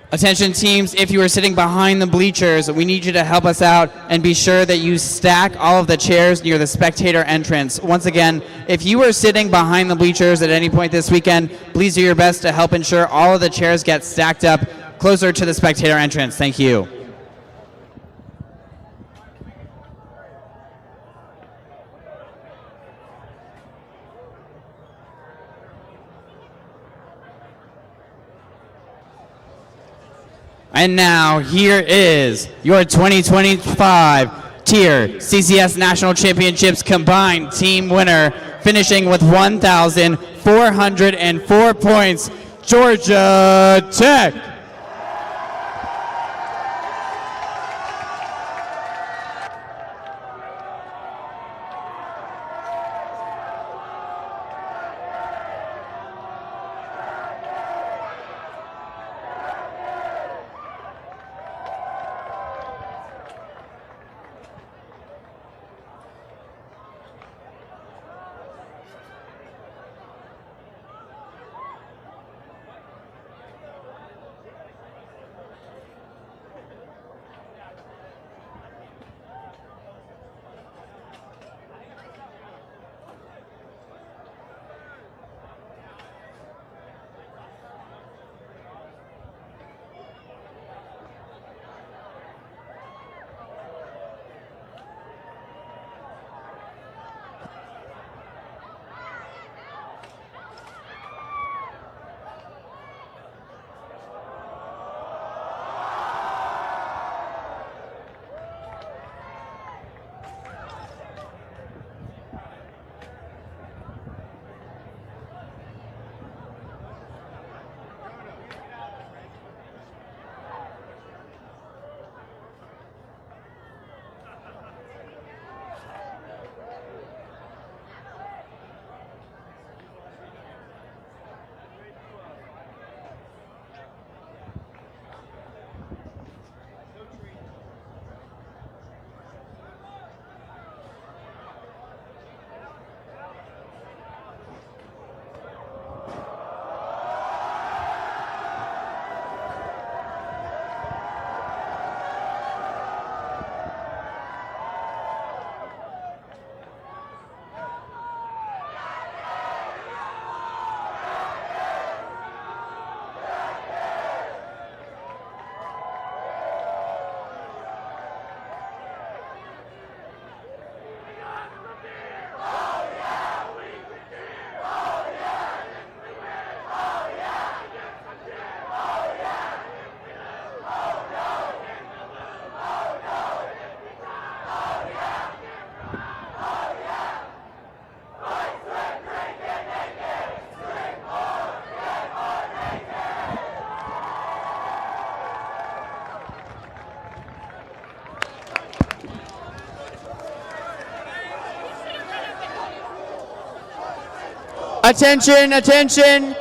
Attention teams, if you are sitting behind the bleachers, we need you to help us out and be sure that you stack all of the chairs near the spectator entrance. Once again, if you are sitting behind the bleachers at any point this weekend, please do your best to help ensure all of the chairs get stacked up closer to the spectator entrance. Thank you. And now, here is your 2025 TYR CCS National Championships combined team winner, finishing with 1,404 points, Georgia Tech. Attention, attention.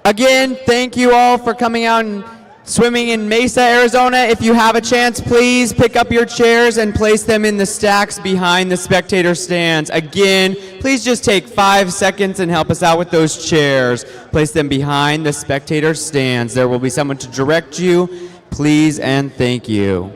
Again, thank you all for coming out and swimming in Mesa, Arizona. If you have a chance, please pick up your chairs and place them in the stacks behind the spectator stands. Again, please just take 5 seconds and help us out with those chairs. Place them behind the spectator stands. There will be someone to direct you. Please and thank you.